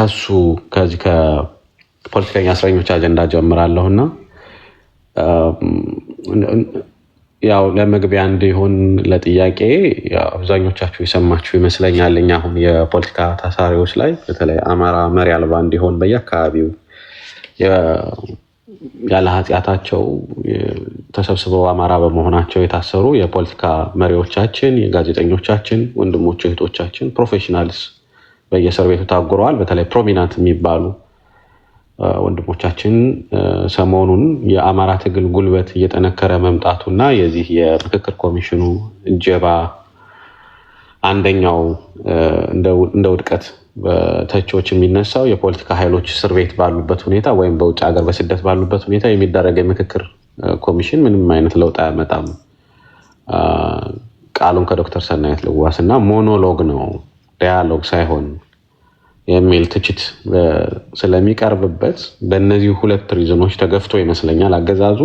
ከሱ ከዚህ ከፖለቲከኛ እስረኞች አጀንዳ ጀምራለሁና ያው ለመግቢያ እንዲሆን ለጥያቄ አብዛኞቻችሁ የሰማችሁ ይመስለኛል። እኛ አሁን የፖለቲካ ታሳሪዎች ላይ በተለይ አማራ መሪ አልባ እንዲሆን በየአካባቢው ያለ ኃጢአታቸው ተሰብስበው አማራ በመሆናቸው የታሰሩ የፖለቲካ መሪዎቻችን፣ የጋዜጠኞቻችን ወንድሞች እህቶቻችን ፕሮፌሽናልስ በየእስር ቤቱ ታጉረዋል። በተለይ ፕሮሚናንት የሚባሉ ወንድሞቻችን ሰሞኑን የአማራ ትግል ጉልበት እየጠነከረ መምጣቱና የዚህ የምክክር ኮሚሽኑ እጀባ አንደኛው እንደ ውድቀት በተቾች የሚነሳው የፖለቲካ ኃይሎች እስር ቤት ባሉበት ሁኔታ ወይም በውጭ ሀገር በስደት ባሉበት ሁኔታ የሚደረግ የምክክር ኮሚሽን ምንም አይነት ለውጥ አያመጣም፣ ቃሉን ከዶክተር ሰናይት ልዋስና ሞኖሎግ ነው ዲያሎግ ሳይሆን የሚል ትችት ስለሚቀርብበት በእነዚህ ሁለት ሪዝኖች ተገፍቶ ይመስለኛል አገዛዙ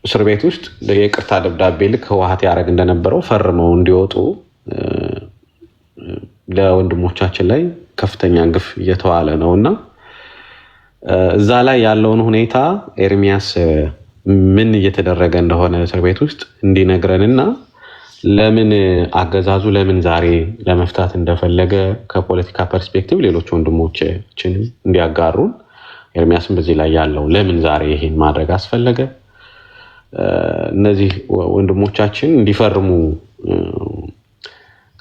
እስር ቤት ውስጥ የይቅርታ ደብዳቤ ልክ ህወሓት ያደረግ እንደነበረው ፈርመው እንዲወጡ ለወንድሞቻችን ላይ ከፍተኛ ግፍ እየተዋለ ነውና እዛ ላይ ያለውን ሁኔታ ኤርሚያስ ምን እየተደረገ እንደሆነ እስር ቤት ውስጥ እንዲነግረንና ለምን አገዛዙ ለምን ዛሬ ለመፍታት እንደፈለገ ከፖለቲካ ፐርስፔክቲቭ ሌሎች ወንድሞቻችን እንዲያጋሩን። ኤርሚያስም በዚህ ላይ ያለው ለምን ዛሬ ይሄን ማድረግ አስፈለገ፣ እነዚህ ወንድሞቻችን እንዲፈርሙ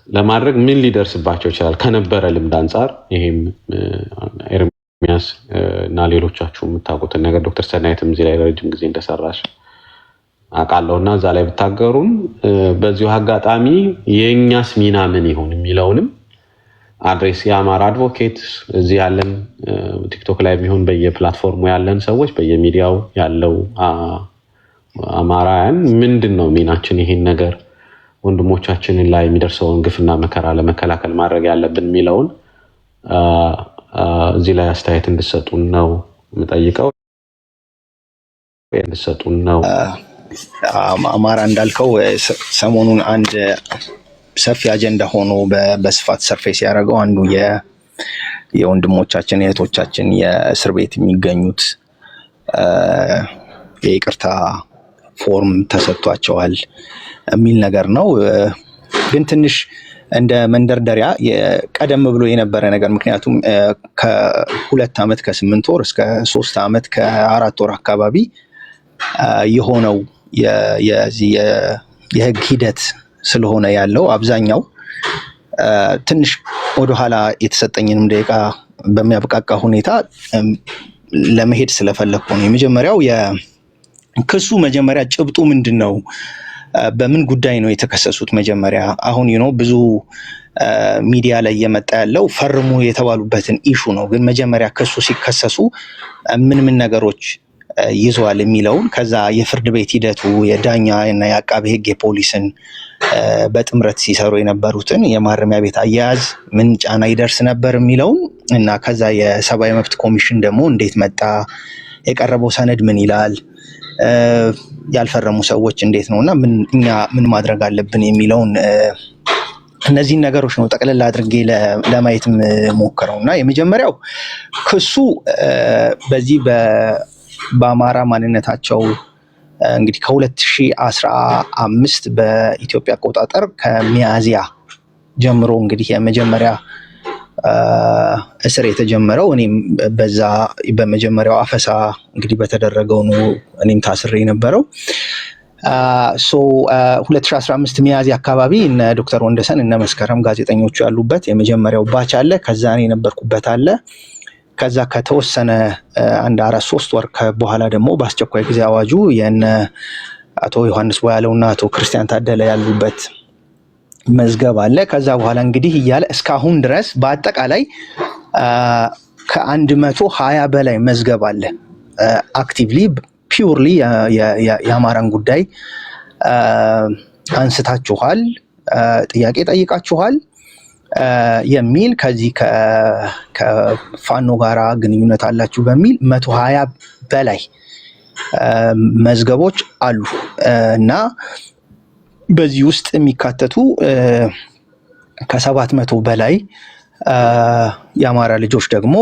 ለማድረግ ምን ሊደርስባቸው ይችላል ከነበረ ልምድ አንጻር። ይሄም ኤርሚያስ እና ሌሎቻችሁ የምታውቁትን ነገር ዶክተር ሰናይትም እዚህ ላይ ረጅም ጊዜ እንደሰራሽ አውቃለሁና እዛ ላይ ብታገሩን። በዚሁ አጋጣሚ የኛስ ሚና ምን ይሁን የሚለውንም አድሬስ የአማራ አድቮኬት እዚህ ያለን ቲክቶክ ላይ የሚሆን በየፕላትፎርሙ ያለን ሰዎች በየሚዲያው ያለው አማራያን ምንድነው ሚናችን፣ ይሄን ነገር ወንድሞቻችንን ላይ የሚደርሰውን ግፍና መከራ ለመከላከል ማድረግ ያለብን የሚለውን እዚህ ላይ አስተያየት እንድሰጡን ነው የምጠይቀው። እንድሰጡን ነው። አማራ እንዳልከው ሰሞኑን አንድ ሰፊ አጀንዳ ሆኖ በስፋት ሰርፌስ ያደረገው አንዱ የወንድሞቻችን የእህቶቻችን የእስር ቤት የሚገኙት የይቅርታ ፎርም ተሰጥቷቸዋል የሚል ነገር ነው። ግን ትንሽ እንደ መንደርደሪያ ቀደም ብሎ የነበረ ነገር፣ ምክንያቱም ከ2 ዓመት ከ8 ወር እስከ 3 ዓመት ከ4 ወር አካባቢ የሆነው የህግ ሂደት ስለሆነ ያለው አብዛኛው ትንሽ ወደኋላ የተሰጠኝንም ደቂቃ በሚያበቃቃ ሁኔታ ለመሄድ ስለፈለኩ ነው። የመጀመሪያው የክሱ መጀመሪያ ጭብጡ ምንድን ነው? በምን ጉዳይ ነው የተከሰሱት? መጀመሪያ አሁን ብዙ ሚዲያ ላይ እየመጣ ያለው ፈርሙ የተባሉበትን ኢሹ ነው። ግን መጀመሪያ ክሱ ሲከሰሱ ምን ነገሮች ይዟል የሚለውን፣ ከዛ የፍርድ ቤት ሂደቱ የዳኛ እና የአቃቤ ህግ የፖሊስን በጥምረት ሲሰሩ የነበሩትን የማረሚያ ቤት አያያዝ ምን ጫና ይደርስ ነበር የሚለውን እና ከዛ የሰብአዊ መብት ኮሚሽን ደግሞ እንዴት መጣ፣ የቀረበው ሰነድ ምን ይላል፣ ያልፈረሙ ሰዎች እንዴት ነው እና እኛ ምን ማድረግ አለብን የሚለውን እነዚህን ነገሮች ነው ጠቅልላ አድርጌ ለማየት ሞክረው እና የመጀመሪያው ክሱ በዚህ በአማራ ማንነታቸው እንግዲህ ከ2015 በኢትዮጵያ አቆጣጠር ከሚያዚያ ጀምሮ እንግዲህ የመጀመሪያ እስር የተጀመረው እኔም በዛ በመጀመሪያው አፈሳ እንግዲህ በተደረገው ነው እኔም ታስሬ የነበረው። 2015 ሚያዚያ አካባቢ እነ ዶክተር ወንደሰን እነ መስከረም ጋዜጠኞቹ ያሉበት የመጀመሪያው ባች አለ። ከዛ እኔ የነበርኩበት አለ። ከዛ ከተወሰነ አንድ 4-3 ወር በኋላ ደግሞ በአስቸኳይ ጊዜ አዋጁ የነ አቶ ዮሐንስ ቦያለውና አቶ ክርስቲያን ታደለ ያሉበት መዝገብ አለ። ከዛ በኋላ እንግዲህ እያለ እስካሁን ድረስ በአጠቃላይ ከ120 በላይ መዝገብ አለ። አክቲቭሊ ፒውርሊ የአማራን ጉዳይ አንስታችኋል፣ ጥያቄ ጠይቃችኋል የሚል ከዚህ ከፋኖ ጋራ ግንኙነት አላችሁ በሚል 120 በላይ መዝገቦች አሉ እና በዚህ ውስጥ የሚካተቱ ከ700 በላይ የአማራ ልጆች ደግሞ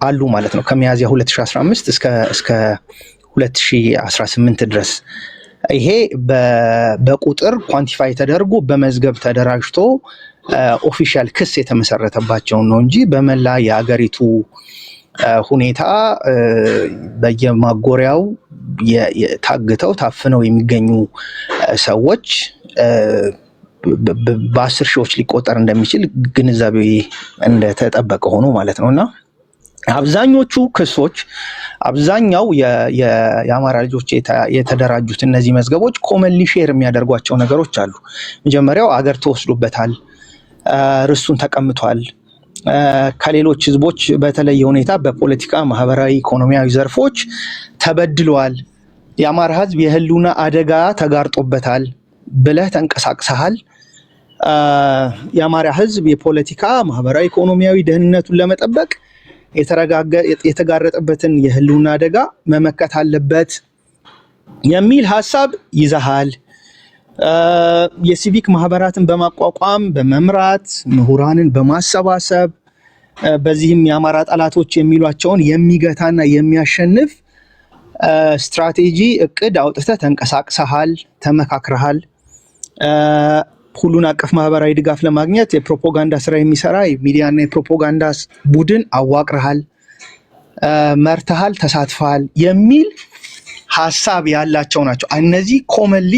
አሉ ማለት ነው። ከሚያዝያ 2015 እስከ 2018 ድረስ ይሄ በቁጥር ኳንቲፋይ ተደርጎ በመዝገብ ተደራጅቶ ኦፊሻል ክስ የተመሰረተባቸው ነው እንጂ በመላ የሀገሪቱ ሁኔታ በየማጎሪያው ታግተው ታፍነው የሚገኙ ሰዎች በ10 ሺዎች ሊቆጠር እንደሚችል ግንዛቤ እንደተጠበቀ ሆኖ ማለት ነውና አብዛኞቹ ክሶች አብዛኛው የአማራ ልጆች የተደራጁት እነዚህ መዝገቦች ኮመንሊ ሼር የሚያደርጓቸው ነገሮች አሉ። መጀመሪያው አገር ተወስዶበታል፣ ርስቱን ተቀምቷል፣ ከሌሎች ህዝቦች በተለየ ሁኔታ በፖለቲካ፣ ማህበራዊ፣ ኢኮኖሚያዊ ዘርፎች ተበድሏል፣ የአማራ ህዝብ የህልውና አደጋ ተጋርጦበታል ብለህ ተንቀሳቅሰሃል። የአማራ ህዝብ የፖለቲካ፣ ማህበራዊ፣ ኢኮኖሚያዊ ደህንነቱን ለመጠበቅ የተጋረጠበትን የህልውና አደጋ መመከት አለበት የሚል ሀሳብ ይዘሃል። የሲቪክ ማህበራትን በማቋቋም በመምራት ምሁራንን በማሰባሰብ በዚህም የአማራ ጠላቶች የሚሏቸውን የሚገታና የሚያሸንፍ ስትራቴጂ እቅድ አውጥተህ ተንቀሳቅሰሃል፣ ተመካክረሃል። ሁሉን አቀፍ ማህበራዊ ድጋፍ ለማግኘት የፕሮፓጋንዳ ስራ የሚሰራ የሚዲያና የፕሮፓጋንዳ ቡድን አዋቅረሃል፣ መርተሃል፣ ተሳትፈሃል የሚል ሀሳብ ያላቸው ናቸው። እነዚህ ኮመንሊ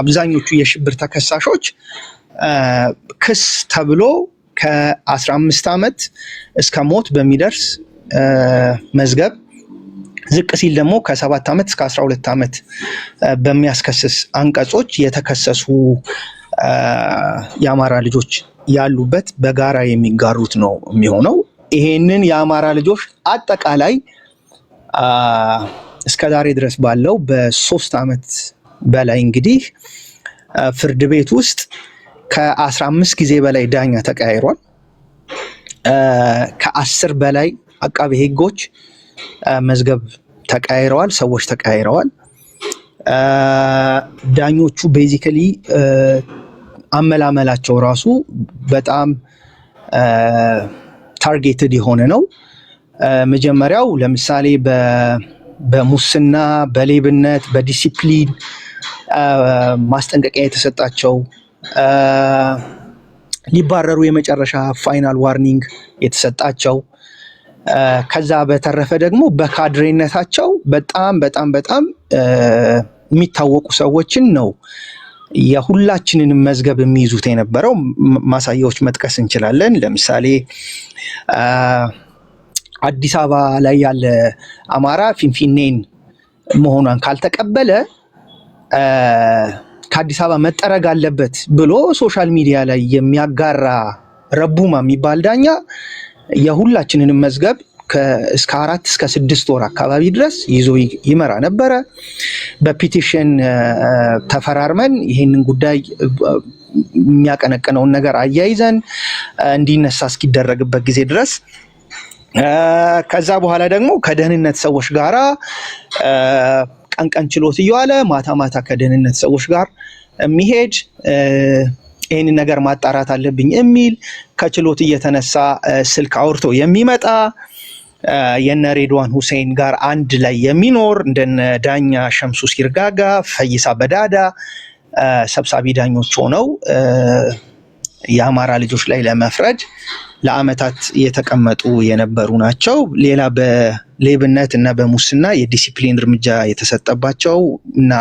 አብዛኞቹ የሽብር ተከሳሾች ክስ ተብሎ ከ15 ዓመት እስከ ሞት በሚደርስ መዝገብ ዝቅ ሲል ደግሞ ከ7 ዓመት እስከ 12 ዓመት በሚያስከስስ አንቀጾች የተከሰሱ የአማራ ልጆች ያሉበት በጋራ የሚጋሩት ነው የሚሆነው። ይሄንን የአማራ ልጆች አጠቃላይ እስከዛሬ ድረስ ባለው በ3 ዓመት በላይ እንግዲህ ፍርድ ቤት ውስጥ ከ15 ጊዜ በላይ ዳኛ ተቀያይሯል። ከ10 በላይ አቃቤ ሕጎች መዝገብ ተቀያይረዋል፣ ሰዎች ተቀያይረዋል። ዳኞቹ ቤዚካሊ አመላመላቸው ራሱ በጣም ታርጌትድ የሆነ ነው። መጀመሪያው ለምሳሌ በሙስና፣ በሌብነት፣ በዲሲፕሊን ማስጠንቀቂያ የተሰጣቸው ሊባረሩ የመጨረሻ ፋይናል ዋርኒንግ የተሰጣቸው ከዛ በተረፈ ደግሞ በካድሬነታቸው በጣም የሚታወቁ ሰዎችን ነው የሁላችንንም መዝገብ የሚይዙት የነበረው። ማሳያዎች መጥቀስ እንችላለን። ለምሳሌ አዲስ አበባ ላይ ያለ አማራ ፊንፊኔን መሆኗን ካልተቀበለ ከአዲስ አበባ መጠረግ አለበት ብሎ ሶሻል ሚዲያ ላይ የሚያጋራ ረቡማ የሚባል ዳኛ የሁላችንንም መዝገብ እስከ 4 እስከ 6 ወር አካባቢ ድረስ ይዞ ይመራ ነበረ። በፒቲሽን ተፈራርመን ይሄንን ጉዳይ የሚያቀነቅነውን ነገር አያይዘን እንዲነሳ እስኪደረግበት ጊዜ ድረስ ከዛ በኋላ ደግሞ ከደህንነት ሰዎች ጋራ ቀን ችሎት እየዋለ ማታ ከደህንነት ሰዎች ጋር የሚሄድ ይህንን ነገር ማጣራት አለብኝ የሚል ከችሎት እየተነሳ ስልክ አውርቶ የሚመጣ የነ ሬድዋን ሁሴን ጋር አንድ ላይ የሚኖር እንደነ ዳኛ ሸምሱ ሲርጋጋ፣ ፈይሳ በዳዳ ሰብሳቢ ዳኞች ሆነው የአማራ ልጆች ላይ ለመፍረድ ለአመታት የተቀመጡ የነበሩ ናቸው። ሌላ በሌብነት እና በሙስና የዲሲፕሊን እርምጃ የተሰጠባቸው እና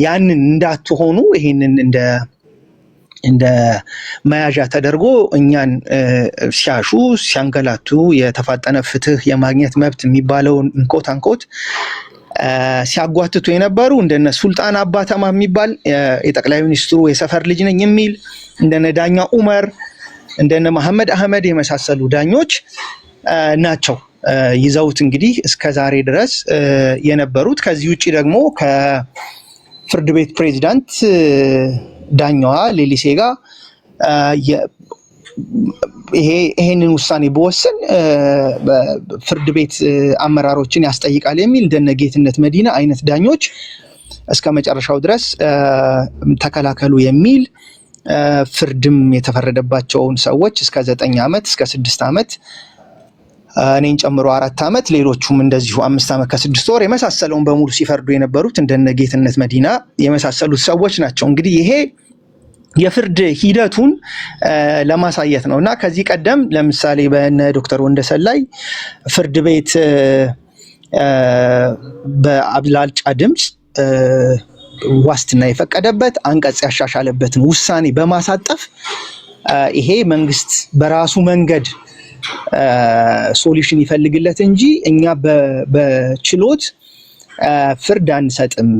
ያንን እንዳትሆኑ ይሄንን እንደ መያዣ ተደርጎ እኛን ሲያሹ ሲያንገላቱ የተፋጠነ ፍትህ የማግኘት መብት የሚባለውን እንኮት አንኮት ሲያጓትቱ የነበሩ እንደነ ሱልጣን አባተማ የሚባል የጠቅላይ ሚኒስትሩ የሰፈር ልጅ ነኝ የሚል እንደነ ዳኛ ኡመር እንደነ መሐመድ አህመድ የመሳሰሉ ዳኞች ናቸው ይዘውት እንግዲህ እስከዛሬ ድረስ የነበሩት። ከዚህ ውጪ ደግሞ ከፍርድ ቤት ፕሬዚዳንት ዳኛዋ ሌሊሴ ጋር ይሄንን ውሳኔ በወሰን ፍርድ ቤት አመራሮችን ያስጠይቃል የሚል እንደነ ጌትነት መዲና አይነት ዳኞች እስከ መጨረሻው ድረስ ተከላከሉ የሚል ፍርድም የተፈረደባቸውን ሰዎች እስከ 9 ዓመት እስከ 6 ዓመት እኔን ጨምሮ 4 ዓመት ሌሎቹም እንደዚሁ 5 ዓመት ከ6 ወር የመሳሰለውን በሙሉ ሲፈርዱ የነበሩት እንደነ ጌትነት መዲና የመሳሰሉት ሰዎች ናቸው። እንግዲህ ይሄ የፍርድ ሂደቱን ለማሳየት ነውና ከዚህ ቀደም ለምሳሌ በእነ ዶክተር ወንደሰን ላይ ፍርድ ቤት በአብላጫ ድምፅ ዋስትና የፈቀደበት አንቀጽ ያሻሻለበትን ውሳኔ በማሳጠፍ ይሄ መንግስት በራሱ መንገድ ሶሉሽን ይፈልግለት እንጂ እኛ በችሎት ፍርድ አንሰጥም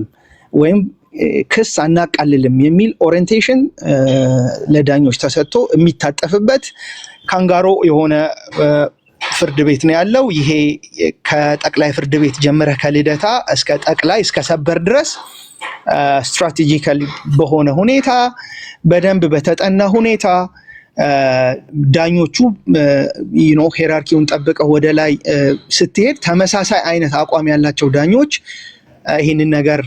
ወይም ክስ አናቃልልም የሚል ኦሪየንቴሽን ለዳኞች ተሰጥቶ የሚታጠፍበት ካንጋሮ የሆነ ፍርድ ቤት ነው ያለው። ይሄ ከጠቅላይ ፍርድ ቤት ጀምረ ከልደታ እስከ ጠቅላይ እስከ ሰበር ድረስ ስትራቴጂካሊ በሆነ ሁኔታ በደንብ በተጠና ሁኔታ ዳኞቹ ሄራርኪውን ጠብቀው ወደ ላይ ስትሄድ ተመሳሳይ አይነት አቋም ያላቸው ዳኞች ይህንን ነገር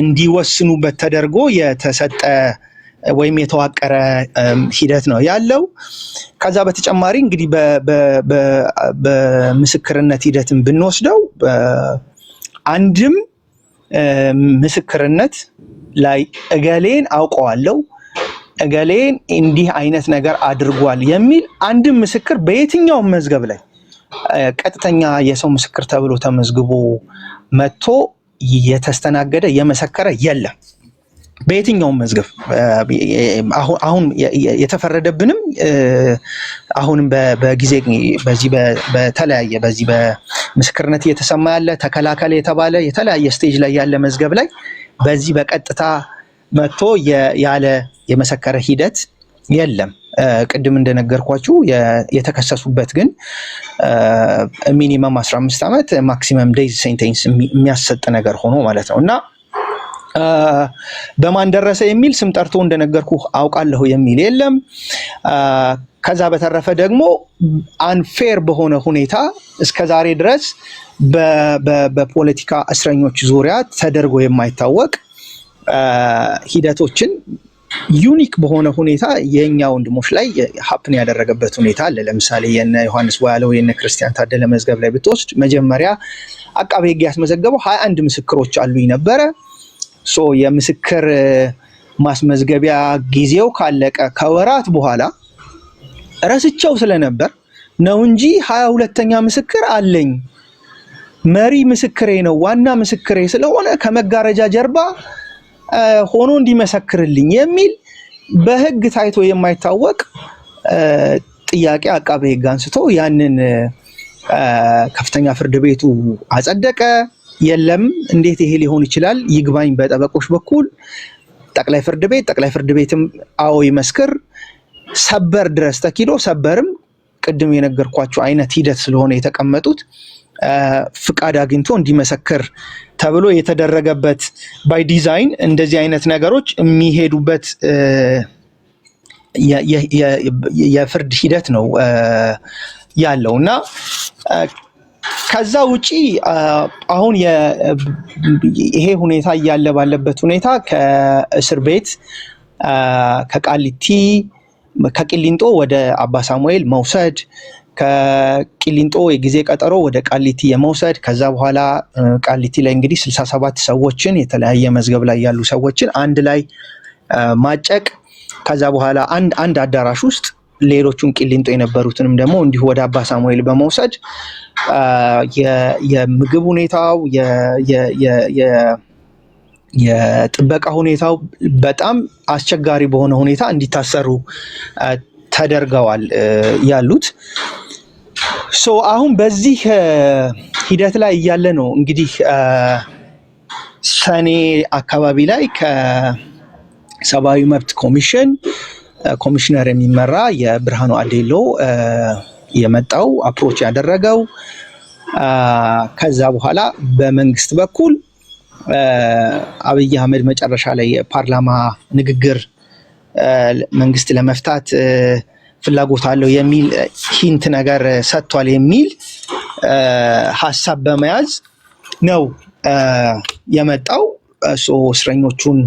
እንዲወስኑበት ተደርጎ የተሰጠ ወይም የተዋቀረ ሂደት ነው ያለው። ከዛ በተጨማሪ እንግዲህ በምስክርነት ሂደትን ብንወስደው አንድም ምስክርነት ላይ እገሌን አውቀዋለሁ እገሌን እንዲህ አይነት ነገር አድርጓል የሚል አንድም ምስክር በየትኛውም መዝገብ ላይ ቀጥተኛ የሰው ምስክር ተብሎ ተመዝግቦ መጥቶ የተስተናገደ የመሰከረ የለም። በየትኛውም መዝገብ አሁን የተፈረደብንም አሁንም በጊዜ በዚህ በተለያየ በዚህ በምስክርነት እየተሰማ ያለ ተከላከለ የተባለ የተለያየ ስቴጅ ላይ ያለ መዝገብ ላይ በዚህ በቀጥታ መጥቶ ያለ የመሰከረ ሂደት የለም። ቅድም እንደነገርኳችሁ የተከሰሱበት ግን ሚኒመም 15 ዓመት ማክሲመም ዴይዝ ሴንቴንስ የሚያሰጥ ነገር ሆኖ ማለት ነው እና በማን ደረሰ የሚል ስም ጠርቶ እንደነገርኩ አውቃለሁ የሚል የለም። ከዛ በተረፈ ደግሞ አንፌር በሆነ ሁኔታ እስከዛሬ ድረስ በፖለቲካ እስረኞች ዙሪያ ተደርጎ የማይታወቅ ሂደቶችን ዩኒክ በሆነ ሁኔታ የኛ ወንድሞች ላይ ሀፕን ያደረገበት ሁኔታ አለ። ለምሳሌ የነ ዮሐንስ ዋያለው የነ ክርስቲያን ታደለ መዝገብ ላይ ብትወስድ መጀመሪያ አቃቤ ሕግ ያስመዘገበው 21 ምስክሮች አሉኝ ነበረ። የምስክር ማስመዝገቢያ ጊዜው ካለቀ ከወራት በኋላ ረስቸው ስለነበር ነው እንጂ 22ኛ ምስክር አለኝ መሪ ምስክሬ ነው ዋና ምስክሬ ስለሆነ ከመጋረጃ ጀርባ ሆኖ እንዲመሰክርልኝ የሚል በህግ ታይቶ የማይታወቅ ጥያቄ አቃቤ ሕግ አንስቶ ያንን ከፍተኛ ፍርድ ቤቱ አጸደቀ። የለም እንዴት ይሄ ሊሆን ይችላል? ይግባኝ በጠበቆች በኩል ጠቅላይ ፍርድ ቤትም አዎ ይመስክር። ሰበር ድረስ ተኪዶ ሰበርም ቅድም የነገርኳቸው አይነት ሂደት ስለሆነ የተቀመጡት ፍቃድ አግኝቶ እንዲመሰክር ተብሎ የተደረገበት ባይ ዲዛይን እንደዚህ አይነት ነገሮች የሚሄዱበት የፍርድ ሂደት ነው ያለው እና ከዛ ውጪ አሁን ይሄ ሁኔታ እያለ ባለበት ሁኔታ ከእስር ቤት ከቂሊንጦ ወደ አባ ሳሙኤል መውሰድ ከቂሊንጦ የጊዜ ቀጠሮ ወደ ቃሊቲ የመውሰድ ከዛ በኋላ ቃሊቲ ላይ እንግዲህ 67 ሰዎችን የተለያየ መዝገብ ላይ ያሉ ሰዎችን አንድ ላይ ማጨቅ ከዛ በኋላ አንድ አዳራሽ ውስጥ ሌሎቹን ቂሊንጦ የነበሩትንም ደግሞ እንዲሁ ወደ አባ ሳሙኤል በመውሰድ የምግብ ሁኔታው የጥበቃ ሁኔታው በጣም አስቸጋሪ በሆነ ሁኔታ እንዲታሰሩ ተደርገዋል ያሉት። አሁን በዚህ ሂደት ላይ እያለ ነው እንግዲህ ሰኔ አካባቢ ላይ ከሰብአዊ መብት ኮሚሽነር የሚመራ የብርሃኑ አዴሎ የመጣው አፕሮች ያደረገው። ከዛ በኋላ በመንግስት በኩል አብይ አህመድ መጨረሻ ላይ የፓርላማ ንግግር መንግስት ለመፍታት ፍላጎት አለው የሚል ሂንት ነገር ሰጥቷል የሚል ሀሳብ በመያዝ ነው የመጣው። እስረኞቹን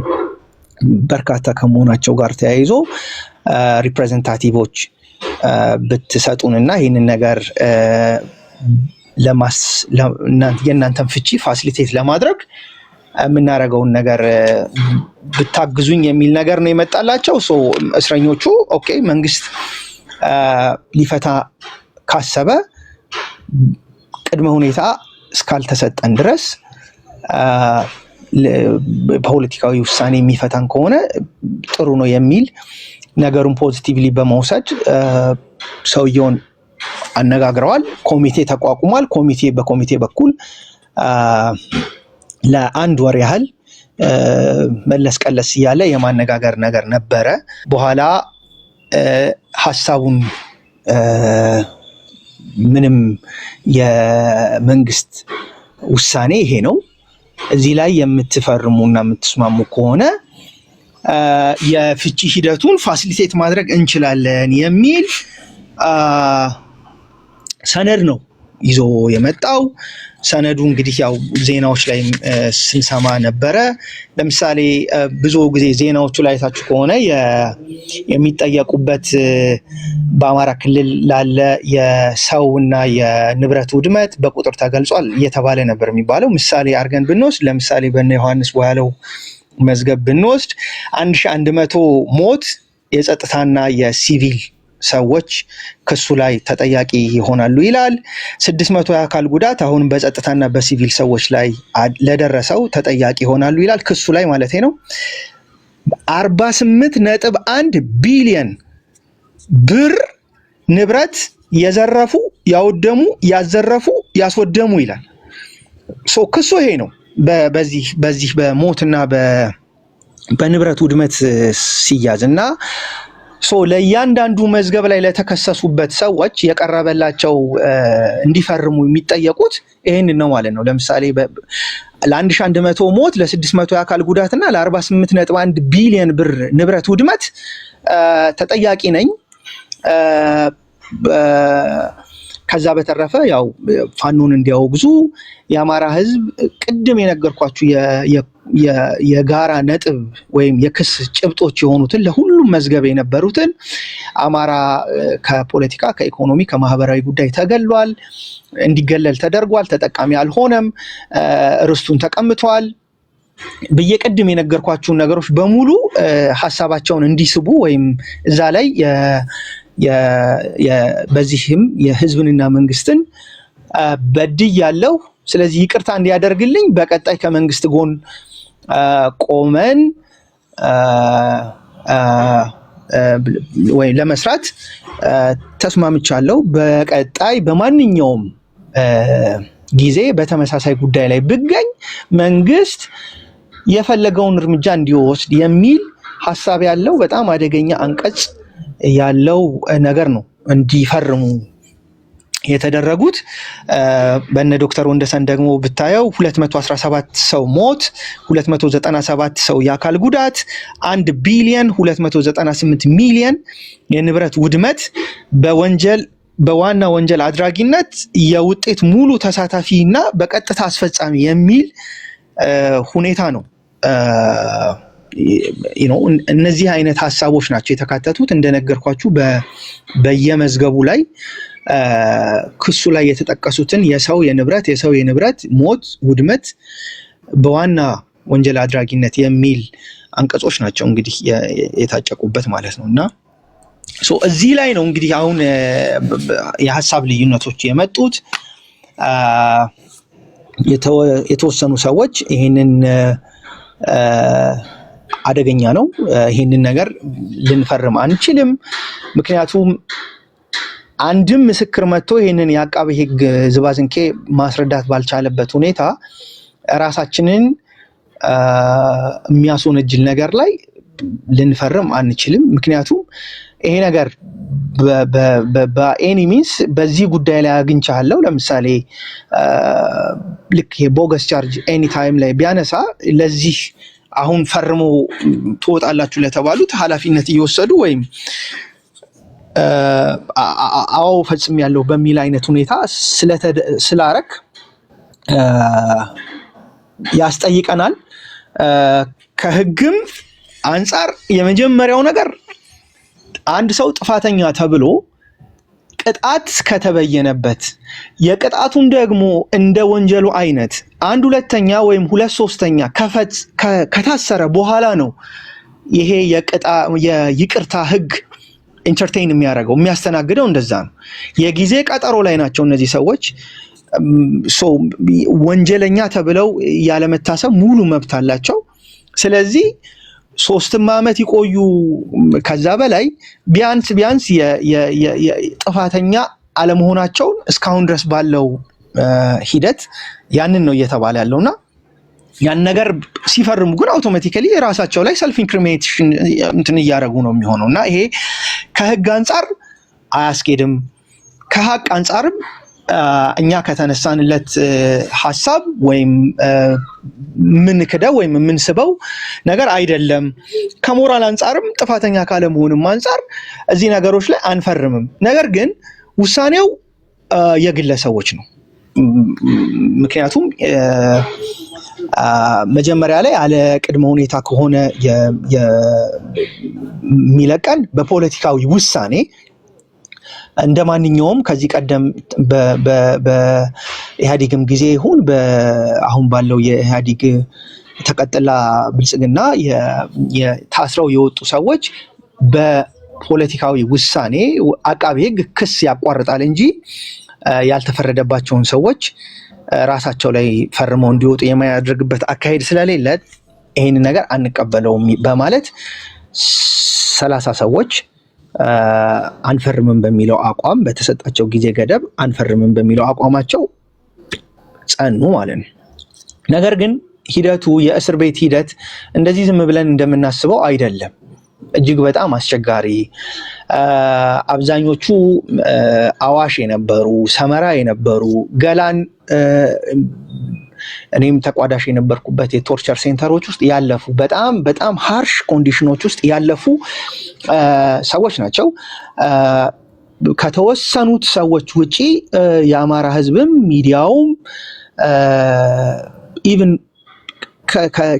በርካታ ከመሆናቸው ጋር ተያይዞ ሪፕሬዘንታቲቮች ብትሰጡንና ይህንን ነገር የእናንተን ፍቺ ፋሲሊቴት ለማድረግ የምናደርገውን ነገር ብታግዙኝ የሚል ነገር ነው የመጣላቸው። እስረኞቹ ኦኬ መንግስት ሊፈታ ካሰበ ቅድመ ሁኔታ እስካልተሰጠን ድረስ ፖለቲካዊ ውሳኔ የሚፈታን ከሆነ ጥሩ ነው የሚል ነገሩን ፖዚቲቭሊ በመውሰድ ሰውየውን አነጋግረዋል። ኮሚቴ ተቋቁሟል። በኮሚቴ በኩል ለአንድ ወር ያህል መለስ ቀለስ እያለ የማነጋገር ነገር ነበረ። በኋላ ሀሳቡን ምንም የመንግስት ውሳኔ ይሄ ነው፣ እዚህ ላይ የምትፈርሙና የምትስማሙ ከሆነ የፍቺ ሂደቱን ፋሲሊቴት ማድረግ እንችላለን የሚል ሰነድ ነው ይዞ የመጣው። ሰነዱ እንግዲህ ያው ዜናዎች ላይ ስንሰማ ነበረ። ለምሳሌ ብዙ ጊዜ ዜናዎቹ ላይ ታችሁ ከሆነ የሚጠየቁበት በአማራ ክልል ላለ የሰውና የንብረት ውድመት በቁጥር ተገልጿል እየተባለ ነበር የሚባለው። ምሳሌ አድርገን ብንወስድ ለምሳሌ በእነ ዮሐንስ ቧያለው መዝገብ ብንወስድ 1100 ሞት የጸጥታና የሲቪል ሰዎች ክሱ ላይ ተጠያቂ ይሆናሉ ይላል። 600 የአካል ጉዳት አሁን በጸጥታና በሲቪል ሰዎች ላይ ለደረሰው ተጠያቂ ይሆናሉ ይላል፣ ክሱ ላይ ማለት ነው። 48.1 ቢሊዮን ብር ንብረት የዘረፉ ያወደሙ ያዘረፉ ያስወደሙ ይላል። ክሱ ይሄ ነው። በዚህ በሞትና በንብረት ውድመት ሲያዝ እና ለእያንዳንዱ መዝገብ ላይ ለተከሰሱበት ሰዎች የቀረበላቸው እንዲፈርሙ የሚጠየቁት ይህንን ነው ማለት ነው። ለምሳሌ ለ1100 ሞት፣ ለ600 የአካል ጉዳትና ለ48.1 ቢሊዮን ብር ንብረት ውድመት ተጠያቂ ነኝ። ከዛ በተረፈ ያው ፋኖን እንዲያወግዙ የአማራ ህዝብ ቅድም የነገርኳችሁ የጋራ ነጥብ ወይም የክስ ጭብጦች የሆኑትን ለሁሉም መዝገብ የነበሩትን አማራ ከፖለቲካ፣ ከኢኮኖሚ፣ ከማህበራዊ ጉዳይ ተገሏል፣ እንዲገለል ተደርጓል፣ ተጠቃሚ አልሆነም፣ ርስቱን ተቀምቷል ብዬ ቅድም የነገርኳችሁን ነገሮች በሙሉ ሀሳባቸውን እንዲስቡ ወይም እዛ ላይ በዚህም የህዝብንና መንግስትን በድያለሁ፣ ስለዚህ ይቅርታ እንዲያደርግልኝ በቀጣይ ከመንግስት ጎን ቆመን ወይ ለመስራት ተስማምቻለሁ። በቀጣይ በማንኛውም ጊዜ በተመሳሳይ ጉዳይ ላይ ብገኝ መንግስት የፈለገውን እርምጃ እንዲወስድ የሚል ሀሳብ ያለው በጣም አደገኛ አንቀጽ ያለው ነገር ነው እንዲፈርሙ የተደረጉት። በእነ ዶክተር ወንደሰን ደግሞ ብታየው 217 ሰው ሞት፣ 297 ሰው የአካል ጉዳት፣ 1 ቢሊዮን 298 ሚሊዮን የንብረት ውድመት፣ በዋና ወንጀል አድራጊነት የውጤት ሙሉ ተሳታፊ እና በቀጥታ አስፈጻሚ የሚል ሁኔታ ነው። እነዚህ አይነት ሀሳቦች ናቸው የተካተቱት። እንደነገርኳችሁ በየመዝገቡ ላይ ክሱ ላይ የተጠቀሱትን የሰው የንብረት ሞት፣ ውድመት በዋና ወንጀል አድራጊነት የሚል አንቀጾች ናቸው እንግዲህ የታጨቁበት ማለት ነው። እና እዚህ ላይ ነው እንግዲህ አሁን የሀሳብ ልዩነቶች የመጡት። የተወሰኑ ሰዎች ይህንን አደገኛ ነው፣ ይህንን ነገር ልንፈርም አንችልም፣ ምክንያቱም አንድም ምስክር መጥቶ ይህንን የአቃቤ ሕግ ዝባዝንኬ ማስረዳት ባልቻለበት ሁኔታ ራሳችንን የሚያስወነጅል ነገር ላይ ልንፈርም አንችልም። ምክንያቱም ይሄ ነገር በኤኒ ሚንስ በዚህ ጉዳይ ላይ አግኝቻለሁ፣ ለምሳሌ ልክ የቦገስ ቻርጅ ኤኒ ታይም ላይ ቢያነሳ ለዚህ አሁን ፈርሞ ትወጣላችሁ ለተባሉት ኃላፊነት እየወሰዱ ወይም አዎ ፈጽም ያለው በሚል አይነት ሁኔታ ስላረክ ያስጠይቀናል። ከህግም አንጻር የመጀመሪያው ነገር አንድ ሰው ጥፋተኛ ተብሎ ቅጣት ከተበየነበት የቅጣቱን ደግሞ እንደ ወንጀሉ አይነት 1/2 ወይም 2/3 ከታሰረ በኋላ ነው ይሄ የይቅርታ ህግ ኢንተርቴይን የሚያደርገው የሚያስተናግደው። እንደዛ ነው። የጊዜ ቀጠሮ ላይ ናቸው እነዚህ ሰዎች። ወንጀለኛ ተብለው ያለመታሰብ ሙሉ መብት አላቸው። ስለዚህ 3 ዓመት ይቆዩ ከዛ በላይ ቢያንስ ጥፋተኛ አለመሆናቸውን እስካሁን ድረስ ባለው ሂደት ያንን ነው እየተባለ ያለውና ያን ነገር ሲፈርሙ ግን አውቶማቲካሊ ራሳቸው ላይ ሰልፍ ኢንክሪሚኔሽን እንትን እያደረጉ ነው የሚሆነውና ይሄ ከህግ አንጻር አያስኬድም። ከሀቅ አንጻርም እኛ ከተነሳንለት ሐሳብ ወይም ምን ከደው ወይም ምን ስበው ነገር አይደለም። ከሞራል አንጻርም ጥፋተኛ ካለ መሆንም አንጻር እዚህ ነገሮች ላይ አንፈርምም። ነገር ግን ውሳኔው የግለሰቦች ነው። ምክንያቱም መጀመሪያ ላይ አለ ቅድመ ሁኔታ ከሆነ የሚለቀን በፖለቲካዊ ውሳኔ እንደማንኛውም ከዚህ ቀደም በኢህአዴግም ጊዜ ይሁን አሁን ባለው የኢህአዴግ ተቀጥላ ብልጽግና ታስረው የወጡ ሰዎች በፖለቲካዊ ውሳኔ አቃቤ ህግ ክስ ያቋርጣል እንጂ ያልተፈረደባቸውን ሰዎች ራሳቸው ላይ ፈርመው እንዲወጡ የማያደርግበት አካሄድ ስለሌለ ይሄን ነገር አንቀበለውም በማለት 30 ሰዎች አንፈርምም በሚለው አቋም በተሰጣቸው ጊዜ ገደብ አንፈርምም በሚለው አቋማቸው ጸኑ ማለት ነው። ነገር ግን ሂደቱ የእስር ቤት ሂደት እንደዚህ ዝም ብለን እንደምናስበው አይደለም። እጅግ በጣም አስቸጋሪ፣ አብዛኞቹ አዋሽ የነበሩ፣ ሰመራ የነበሩ፣ ገላን እኔም ተቋዳሽ የነበርኩበት የቶርቸር ሴንተሮች ውስጥ ያለፉ በጣም ሃርሽ ኮንዲሽኖች ውስጥ ያለፉ ሰዎች ናቸው። ከተወሰኑት ሰዎች ውጪ የአማራ ህዝብም ሚዲያውም ኢቭን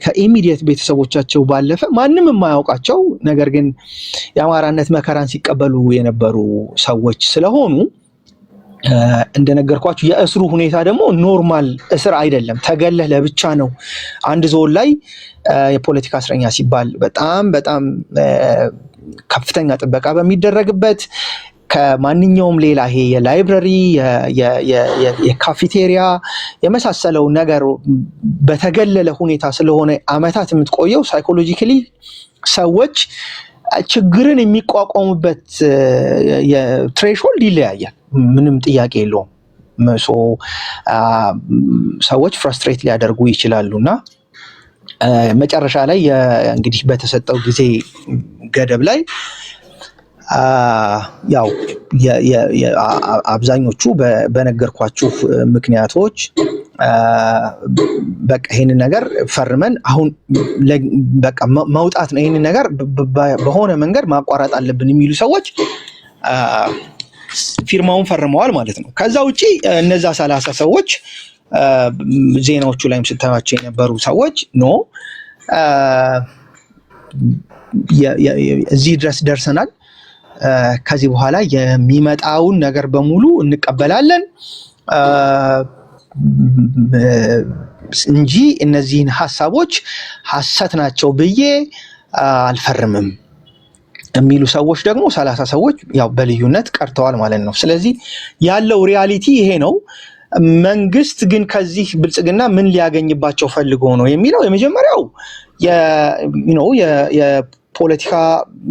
ከኢሚዲየት ቤተሰቦቻቸው ባለፈ ማንም የማያውቃቸው ነገር ግን የአማራነት መከራን ሲቀበሉ የነበሩ ሰዎች ስለሆኑ እንደነገርኳችሁ የእስሩ ሁኔታ ደግሞ ኖርማል እስር አይደለም። ተገለህ ለብቻ ነው። አንድ ዞን ላይ የፖለቲካ እስረኛ ሲባል በጣም ከፍተኛ ጥበቃ በሚደረግበት ከማንኛውም ሌላ ይሄ የላይብረሪ የካፌቴሪያ የመሳሰለው ነገር በተገለለ ሁኔታ ስለሆነ አመታት የምትቆየው ሳይኮሎጂካሊ ሰዎች ችግርን የሚቋቋሙበት የትሬሽሆልድ ይለያያል። ምንም ጥያቄ የለውም። ሰዎች ፍራስትሬት ሊያደርጉ ይችላሉና መጨረሻ ላይ እንግዲህ በተሰጠው ጊዜ ገደብ ላይ ያው አብዛኞቹ በነገርኳችሁ ምክንያቶች በቃ ይሄንን ነገር ፈርመን አሁን በቃ መውጣት ነው፣ ይሄንን ነገር በሆነ መንገድ ማቋረጥ አለብን የሚሉ ሰዎች ፊርማውን ፈርመዋል ማለት ነው። ከዛ ውጪ እነዛ 30 ሰዎች ዜናዎቹ ላይም ስታዩቸው የነበሩ ሰዎች እዚህ ድረስ ደርሰናል፣ ከዚህ በኋላ የሚመጣውን ነገር በሙሉ እንቀበላለን እንጂ እነዚህን ሐሳቦች ሐሰት ናቸው ብዬ አልፈርምም የሚሉ ሰዎች ደግሞ 30 ሰዎች ያው በልዩነት ቀርተዋል ማለት ነው። ስለዚህ ያለው ሪያሊቲ ይሄ ነው። መንግስት ግን ከዚህ ብልጽግና ምን ሊያገኝባቸው ፈልጎ ነው የሚለው የመጀመሪያው የፖለቲካ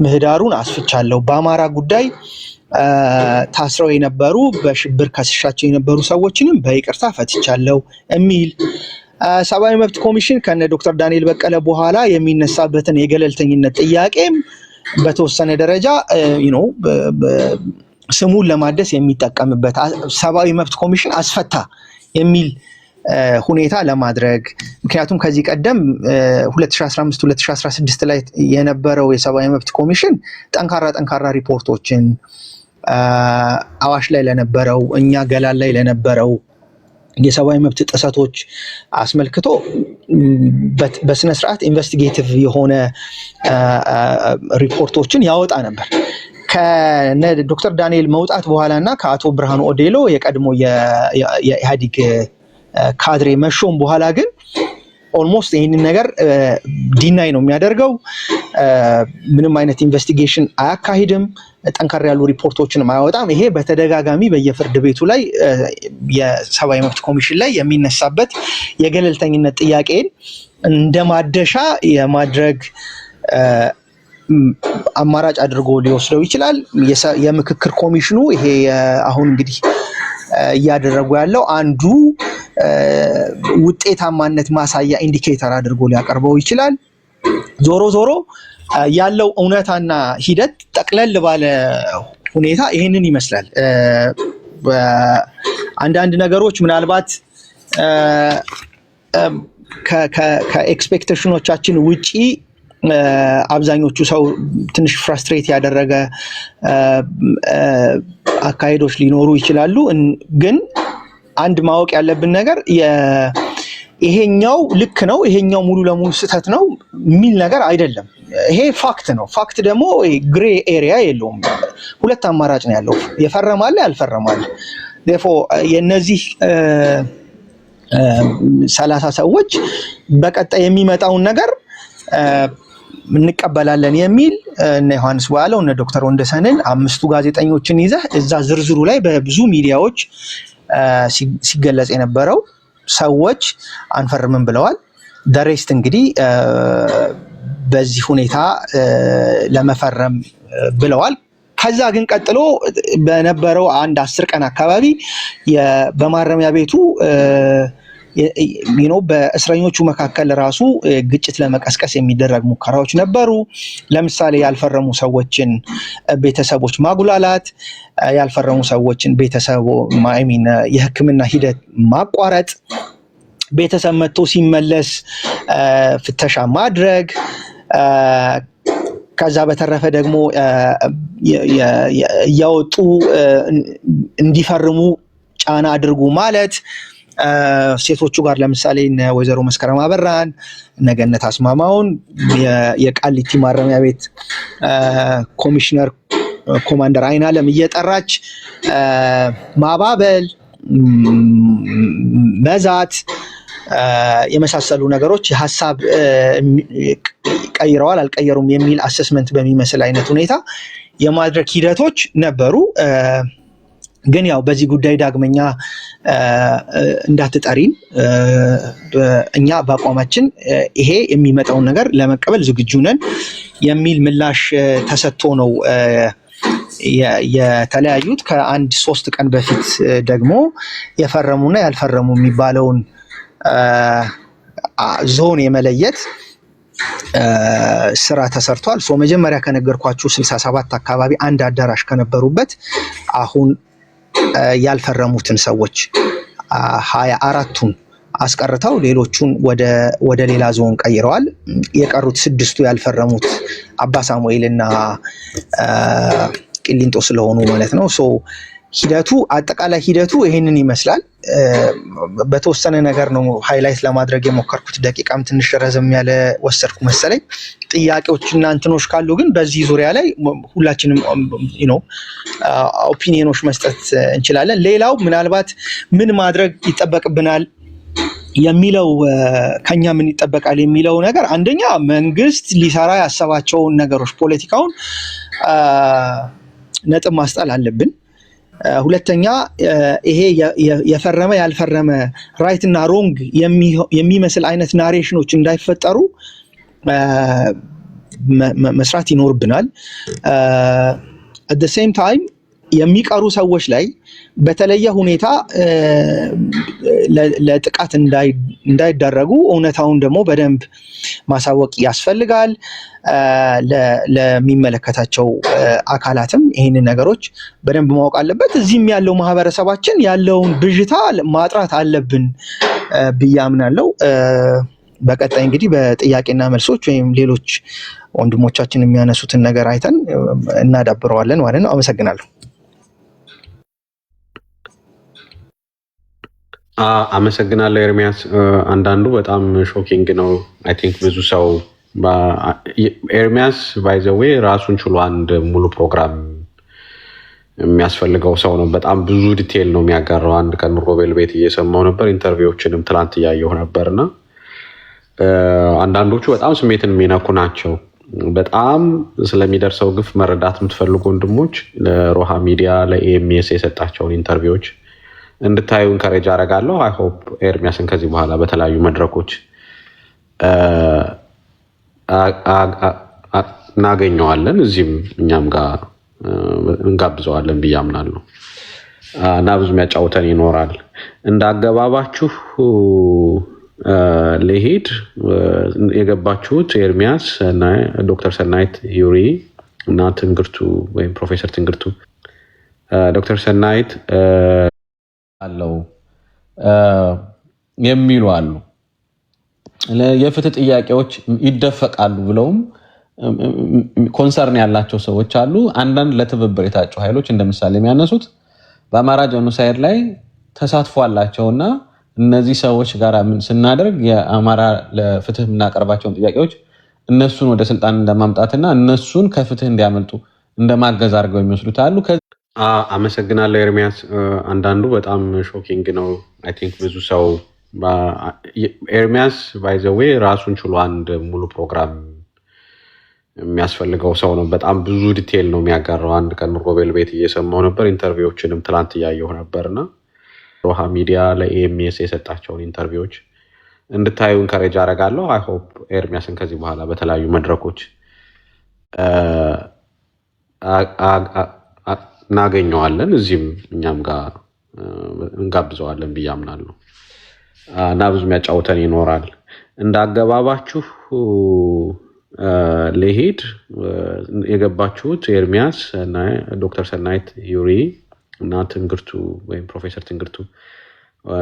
ምህዳሩን አስፍቻለሁ፣ በአማራ ጉዳይ ታስረው የነበሩ በሽብር ከስሻቸው የነበሩ ሰዎችንም በይቅርታ ፈትቻለሁ የሚል ሰብአዊ መብት ኮሚሽን ከነ ዶክተር ዳንኤል በቀለ በኋላ የሚነሳበትን የገለልተኝነት ጥያቄም በተወሰነ ደረጃ ስሙን ለማደስ የሚጠቀምበት ሰብአዊ መብት ኮሚሽን አስፈታ የሚል ሁኔታ ለማድረግ ምክንያቱም ከዚህ ቀደም 2015 2016 ላይ የነበረው የሰብአዊ መብት ኮሚሽን ጠንካራ ሪፖርቶችን አዋሽ ላይ ለነበረው እኛ ገላን ላይ ለነበረው የሰብአዊ መብት ጥሰቶች አስመልክቶ በስነ ስርዓት ኢንቨስቲጌቲቭ የሆነ ሪፖርቶችን ያወጣ ነበር። ከዶክተር ዳንኤል መውጣት በኋላ እና ከአቶ ብርሃኑ ኦዴሎ የቀድሞ የኢህአዴግ ካድሬ መሾም በኋላ ግን ኦልሞስት ይህንን ነገር ዲናይ ነው የሚያደርገው። ምንም አይነት ኢንቨስቲጌሽን አያካሂድም። ጠንከር ያሉ ሪፖርቶችን አያወጣም። ይሄ በተደጋጋሚ በየፍርድ ቤቱ ላይ የሰብአዊ መብት ኮሚሽን ላይ የሚነሳበት የገለልተኝነት ጥያቄን እንደ ማደሻ የማድረግ አማራጭ አድርጎ ሊወስደው ይችላል። የምክክር ኮሚሽኑ ይሄ አሁን እንግዲህ እያደረጉ ያለው አንዱ ውጤታማነት ማሳያ ኢንዲኬተር አድርጎ ሊያቀርበው ይችላል። ዞሮ ዞሮ ያለው እውነታና ሂደት ጠቅለል ባለ ሁኔታ ይሄንን ይመስላል። አንዳንድ ነገሮች ምናልባት ከኤክስፔክቴሽኖቻችን ውጪ አብዛኞቹ ሰው ትንሽ ፍራስትሬት ያደረገ አካሄዶች ሊኖሩ ይችላሉ። ግን አንድ ማወቅ ያለብን ነገር ይሄኛው ልክ ነው፣ ይሄኛው ሙሉ ለሙሉ ስህተት ነው የሚል ነገር አይደለም። ይሄ ፋክት ነው። ፋክት ደግሞ ግሬ ኤሪያ የለውም። ሁለት አማራጭ ነው ያለው፣ የፈረማለ ያልፈረማለ። የነዚህ 30 ሰዎች በቀጣይ የሚመጣውን ነገር እንቀበላለን የሚል እነ ዮሐንስ ዋለው እነ ዶክተር ወንደሰንን 5 ጋዜጠኞችን ይዘህ እዛ ዝርዝሩ ላይ በብዙ ሚዲያዎች ሲገለጽ የነበረው ሰዎች አንፈርምም ብለዋል። ደሬስት እንግዲህ በዚህ ሁኔታ ለመፈረም ብለዋል። ከዛ ግን ቀጥሎ በነበረው አንድ 10 ቀን አካባቢ በማረሚያ ቤቱ በእስረኞቹ መካከል ራሱ ግጭት ለመቀስቀስ የሚደረግ ሙከራዎች ነበሩ። ለምሳሌ ያልፈረሙ ሰዎችን ቤተሰቦች ማጉላላት፣ ያልፈረሙ ሰዎችን የሕክምና ሂደት ማቋረጥ፣ ቤተሰብ መጥቶ ሲመለስ ፍተሻ ማድረግ፣ ከዛ በተረፈ ደግሞ እያወጡ እንዲፈርሙ ጫና አድርጉ ማለት፣ ሴቶቹ ጋር ለምሳሌ ወይዘሮ መስከረም አበራን፣ ገነት አስማማውን የቃሊቲ ማረሚያ ቤት ኮሚሽነር ኮማንደር አይናለም እየጠራች ማባበል፣ መዛት የመሳሰሉ ነገሮች ሀሳብ ቀይረዋል አልቀየሩም የሚል አሰስመንት በሚመስል አይነት ሁኔታ የማድረግ ሂደቶች ነበሩ። ግን ያው በዚህ ጉዳይ ዳግመኛ እንዳትጠሪን፣ እኛ በአቋማችን ይሄ የሚመጣውን ነገር ለመቀበል ዝግጁ ነን የሚል ምላሽ ተሰጥቶ ነው የተለያዩት። ከአንድ 3 ቀን በፊት ደግሞ የፈረሙና ያልፈረሙ የሚባለውን ዞን የመለየት ስራ ተሰርቷል። መጀመሪያ ከነገርኳችሁ 67 አካባቢ አንድ አዳራሽ ከነበሩበት አሁን ያልፈረሙትን ሰዎች 24ቱን አስቀርተው ሌሎቹን ወደ ሌላ ዞን ቀይረዋል። የቀሩት 6ቱ ያልፈረሙት አባ ሳሙኤል እና ቂሊንጦ ስለሆኑ ማለት ነው። ሂደቱ አጠቃላይ ሂደቱ ይሄንን ይመስላል። በተወሰነ ነገር ነው ሃይላይት ለማድረግ የሞከርኩት። ደቂቃም ትንሽ ረዘም ያለ ወሰድኩ መሰለኝ። ጥያቄዎችና እንትኖች ካሉ ግን በዚህ ዙሪያ ላይ ሁላችንም ኦፒኒዮኖች መስጠት እንችላለን። ሌላው ምናልባት ምን ማድረግ ይጠበቅብናል የሚለው ከኛ ምን ይጠበቃል የሚለው ነገር፣ አንደኛ መንግስት ሊሰራ ያሰባቸውን ነገሮች ፖለቲካውን ነጥብ ማስጣል አለብን። ሁለተኛ ይሄ የፈረመ ያልፈረመ ራይት እና ሮንግ የሚመስል አይነት ናሬሽኖች እንዳይፈጠሩ መስራት ይኖርብናል። at the same time የሚቀሩ ሰዎች ላይ በተለየ ሁኔታ ለጥቃት እንዳይዳረጉ እውነታውን ደግሞ በደንብ ማሳወቅ ያስፈልጋል። ለሚመለከታቸው አካላትም ይህንን ነገሮች በደንብ ማወቅ አለበት። እዚህም ያለው ማህበረሰባችን ያለውን ብዥታ ማጥራት አለብን ብዬ አምናለሁ። በቀጣይ እንግዲህ በጥያቄና መልሶች ወይም ሌሎች ወንድሞቻችን የሚያነሱትን ነገር አይተን እናዳብረዋለን ማለት ነው። አመሰግናለሁ። አመሰግናለሁ ኤርሚያስ። አንዳንዱ በጣም ሾኪንግ ነው። አይ ቲንክ ብዙ ሰው ኤርሚያስ ባይ ዘ ዌይ ራሱን ችሎ አንድ ሙሉ ፕሮግራም የሚያስፈልገው ሰው ነው። በጣም ብዙ ዲቴል ነው የሚያጋራው። አንድ ቀን ሮቤል ቤት እየሰማው ነበር፣ ኢንተርቪዎችንም ትላንት እያየሁ ነበርና አንዳንዶቹ በጣም ስሜትን የሚነኩ ናቸው። በጣም ስለሚደርሰው ግፍ መረዳት የምትፈልጉ ወንድሞች ለሮሃ ሚዲያ ለኤኤምኤስ የሰጣቸውን ኢንተርቪዎች እንድታዩ እንከሬጅ አደርጋለሁ። አይ ሆፕ ኤርሚያስን ከዚህ በኋላ በተለያዩ መድረኮች እናገኘዋለን፣ እዚህም እኛም ጋር እንጋብዘዋለን ብዬ አምናለሁ እና ብዙ የሚያጫውተን ይኖራል። እንዳገባባችሁ ልሂድ። የገባችሁት ኤርሚያስ እና ዶክተር ሰናይት ዩሪ እና ትንግርቱ ወይም ፕሮፌሰር ትንግርቱ ዶክተር ሰናይት አለው የሚሉ አሉ። የፍትህ ጥያቄዎች ይደፈቃሉ ብለውም ኮንሰርን ያላቸው ሰዎች አሉ። አንዳንድ ለትብብር የታጩ ኃይሎች እንደ ምሳሌ የሚያነሱት በአማራ ጄኖሳይድ ላይ ተሳትፎ አላቸውና እነዚህ ሰዎች ጋር ስናደርግ የአማራ ለፍትህ የምናቀርባቸውን ጥያቄዎች እነሱን ወደ ስልጣን እንደማምጣትና እነሱን ከፍትህ እንዲያመልጡ እንደማገዝ አድርገው የሚወስዱት አሉ። አመሰግናለሁ ኤርሚያስ። አንዳንዱ በጣም ሾኪንግ ነው። አይ ቲንክ ብዙ ሰው ኤርሚያስ ባይ ዘ ዌይ ራሱን ችሎ አንድ ሙሉ ፕሮግራም የሚያስፈልገው ሰው ነው። በጣም ብዙ ዲቴል ነው የሚያጋራው። አንድ ቀን ሮቤል ቤት እየሰማው ነበር፣ ኢንተርቪዎችንም ትላንት እያየሁ ነበርና ሮሃ ሚዲያ ለኤኤምኤስ የሰጣቸውን ኢንተርቪዎች እንድታዩ እንከሬጅ አደርጋለሁ። አይ ሆፕ ኤርሚያስን ከዚህ በኋላ በተለያዩ መድረኮች እናገኘዋለን፣ እዚህም እኛም ጋር እንጋብዘዋለን ብዬ አምናለሁ እና ብዙ የሚያጫውተን ይኖራል። እንዳገባባችሁ ልሂድ። የገባችሁት ኤርሚያስ እና ዶክተር ሰናይት ዩሪ እና ትንግርቱ ወይም ፕሮፌሰር ትንግርቱ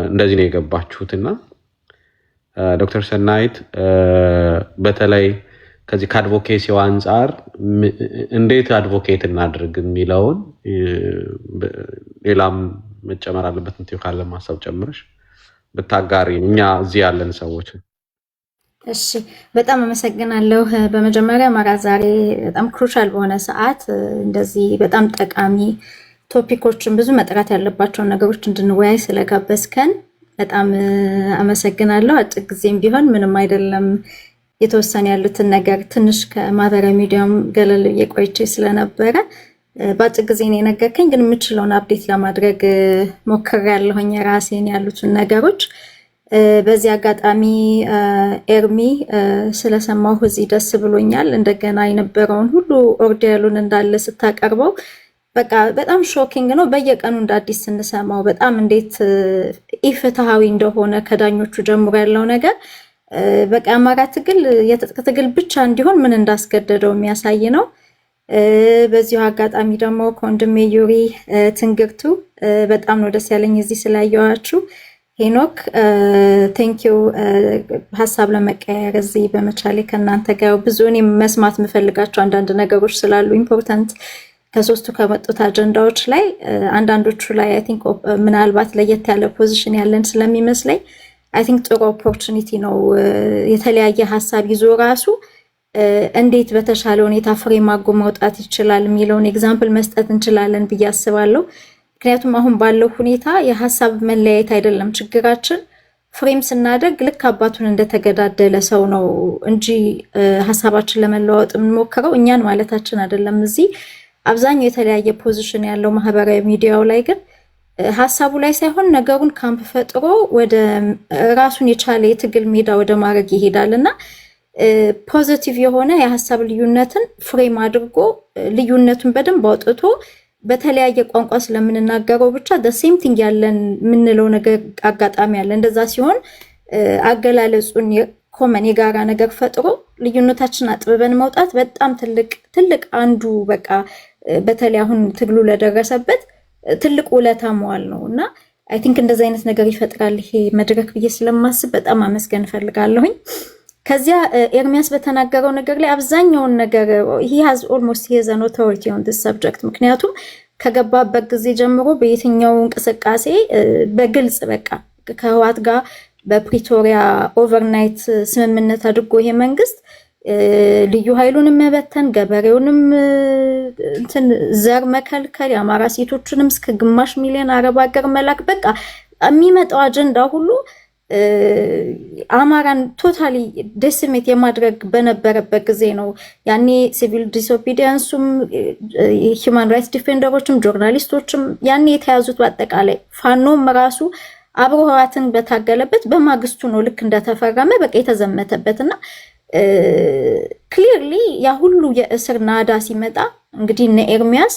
እንደዚህ ነው የገባችሁት እና ዶክተር ሰናይት በተለይ ከዚህ ከአድቮኬሲው አንጻር እንዴት አድቮኬት እናድርግ የሚለውን ሌላም መጨመር አለበት እንትን ካለ ማሰብ ጨምረሽ ብታጋሪ እኛ እዚህ ያለን ሰዎች። እሺ በጣም አመሰግናለሁ። በመጀመሪያ ማራ ዛሬ በጣም ክሩሻል በሆነ ሰዓት እንደዚህ በጣም ጠቃሚ ቶፒኮችን ብዙ መጥራት ያለባቸውን ነገሮች እንድንወያይ ስለጋበዝከን በጣም አመሰግናለሁ። አጭር ጊዜም ቢሆን ምንም አይደለም። የተወሰነ ያሉትን ነገር ትንሽ ከማህበራዊ ሚዲያም ገለል እየቆይቼ ስለነበረ በአጭር ጊዜ ነው የነገርከኝ፣ ግን የምችለውን አፕዴት ለማድረግ ሞክሬያለሁኝ ራሴን ያሉትን ነገሮች። በዚህ አጋጣሚ ኤርሚ ስለሰማሁ እዚህ ደስ ብሎኛል። እንደገና የነበረውን ሁሉ ኦርዲያሉን እንዳለ ስታቀርበው በቃ በጣም ሾኪንግ ነው። በየቀኑ እንደ አዲስ ስንሰማው በጣም እንዴት ኢፍትሃዊ እንደሆነ ከዳኞቹ ጀምሮ ያለው ነገር በቃ አማራ ትግል የትጥቅ ትግል ብቻ እንዲሆን ምን እንዳስገደደው የሚያሳይ ነው። በዚሁ አጋጣሚ ደግሞ ከወንድሜ ዩሪ ትንግርቱ በጣም ነው ደስ ያለኝ እዚህ ስላየዋችሁ። ሄኖክ ቴንኪው ሀሳብ ለመቀያየር እዚህ በመቻሌ ከእናንተ ጋር ብዙ እኔም መስማት የምፈልጋቸው አንዳንድ ነገሮች ስላሉ ኢምፖርታንት ከሶስቱ ከመጡት አጀንዳዎች ላይ አንዳንዶቹ ላይ አይ ቲንክ ምናልባት ለየት ያለ ፖዚሽን ያለን ስለሚመስለኝ አይ ቲንክ ጥሩ ኦፖርቹኒቲ ነው። የተለያየ ሀሳብ ይዞ ራሱ እንዴት በተሻለ ሁኔታ ፍሬም አድርጎ ማውጣት ይችላል የሚለውን ኤግዛምፕል መስጠት እንችላለን ብዬ አስባለሁ። ምክንያቱም አሁን ባለው ሁኔታ የሀሳብ መለያየት አይደለም ችግራችን። ፍሬም ስናደርግ ልክ አባቱን እንደተገዳደለ ሰው ነው እንጂ ሀሳባችን ለመለዋወጥ የምንሞክረው እኛን ማለታችን አይደለም። እዚህ አብዛኛው የተለያየ ፖዚሽን ያለው ማህበራዊ ሚዲያው ላይ ግን ሀሳቡ ላይ ሳይሆን ነገሩን ካምፕ ፈጥሮ ወደ ራሱን የቻለ የትግል ሜዳ ወደ ማድረግ ይሄዳል እና ፖዚቲቭ የሆነ የሀሳብ ልዩነትን ፍሬም አድርጎ ልዩነቱን በደንብ አውጥቶ በተለያየ ቋንቋ ስለምንናገረው ብቻ ሴም ቲንግ ያለን የምንለው ነገር አጋጣሚ አለ። እንደዛ ሲሆን አገላለጹን ኮመን የጋራ ነገር ፈጥሮ ልዩነታችን አጥብበን መውጣት በጣም ትልቅ አንዱ በቃ በተለይ አሁን ትግሉ ለደረሰበት ትልቅ ውለታ መዋል ነው እና አይ ቲንክ እንደዚህ አይነት ነገር ይፈጥራል ይሄ መድረክ ብዬ ስለማስብ በጣም አመስገን ፈልጋለሁኝ። ከዚያ ኤርሚያስ በተናገረው ነገር ላይ አብዛኛውን ነገር he has almost an authority on this subject ምክንያቱም ከገባበት ጊዜ ጀምሮ በየትኛው እንቅስቃሴ በግልጽ በቃ ከህወሓት ጋር በፕሪቶሪያ ኦቨርናይት ስምምነት አድርጎ ይሄ መንግስት ልዩ ኃይሉንም መበተን ገበሬውንም እንትን ዘር መከልከል የአማራ ሴቶችንም እስከ ግማሽ ሚሊዮን አረብ ሀገር መላክ በቃ የሚመጣው አጀንዳ ሁሉ አማራን ቶታሊ ዴሲሜት የማድረግ በነበረበት ጊዜ ነው። ያኔ ሲቪል ዲስኦቢዲየንሱም ሂውማን ራይትስ ዲፌንደሮችም ጆርናሊስቶችም ያኔ የተያዙት በአጠቃላይ ፋኖም ራሱ አብሮ ህወሓትን በታገለበት በማግስቱ ነው ልክ እንደተፈረመ በቃ የተዘመተበትና ክሊርሊ ያ ሁሉ የእስር ናዳ ሲመጣ እንግዲህ እነ ኤርሚያስ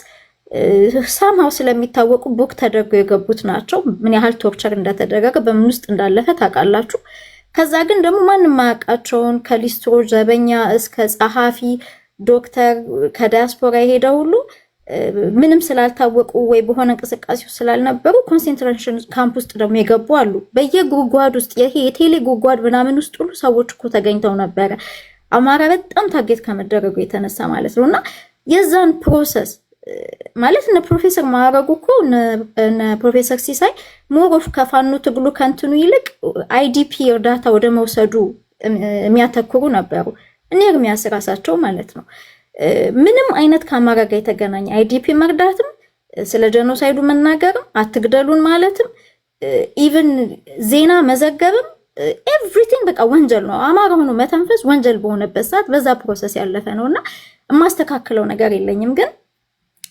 ሳምሃው ስለሚታወቁ ቡክ ተደርገው የገቡት ናቸው። ምን ያህል ቶርቸር እንደተደረገ በምን ውስጥ እንዳለፈ ታውቃላችሁ። ከዛ ግን ደግሞ ማንም ማያውቃቸውን ከሊስትሮ ዘበኛ እስከ ጸሐፊ ዶክተር ከዲያስፖራ የሄደ ሁሉ ምንም ስላልታወቁ ወይ በሆነ እንቅስቃሴው ስላልነበሩ ኮንሰንትሬሽን ካምፕ ውስጥ ደግሞ የገቡ አሉ። በየጉጓድ ውስጥ ይሄ የቴሌ ጉጓድ ምናምን ውስጥ ሁሉ ሰዎች እኮ ተገኝተው ነበረ። አማራ በጣም ታጌት ከመደረጉ የተነሳ ማለት ነውና የዛን ፕሮሰስ ማለት እነ ፕሮፌሰር ማዕረጉ እኮ እነ ፕሮፌሰር ሲሳይ ሞሮፍ ከፋኖ ትግሉ ከንትኑ ይልቅ አይዲፒ እርዳታ ወደ መውሰዱ የሚያተኩሩ ነበሩ። እኔ ኤርሚያስ ራሳቸው ማለት ነው ምንም አይነት ከአማራ ጋር የተገናኘ አይዲፒ መርዳትም ስለ ጀኖሳይዱ መናገርም አትግደሉን ማለትም ኢቭን ዜና መዘገብም ኤቭሪቲንግ በቃ ወንጀል ነው። አማራ ሆኖ መተንፈስ ወንጀል በሆነበት ሰዓት በዛ ፕሮሰስ ያለፈ ነውና የማስተካክለው ነገር የለኝም። ግን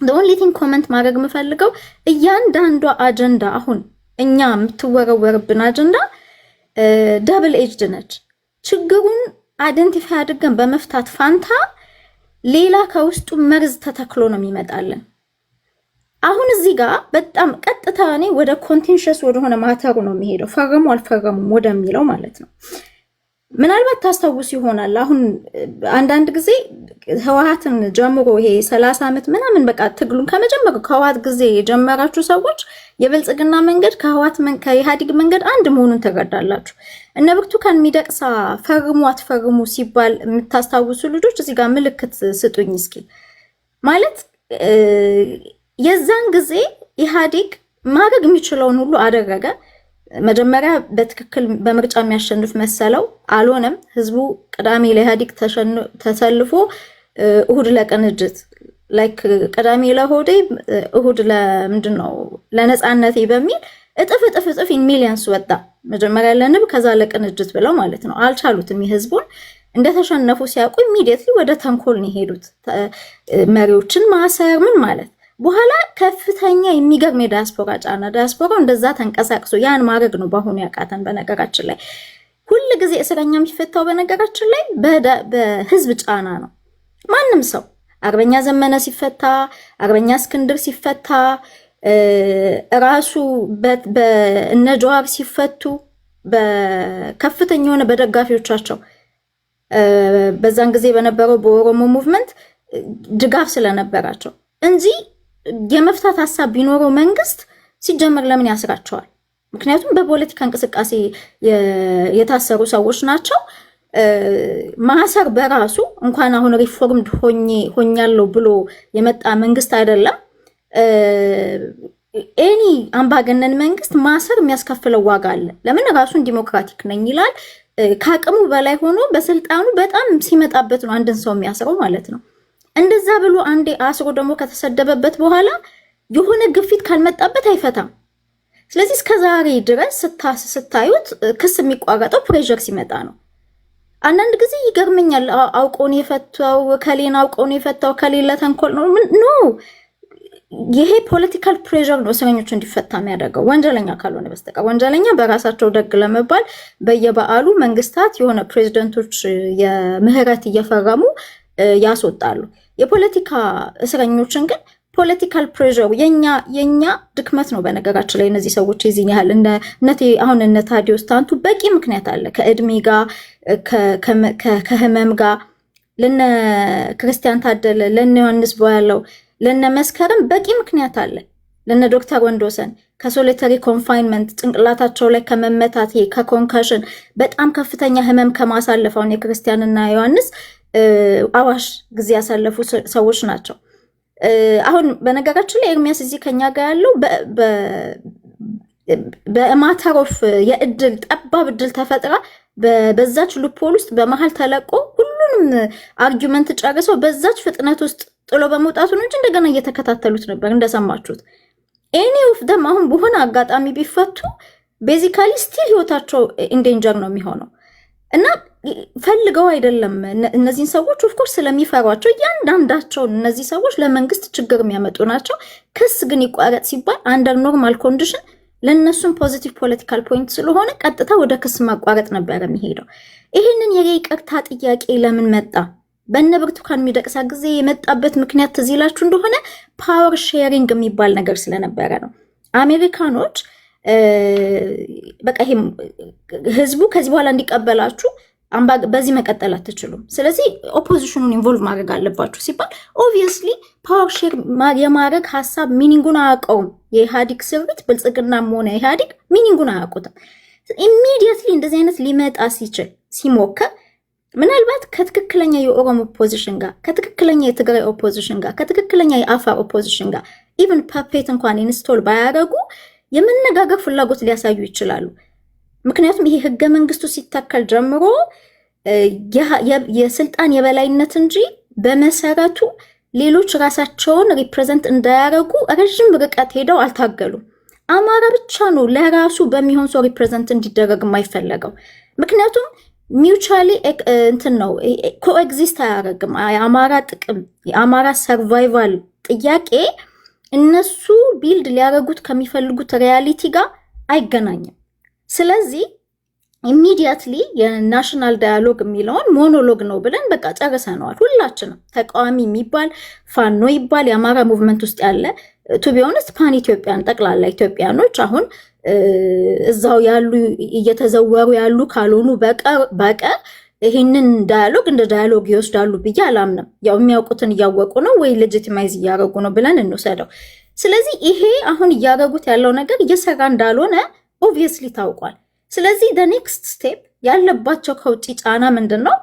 the only thing ኮመንት ማድረግ የምፈልገው እያንዳንዷ አጀንዳ አሁን እኛ የምትወረወርብን አጀንዳ ዳብል ኤጅድ ነች። ችግሩን አይደንቲፋይ አድርገን በመፍታት ፋንታ ሌላ ከውስጡ መርዝ ተተክሎ ነው የሚመጣልን። አሁን እዚህ ጋር በጣም ቀጥታ እኔ ወደ ኮንቴንሽስ ወደሆነ ማተሩ ነው የሚሄደው፣ ፈረሙ አልፈረሙም ወደሚለው ማለት ነው። ምናልባት ታስታውሱ ይሆናል አሁን አንዳንድ ጊዜ ህወሓትን ጀምሮ ይሄ 30 ዓመት ምናምን በቃ ትግሉን ከመጀመሩ ከህወሓት ጊዜ የጀመራችሁ ሰዎች የብልጽግና መንገድ ከኢህአዴግ መንገድ አንድ መሆኑን ተረዳላችሁ። እነ ብርቱካን ሚደቅሳ ፈርሙ አትፈርሙ ሲባል የምታስታውሱ ልጆች እዚህ ጋር ምልክት ስጡኝ እስኪ። ማለት የዛን ጊዜ ኢህአዴግ ማድረግ የሚችለውን ሁሉ አደረገ። መጀመሪያ በትክክል በምርጫ የሚያሸንፍ መሰለው፣ አልሆነም። ህዝቡ ቅዳሜ ለኢህአዴግ ተሰልፎ እሁድ ለቅንጅት ላይክ ቅዳሜ ለሆዴ እሁድ ለምንድነው ለነጻነቴ በሚል እጥፍ ሚሊየንስ ወጣ። መጀመሪያ ለንብ ከዛ ለቅንጅት ብለው ማለት ነው። አልቻሉትም። የህዝቡን እንደተሸነፉ ሲያውቁ ኢሚዲየትሊ ወደ ተንኮል ነው ሄዱት። መሪዎችን ማሰር ምን ማለት በኋላ ከፍተኛ የሚገርም የዲያስፖራ ጫና ዲያስፖራው እንደዛ ተንቀሳቅሶ ያን ማድረግ ነው በአሁኑ ያቃተን። በነገራችን ላይ ሁሉ ጊዜ እስረኛ የሚፈታው በነገራችን ላይ በህዝብ ጫና ነው። ማንም ሰው አርበኛ ዘመነ ሲፈታ፣ አርበኛ እስክንድር ሲፈታ፣ ራሱ በእነ ጀዋር ሲፈቱ በከፍተኛ የሆነ በደጋፊዎቻቸው በዛን ጊዜ በነበረው በኦሮሞ ሙቭመንት ድጋፍ ስለነበራቸው እንጂ የመፍታት ሐሳብ ቢኖረው መንግስት ሲጀመር ለምን ያስራቸዋል? ምክንያቱም በፖለቲካ እንቅስቃሴ የታሰሩ ሰዎች ናቸው። ማሰር በራሱ እንኳን አሁን ሪፎርምድ ሆኛለሁ ብሎ የመጣ መንግስት አይደለም። ኤኒ አምባገነን መንግስት ማሰር የሚያስከፍለው ዋጋ አለ። ለምን ራሱን ዲሞክራቲክ ነኝ ይላል። ከአቅሙ በላይ ሆኖ በስልጣኑ በጣም ሲመጣበት ነው አንድን ሰው የሚያስረው ማለት ነው። እንደዛ ብሎ አንዴ አስሮ ደግሞ ከተሰደበበት በኋላ የሆነ ግፊት ካልመጣበት አይፈታም። ስለዚህ እስከዛሬ ድረስ ስታዩት ክስ የሚቋረጠው ፕሬሸር ሲመጣ ነው። አንዳንድ ጊዜ ይገርመኛል። አውቆን የፈታው ከሌን አውቆን የፈታው ከሌለ ተንኮል ነው ኖ ይሄ ፖለቲካል ፕሬሸር ነው እስረኞች እንዲፈታ የሚያደርገው ወንጀለኛ ካልሆነ በስተቀር። ወንጀለኛ በራሳቸው ደግ ለመባል በየበዓሉ መንግስታት የሆነ ፕሬዚደንቶች የምህረት እየፈረሙ ያስወጣሉ። የፖለቲካ እስረኞችን ግን ፖለቲካል ፕሬሸር የኛ ድክመት ነው። በነገራችን ላይ እነዚህ ሰዎች የዚህን ያህል አሁን እነ ታዲዮስ ታንቱ በቂ ምክንያት አለ። ከእድሜ ጋር ከህመም ጋር ለነ ክርስቲያን ታደለ ለነ ዮሐንስ ቦያለው ለነ መስከረም በቂ ምክንያት አለ። ለነ ዶክተር ወንዶሰን ከሶሊተሪ ኮንፋይንመንት ጭንቅላታቸው ላይ ከመመታት ከኮንካሽን በጣም ከፍተኛ ህመም ከማሳለፈውን የክርስቲያንና ዮሐንስ አዋሽ ጊዜ ያሳለፉ ሰዎች ናቸው። አሁን በነገራችን ላይ ኤርሚያስ እዚህ ከኛ ጋር ያለው በማተሮፍ የእድል ጠባብ እድል ተፈጥራ በዛች ሉፖል ውስጥ በመሃል ተለቆ ሁሉንም አርጊውመንት ጨርሰው በዛች ፍጥነት ውስጥ ጥሎ በመውጣቱ ነው እንጂ እንደገና እየተከታተሉት ነበር እንደሰማችሁት። ኤኒ ኦፍ ደም አሁን በሆነ አጋጣሚ ቢፈቱ ቤዚካሊ ስቲል ህይወታቸው ኢንዴንጀር ነው የሚሆነው እና ፈልገው አይደለም እነዚህን ሰዎች ኦፍኮርስ ስለሚፈሯቸው እያንዳንዳቸውን እነዚህ ሰዎች ለመንግስት ችግር የሚያመጡ ናቸው። ክስ ግን ይቋረጥ ሲባል አንደር ኖርማል ኮንዲሽን ለእነሱም ፖዚቲቭ ፖለቲካል ፖይንት ስለሆነ ቀጥታ ወደ ክስ ማቋረጥ ነበር የሚሄደው። ይህንን የይቅርታ ጥያቄ ለምን መጣ? በእነ ብርቱካን ሚደቅሳ ጊዜ የመጣበት ምክንያት ትዝ ይላችሁ እንደሆነ ፓወር ሼሪንግ የሚባል ነገር ስለነበረ ነው። አሜሪካኖች በቃ ይሄ ህዝቡ ከዚህ በኋላ እንዲቀበላችሁ በዚህ መቀጠል አትችሉም፣ ስለዚህ ኦፖዚሽኑን ኢንቮልቭ ማድረግ አለባችሁ ሲባል ኦብቪየስሊ ፓወር ሼር የማድረግ ሀሳብ ሚኒንጉን አያውቀውም። የኢህአዲግ ስሪት ብልጽግናም ሆነ ኢህአዲግ ሚኒንጉን አያውቁትም። ኢሚዲየትሊ እንደዚህ አይነት ሊመጣ ሲችል ሲሞከር ምናልባት ከትክክለኛ የኦሮሞ ኦፖዚሽን ጋር ከትክክለኛ የትግራይ ኦፖዚሽን ጋር ከትክክለኛ የአፋር ኦፖዚሽን ጋር ኢቨን ፐፔት እንኳን ኢንስቶል ባያደርጉ የመነጋገር ፍላጎት ሊያሳዩ ይችላሉ። ምክንያቱም ይሄ ህገ መንግስቱ ሲተከል ጀምሮ የስልጣን የበላይነት እንጂ በመሰረቱ ሌሎች ራሳቸውን ሪፕሬዘንት እንዳያደርጉ ረዥም ርቀት ሄደው አልታገሉም። አማራ ብቻ ነው ለራሱ በሚሆን ሰው ሪፕሬዘንት እንዲደረግ የማይፈለገው። ምክንያቱም ሚውቹዋሊ እንትን ነው ኮኤግዚስት አያደርግም። የአማራ ጥቅም የአማራ ሰርቫይቫል ጥያቄ እነሱ ቢልድ ሊያደርጉት ከሚፈልጉት ሪያሊቲ ጋር አይገናኝም። ስለዚህ ኢሚዲየትሊ የናሽናል ዳያሎግ የሚለውን ሞኖሎግ ነው ብለን በቃ ጨርሰነዋል። ሁላችንም ተቃዋሚ የሚባል ፋኖ ይባል የአማራ ሙቭመንት ውስጥ ያለ ቱ ቢ ኦነስት ፓን ኢትዮጵያን ጠቅላላ ኢትዮጵያኖች አሁን እዛው ያሉ እየተዘወሩ ያሉ ካልሆኑ በቀር ይህንን ዳያሎግ እንደ ዳያሎግ ይወስዳሉ ብዬ አላምንም። ያው የሚያውቁትን እያወቁ ነው ወይ ሌጂቲማይዝ እያደረጉ ነው ብለን እንውሰደው። ስለዚህ ይሄ አሁን እያደረጉት ያለው ነገር እየሰራ እንዳልሆነ ኦብቪየስሊ ታውቋል። ስለዚህ ኔክስት ስቴፕ ያለባቸው ከውጭ ጫና ምንድን ነው?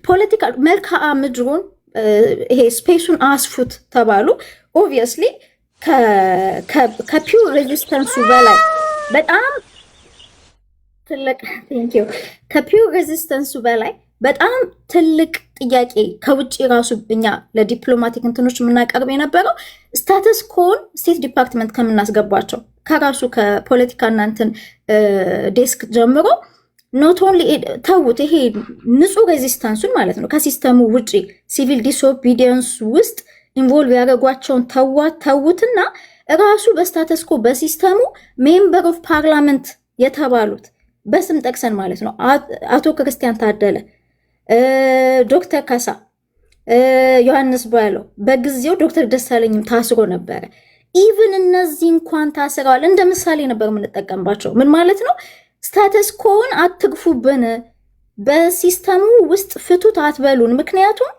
ፖለቲካል መልክዓ ምድሩን ይሄ ስፔሱን አስፉት ተባሉ። ኦብቪየስሊ ከፒውር ሬዚስተንሱ በላይ በጣም ትልቅ ከፒውር ሬዚስተንሱ በላይ በጣም ትልቅ ጥያቄ ከውጭ ራሱ እኛ ለዲፕሎማቲክ እንትኖች የምናቀርብ የነበረው ስታተስ ኮን ስቴት ዲፓርትመንት ከምናስገባቸው ከራሱ ከፖለቲካ እናንትን ዴስክ ጀምሮ ኖት ኦንሊ ተውት፣ ይሄ ንጹህ ሬዚስታንሱን ማለት ነው ከሲስተሙ ውጪ ሲቪል ዲስኦቢዲየንስ ውስጥ ኢንቮልቭ ያደረጓቸውን ተውትና ራሱ በስታተስ ኮ በሲስተሙ ሜምበር ኦፍ ፓርላመንት የተባሉት በስም ጠቅሰን ማለት ነው አቶ ክርስቲያን ታደለ፣ ዶክተር ካሳ፣ ዮሐንስ ባያለው፣ በጊዜው ዶክተር ደሳለኝም ታስሮ ነበረ። ኢቭን እነዚህ እንኳን ታስረዋል። እንደ ምሳሌ ነበር የምንጠቀምባቸው። ምን ማለት ነው? ስታተስ ኮን አትግፉብን፣ በሲስተሙ ውስጥ ፍቱት አትበሉን። ምክንያቱም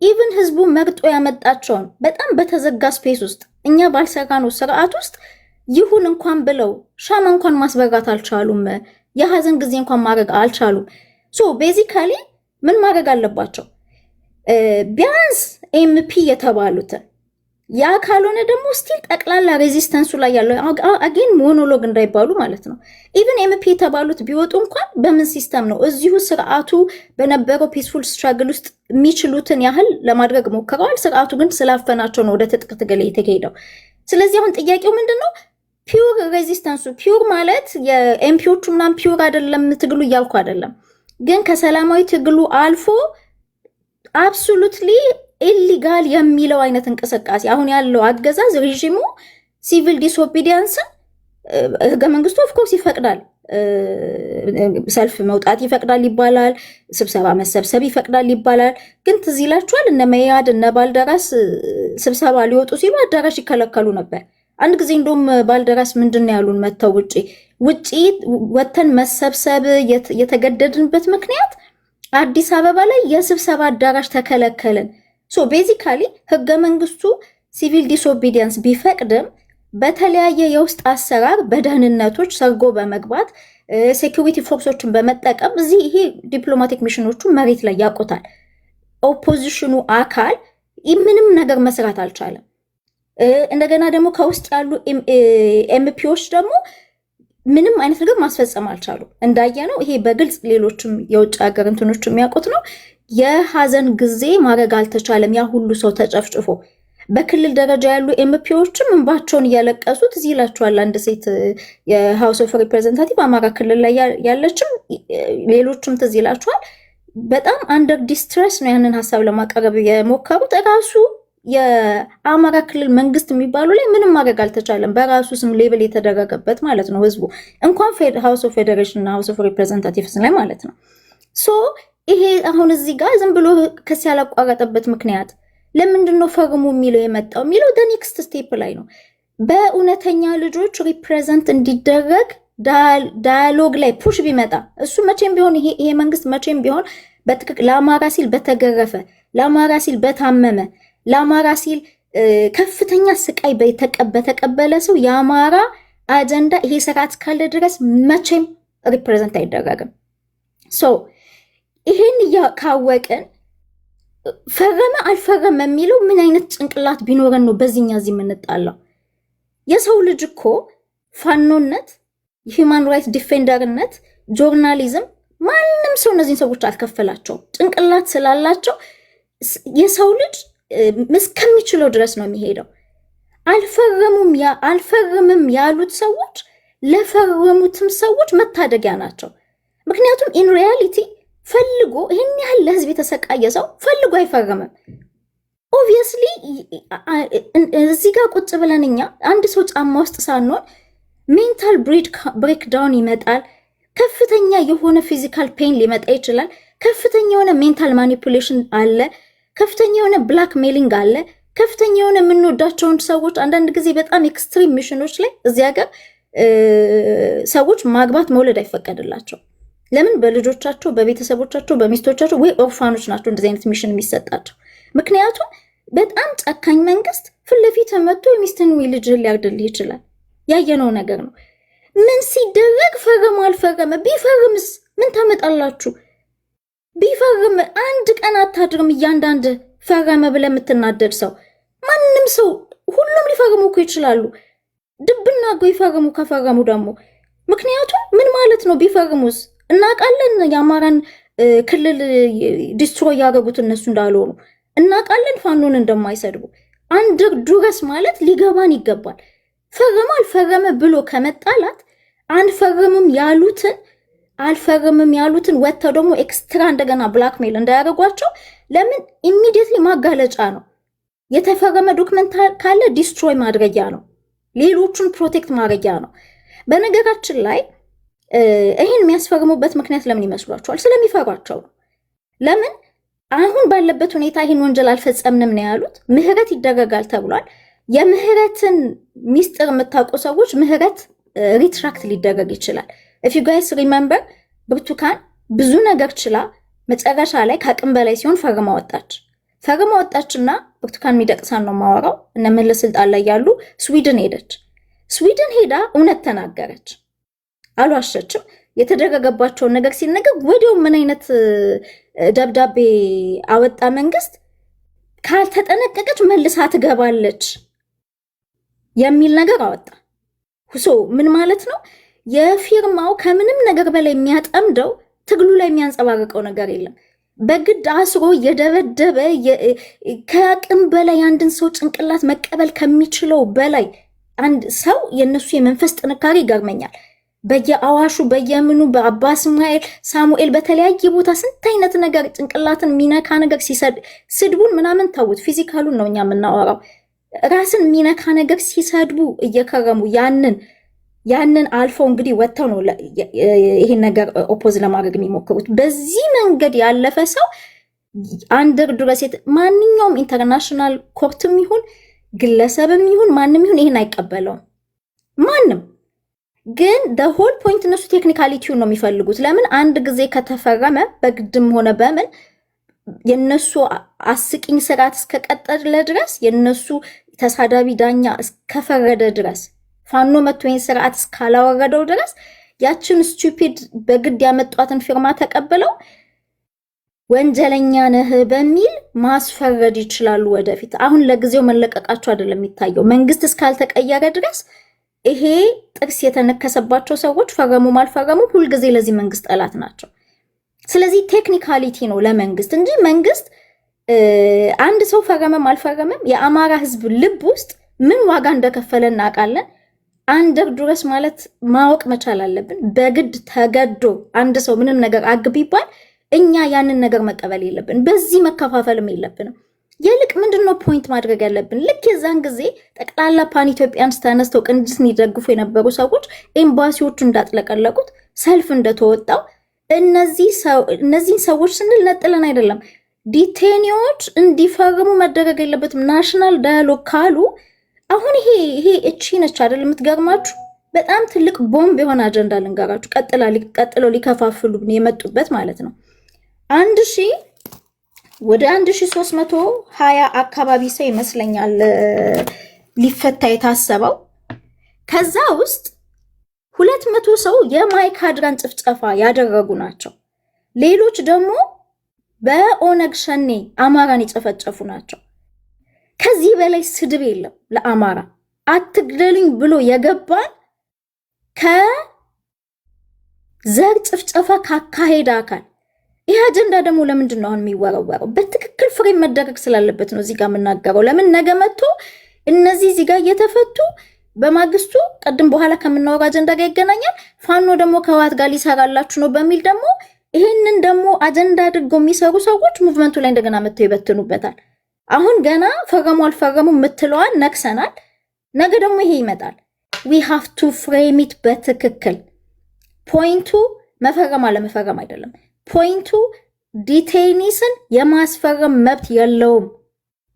ኢቭን ህዝቡ መርጦ ያመጣቸውን በጣም በተዘጋ ስፔስ ውስጥ እኛ ባልሰራነው ስርዓት ውስጥ ይሁን እንኳን ብለው ሻማ እንኳን ማስበራት አልቻሉም። የሀዘን ጊዜ እንኳን ማድረግ አልቻሉም። ሶ ቤዚካሊ ምን ማድረግ አለባቸው? ቢያንስ ኤምፒ የተባሉትን ያ ካልሆነ ደግሞ ስቲል ጠቅላላ ሬዚስተንሱ ላይ ያለው አጌን ሞኖሎግ እንዳይባሉ ማለት ነው። ኢቨን ኤምፒ የተባሉት ቢወጡ እንኳን በምን ሲስተም ነው? እዚሁ ስርዓቱ በነበረው ፒስፉል ስትራግል ውስጥ የሚችሉትን ያህል ለማድረግ ሞክረዋል። ስርዓቱ ግን ስላፈናቸው ነው ወደ ትጥቅ ትግል የተካሄደው። ስለዚህ አሁን ጥያቄው ምንድን ነው? ፒውር ሬዚስተንሱ ፒውር ማለት የኤምፒዎቹ ምናምን ፒውር አይደለም ትግሉ እያልኩ አይደለም፣ ግን ከሰላማዊ ትግሉ አልፎ አብሶሉትሊ ኢሊጋል የሚለው አይነት እንቅስቃሴ አሁን ያለው አገዛዝ ሬጂሙ ሲቪል ዲስኦቢዲየንስን ህገ መንግስቱ ኦፍኮርስ ይፈቅዳል፣ ሰልፍ መውጣት ይፈቅዳል ይባላል፣ ስብሰባ መሰብሰብ ይፈቅዳል ይባላል። ግን ትዝ ይላችኋል እነ መያድ እነ ባልደራስ ስብሰባ ሊወጡ ሲሉ አዳራሽ ይከለከሉ ነበር። አንድ ጊዜ እንደውም ባልደራስ ምንድን ነው ያሉን? መተው ውጪ ወተን መሰብሰብ የተገደድንበት ምክንያት አዲስ አበባ ላይ የስብሰባ አዳራሽ ተከለከልን። ሶ ቤዚካሊ ህገ መንግስቱ ሲቪል ዲስኦቢዲየንስ ቢፈቅድም በተለያየ የውስጥ አሰራር በደህንነቶች ሰርጎ በመግባት ሴኩሪቲ ፎርሶችን በመጠቀም እዚህ ይሄ ዲፕሎማቲክ ሚሽኖቹ መሬት ላይ ያቆታል። ኦፖዚሽኑ አካል ምንም ነገር መስራት አልቻለም። እንደገና ደግሞ ከውስጥ ያሉ ኤምፒዎች ደግሞ ምንም አይነት ነገር ማስፈጸም አልቻሉ። እንዳየነው ይሄ በግልጽ ሌሎችም የውጭ ሀገር እንትኖች የሚያውቁት ነው። የሀዘን ጊዜ ማድረግ አልተቻለም። ያ ሁሉ ሰው ተጨፍጭፎ በክልል ደረጃ ያሉ ኤምፒዎችም እንባቸውን እያለቀሱ ትዝ ይላችኋል። አንድ ሴት የሃውስ ኦፍ ሪፕሬዘንታቲቭ አማራ ክልል ላይ ያለችም ሌሎችም ትዝ ይላችኋል። በጣም አንደር ዲስትረስ ነው ያንን ሀሳብ ለማቅረብ የሞከሩት። ራሱ የአማራ ክልል መንግስት የሚባሉ ላይ ምንም ማድረግ አልተቻለም። በራሱ ስም ሌብል የተደረገበት ማለት ነው ህዝቡ እንኳን ሃውስ ኦፍ ፌዴሬሽን እና ሃውስ ኦፍ ሪፕሬዘንታቲቭስ ላይ ማለት ነው። ሶ ይሄ አሁን እዚህ ጋር ዝም ብሎ ክስ ያላቋረጠበት ምክንያት ለምንድን ነው ፈርሙ የሚለው የመጣው የሚለው ኔክስት ስቴፕ ላይ ነው። በእውነተኛ ልጆች ሪፕሬዘንት እንዲደረግ ዳያሎግ ላይ ፑሽ ቢመጣ እሱ መቼም ቢሆን ይሄ መንግስት መቼም ቢሆን በትክክል ለአማራ ሲል በተገረፈ፣ ለአማራ ሲል በታመመ፣ ለአማራ ሲል ከፍተኛ ስቃይ በተቀበለ ሰው የአማራ አጀንዳ ይሄ ስርዓት ካለ ድረስ መቼም ሪፕሬዘንት አይደረግም። ሶ ይሄን ካወቅን ፈረመ አልፈረመ የሚለው ምን አይነት ጭንቅላት ቢኖረን ነው በዚህኛ እዚህ የምንጣላው? የሰው ልጅ እኮ ፋኖነት፣ ሂውማን ራይትስ ዲፌንደርነት፣ ጆርናሊዝም ማንም ሰው እነዚህን ሰዎች አልከፈላቸውም። ጭንቅላት ስላላቸው የሰው ልጅ እስከሚችለው ድረስ ነው የሚሄደው። አልፈርምም ያሉት ሰዎች ለፈረሙትም ሰዎች መታደጊያ ናቸው። ምክንያቱም ኢን ሪያሊቲ ፈልጎ ይህን ያህል ለህዝብ የተሰቃየ ሰው ፈልጎ አይፈርምም። ኦብቪየስሊ እዚህ ጋር ቁጭ ብለን እኛ አንድ ሰው ጫማ ውስጥ ሳንሆን ሜንታል ብሬክዳውን ይመጣል። ከፍተኛ የሆነ ፊዚካል ፔን ሊመጣ ይችላል። ከፍተኛ የሆነ ሜንታል ማኒፑሌሽን አለ። ከፍተኛ የሆነ ብላክ ሜሊንግ አለ። ከፍተኛ የሆነ የምንወዳቸውን ሰዎች አንዳንድ ጊዜ በጣም ኤክስትሪም ሚሽኖች ላይ እዚህ ሀገር ሰዎች ማግባት መውለድ አይፈቀድላቸው። ለምን? በልጆቻቸው፣ በቤተሰቦቻቸው፣ በሚስቶቻቸው ወይ ኦርፋኖች ናቸው እንደዚህ አይነት ሚሽን የሚሰጣቸው። ምክንያቱም በጣም ጨካኝ መንግስት ፊት ለፊት መጥቶ የሚስትን ወይ ልጅህን ሊያርድልህ ይችላል። ያየነው ነገር ነው። ምን ሲደረግ ፈረመ አልፈረመ? ቢፈርምስ ምን ታመጣላችሁ? ቢፈርም አንድ ቀን አታድርም። እያንዳንድ ፈረመ ብለህ የምትናደድ ሰው ማንም ሰው ሁሉም ሊፈርሙ እኮ ይችላሉ። ድብና ጎ ይፈርሙ ከፈረሙ ደግሞ ምክንያቱም ምን ማለት ነው? ቢፈርሙስ እናውቃለን። የአማራን ክልል ዲስትሮይ ያደረጉት እነሱ እንዳልሆኑ እናውቃለን። ፋኖን እንደማይሰድቡ አንድ ዱረስ ማለት ሊገባን ይገባል። ፈረመ አልፈረመ ብሎ ከመጣላት አልፈርምም ያሉትን ወጥተው ደግሞ ኤክስትራ እንደገና ብላክሜል እንዳያደርጓቸው ለምን ኢሚዲየትሊ ማጋለጫ ነው። የተፈረመ ዶክመንት ካለ ዲስትሮይ ማድረጊያ ነው። ሌሎቹን ፕሮቴክት ማድረጊያ ነው። በነገራችን ላይ ይህን የሚያስፈርሙበት ምክንያት ለምን ይመስሏቸዋል? ስለሚፈሯቸው ነው። ለምን አሁን ባለበት ሁኔታ ይህን ወንጀል አልፈጸምንም ነው ያሉት። ምህረት ይደረጋል ተብሏል። የምህረትን ሚስጥር የምታውቁ ሰዎች ምህረት ሪትራክት ሊደረግ ይችላል። if you guys remember ብርቱካን ብዙ ነገር ችላ መጨረሻ ላይ ከአቅም በላይ ሲሆን ፈርማ ወጣችና ብርቱካን የሚደቅሳን ነው ማወራው እነ መለስ ስልጣን ላይ ያሉ ስዊድን ሄደች። ስዊድን ሄዳ እውነት ተናገረች። አልዋሸችም። የተደረገባቸውን ነገር ሲነገር ወዲያው ምን አይነት ደብዳቤ አወጣ መንግስት? ካልተጠነቀቀች መልሳ ትገባለች የሚል ነገር አወጣ። ምን ማለት ነው? የፊርማው ከምንም ነገር በላይ የሚያጠምደው ትግሉ ላይ የሚያንጸባርቀው ነገር የለም። በግድ አስሮ የደበደበ ከአቅም በላይ አንድን ሰው ጭንቅላት መቀበል ከሚችለው በላይ አንድ ሰው የነሱ የመንፈስ ጥንካሬ ይገርመኛል። በየአዋሹ በየምኑ በአባ ሳሙኤል በተለያየ ቦታ ስንት አይነት ነገር ጭንቅላትን የሚነካ ነገር ስድቡን ምናምን ተውት፣ ፊዚካሉን ነው እኛ የምናወራው። ራስን የሚነካ ነገር ሲሰድቡ እየከረሙ ያንን አልፈው እንግዲህ ወጥተው ነው ይሄን ነገር ኦፖዝ ለማድረግ የሚሞክሩት። በዚህ መንገድ ያለፈ ሰው አንደር ድረስ ማንኛውም ኢንተርናሽናል ኮርትም ይሁን ግለሰብም ይሁን ማንም ይሁን ይሄን አይቀበለውም ማንም። ግን ሆል ፖይንት እነሱ ቴክኒካሊቲውን ነው የሚፈልጉት። ለምን አንድ ጊዜ ከተፈረመ በግድም ሆነ በምን የነሱ አስቂኝ ስርዓት እስከቀጠለ ድረስ የነሱ ተሳዳቢ ዳኛ እስከፈረደ ድረስ ፋኖ መቶ ይህን ስርዓት እስካላወረደው ድረስ ያችን ስቱፒድ በግድ ያመጧትን ፊርማ ተቀብለው ወንጀለኛ ነህ በሚል ማስፈረድ ይችላሉ ወደፊት። አሁን ለጊዜው መለቀቃቸው አይደለም የሚታየው። መንግስት እስካልተቀየረ ድረስ ይሄ ጥርስ የተነከሰባቸው ሰዎች ፈረሙም አልፈረሙም ሁልጊዜ ለዚህ መንግስት ጠላት ናቸው። ስለዚህ ቴክኒካሊቲ ነው ለመንግስት እንጂ መንግስት አንድ ሰው ፈረመም አልፈረመም የአማራ ህዝብ ልብ ውስጥ ምን ዋጋ እንደከፈለ እናውቃለን። አንደር ድረስ ማለት ማወቅ መቻል አለብን። በግድ ተገዶ አንድ ሰው ምንም ነገር አግብ ይባል እኛ ያንን ነገር መቀበል የለብን። በዚህ መከፋፈልም የለብንም። ይልቅ ምንድነው ፖይንት ማድረግ ያለብን? ልክ የዛን ጊዜ ጠቅላላ ፓን ኢትዮጵያንስ ተነስተው ቅንጅትን ይደግፉ የነበሩ ሰዎች ኤምባሲዎቹ እንዳጥለቀለቁት ሰልፍ እንደተወጣው እነዚህን ሰዎች ስንል ነጥለን አይደለም። ዲቴኒዎች እንዲፈርሙ መደረግ የለበትም። ናሽናል ዳያሎግ ካሉ አሁን ይሄ እቺ ነች አይደል? የምትገርማችሁ በጣም ትልቅ ቦምብ የሆነ አጀንዳ ልንገራችሁ። ቀጥለው ሊከፋፍሉ የመጡበት ማለት ነው። ወደ 1320 አካባቢ ሰው ይመስለኛል ሊፈታ የታሰበው። ከዛ ውስጥ 200 ሰው የማይካድራን ጭፍጨፋ ያደረጉ ናቸው። ሌሎች ደግሞ በኦነግ ሸኔ አማራን የጨፈጨፉ ናቸው። ከዚህ በላይ ስድብ የለም ለአማራ። አትግደሉኝ ብሎ የገባን ከዘር ጭፍጨፋ ካካሄደ አካል። ይህ አጀንዳ ደግሞ ለምንድን ነው አሁን የሚወረወረው? በትክክል ፍሬም መደረግ ስላለበት ነው እዚህ ጋር የምናገረው። ለምን ነገ መጥቶ እነዚህ እዚህ ጋር እየተፈቱ በማግስቱ ቀድም በኋላ ከምናወራ አጀንዳ ጋር ይገናኛል። ፋኖ ደግሞ ከህወሓት ጋር ሊሰራላችሁ ነው በሚል ደግሞ ይሄንን ደግሞ አጀንዳ አድርገው የሚሰሩ ሰዎች ሙቭመንቱ ላይ እንደገና መጥተው ይበትኑበታል። አሁን ገና ፈረሙ አልፈረሙ የምትለዋን ነክሰናል። ነገ ደግሞ ይሄ ይመጣል። ዊ ሃቭ ቱ ፍሬም ኢት በትክክል። ፖይንቱ መፈረም አለመፈረም አይደለም። ፖይንቱ ዲቴይኒስን የማስፈረም መብት የለውም።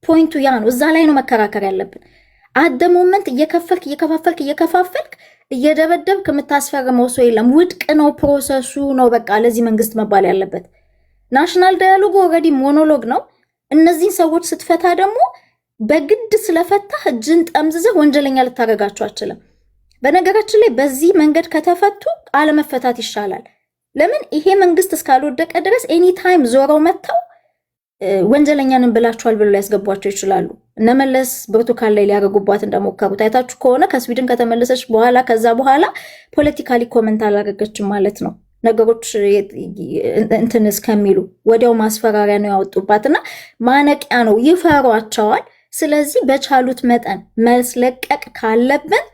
ፖይንቱ ያ ነው። እዛ ላይ ነው መከራከር ያለብን። አደ ሞመንት እየከፋፈልክ እየደበደብክ የምታስፈርመው ሰው የለም። ውድቅ ነው ፕሮሰሱ ነው በቃ ለዚህ መንግስት መባል ያለበት። ናሽናል ዳያሎግ ኦልሬዲ ሞኖሎግ ነው። እነዚህን ሰዎች ስትፈታ ደግሞ በግድ ስለፈታህ እጅን ጠምዝዘህ ወንጀለኛ ልታደርጋቸው አትችልም። በነገራችን ላይ በዚህ መንገድ ከተፈቱ አለመፈታት ይሻላል። ለምን ይሄ መንግስት እስካልወደቀ ድረስ ኤኒ ታይም ዞረው መጥተው ወንጀለኛንን ብላችኋል ብለው ሊያስገቧቸው ይችላሉ። እነመለስ ብርቱካን ላይ ሊያደርጉባት እንደሞከሩት አይታችሁ ከሆነ ከስዊድን ከተመለሰች በኋላ ከዛ በኋላ ፖለቲካሊ ኮመንት አላደረገችም ማለት ነው። ነገሮች እንትን እስከሚሉ ወዲያው ማስፈራሪያ ነው ያወጡባትና ማነቂያ ነው። ይፈሯቸዋል። ስለዚህ በቻሉት መጠን መስለቀቅ ካለብን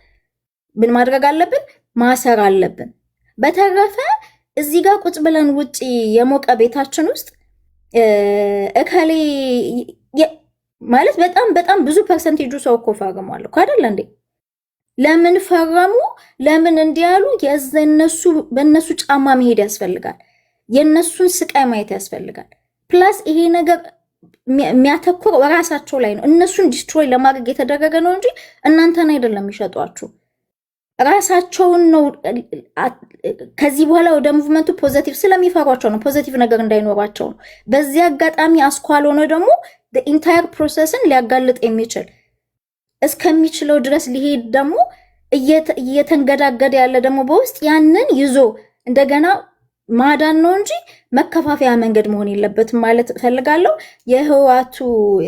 ምን ማድረግ አለብን? ማሰር አለብን። በተረፈ እዚህ ጋር ቁጭ ብለን ውጪ የሞቀ ቤታችን ውስጥ እከሌ ማለት በጣም ብዙ ፐርሰንቴጁ ሰው እኮ ፈርሟል እኮ አይደል እንዴ? ለምን ፈረሙ? ለምን እንዲያሉ በእነሱ ጫማ መሄድ ያስፈልጋል። የእነሱን ስቃይ ማየት ያስፈልጋል። ፕላስ ይሄ ነገር የሚያተኩረው ራሳቸው ላይ ነው። እነሱን ዲስትሮይ ለማድረግ የተደረገ ነው እንጂ እናንተን አይደለም የሚሸጧችሁ። ራሳቸውን ነው። ከዚህ በኋላ ወደ ሙቭመንቱ ፖዚቲቭ ስለሚፈሯቸው ነው፣ ፖዚቲቭ ነገር እንዳይኖራቸው ነው። በዚህ አጋጣሚ አስኳል ሆነ ደግሞ ኢንታየር ፕሮሰስን ሊያጋልጥ የሚችል እስከሚችለው ድረስ ሊሄድ ደግሞ እየተንገዳገደ ያለ ደግሞ በውስጥ ያንን ይዞ እንደገና ማዳን ነው እንጂ መከፋፈያ መንገድ መሆን የለበትም ማለት እፈልጋለሁ። የህወሓቱ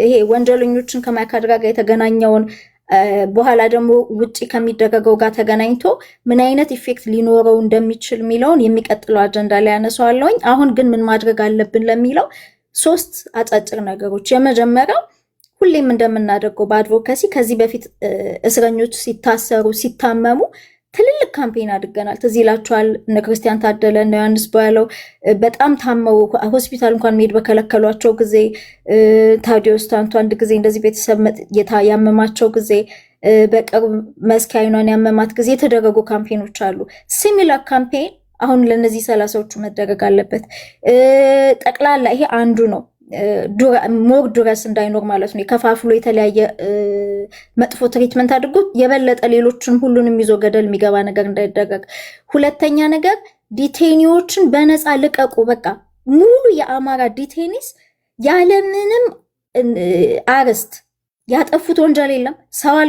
ይሄ ወንጀለኞችን ከማይካድራ ጋር የተገናኘውን በኋላ ደግሞ ውጪ ከሚደረገው ጋር ተገናኝቶ ምን አይነት ኢፌክት ሊኖረው እንደሚችል የሚለውን የሚቀጥለው አጀንዳ ላይ ያነሳዋለሁኝ። አሁን ግን ምን ማድረግ አለብን ለሚለው 3 አጫጭር ነገሮች። የመጀመሪያው ሁሌም እንደምናደርገው በአድቮካሲ ከዚህ በፊት እስረኞች ሲታሰሩ ሲታመሙ ትልልቅ ካምፔን አድርገናል። ትዝ ይላችኋል። እነ ክርስቲያን ታደለ እነ ዮሐንስ ባያለው በጣም ታመው ሆስፒታል እንኳን መሄድ በከለከሏቸው ጊዜ፣ ታዲዮስ ታንቱ አንድ ጊዜ እንደዚህ ቤተሰብ ያመማቸው ጊዜ፣ በቅርብ መስኪ አይኗን ያመማት ጊዜ የተደረጉ ካምፔኖች አሉ። ሲሚላር ካምፔን አሁን ለነዚህ 30ዎቹ መደረግ አለበት። ጠቅላላ ይሄ አንዱ ነው። ሞር ድረስ እንዳይኖር ማለት ነው። የከፋፍሎ የተለያየ መጥፎ ትሪትመንት አድርጎ የበለጠ ሌሎችን ሁሉንም ይዞ ገደል የሚገባ ነገር እንዳይደረግ። ሁለተኛ ነገር ዲቴኒዎችን በነፃ ልቀቁ። በቃ ሙሉ የአማራ ዲቴኒስ ያለምንም አርስት ያጠፉት ወንጀል የለም ሰዋል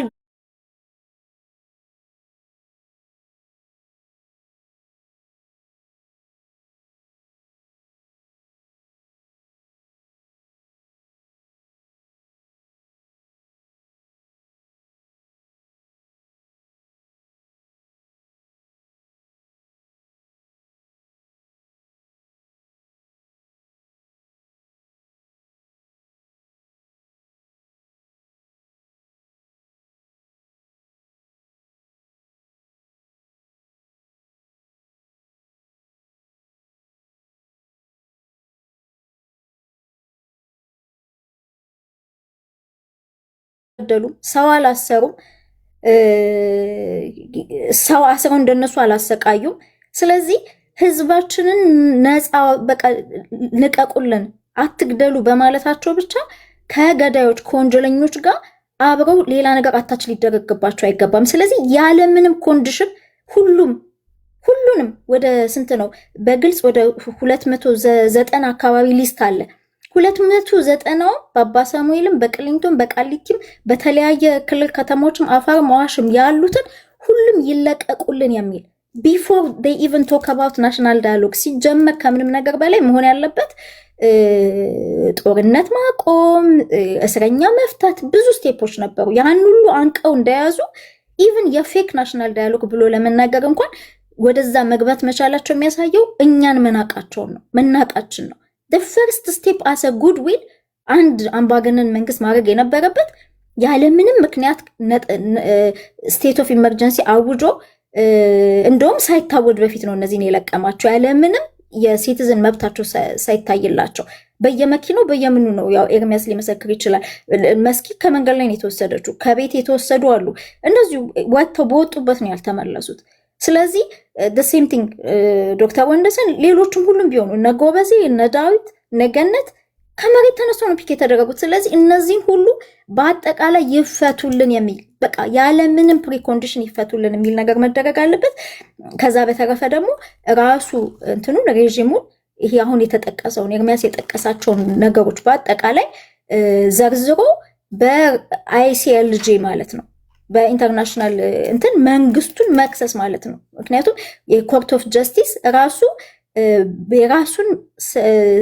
አልገደሉም፣ ሰው አላሰሩም፣ ሰው አስረው እንደነሱ አላሰቃዩም። ስለዚህ ህዝባችንን ነፃ በቃ ልቀቁልን፣ አትግደሉ በማለታቸው ብቻ ከገዳዮች ከወንጀለኞች ጋር አብረው ሌላ ነገር አታች ሊደረግባቸው አይገባም። ስለዚህ ያለምንም ኮንዲሽን ሁሉንም ወደ ስንት ነው በግልጽ ወደ 290 አካባቢ ሊስት አለ። 290 በአባ ሳሙኤልም በቅሊንቶም በቃሊቲም በተለያየ ክልል ከተሞችም አፋርም አዋሽም ያሉትን ሁሉም ይለቀቁልን የሚል ቢፎር they even talk about national dialogue ሲጀመር ከምንም ነገር በላይ መሆን ያለበት ጦርነት ማቆም፣ እስረኛ መፍታት፣ ብዙ ስቴፖች ነበሩ። ያን ሁሉ አንቀው እንደያዙ ኢቭን የፌክ ናሽናል ዳያሎግ ብሎ ለመናገር እንኳን ወደዛ መግባት መቻላቸው የሚያሳየው እኛን መናቃችን ነው። the first step as a good will አንድ አምባገነን መንግስት ማድረግ የነበረበት ያለምንም ምክንያት ስቴት ኦፍ ኢመርጀንሲ አውጆ እንደውም ሳይታወጅ በፊት ነው እነዚህን የለቀማቸው ያለምንም የሲቲዝን መብታቸው ሳይታይላቸው በየመኪናው በየምኑ ነው። ያው ኤርሚያስ ሊመሰክር ይችላል። መስኪ ከመንገድ ላይ ነው የተወሰደችው፣ ከቤት የተወሰዱ አሉ። እነዚሁ ወጥተው በወጡበት ነው ያልተመለሱት። ስለዚህ the same thing ዶክተር ወንደሰን ሌሎችም ሁሉም ቢሆኑ እነ ጎበዜ እነ ዳዊት እነ ገነት ከመሬት ተነስተው ነው ፒክ የተደረጉት። ስለዚህ እነዚህን ሁሉ በአጠቃላይ ይፈቱልን የሚል በቃ ያለምንም ፕሪኮንዲሽን ይፈቱልን የሚል ነገር መደረግ አለበት። ከዛ በተረፈ ደግሞ ራሱ እንትኑን ሬጂሙን ይሄ አሁን የተጠቀሰውን ኤርሚያስ የጠቀሳቸውን ነገሮች በአጠቃላይ ዘርዝሮ በአይሲኤልጂ ማለት ነው በኢንተርናሽናል እንትን መንግስቱን መክሰስ ማለት ነው። ምክንያቱም የኮርት ኦፍ ጀስቲስ ራሱ የራሱን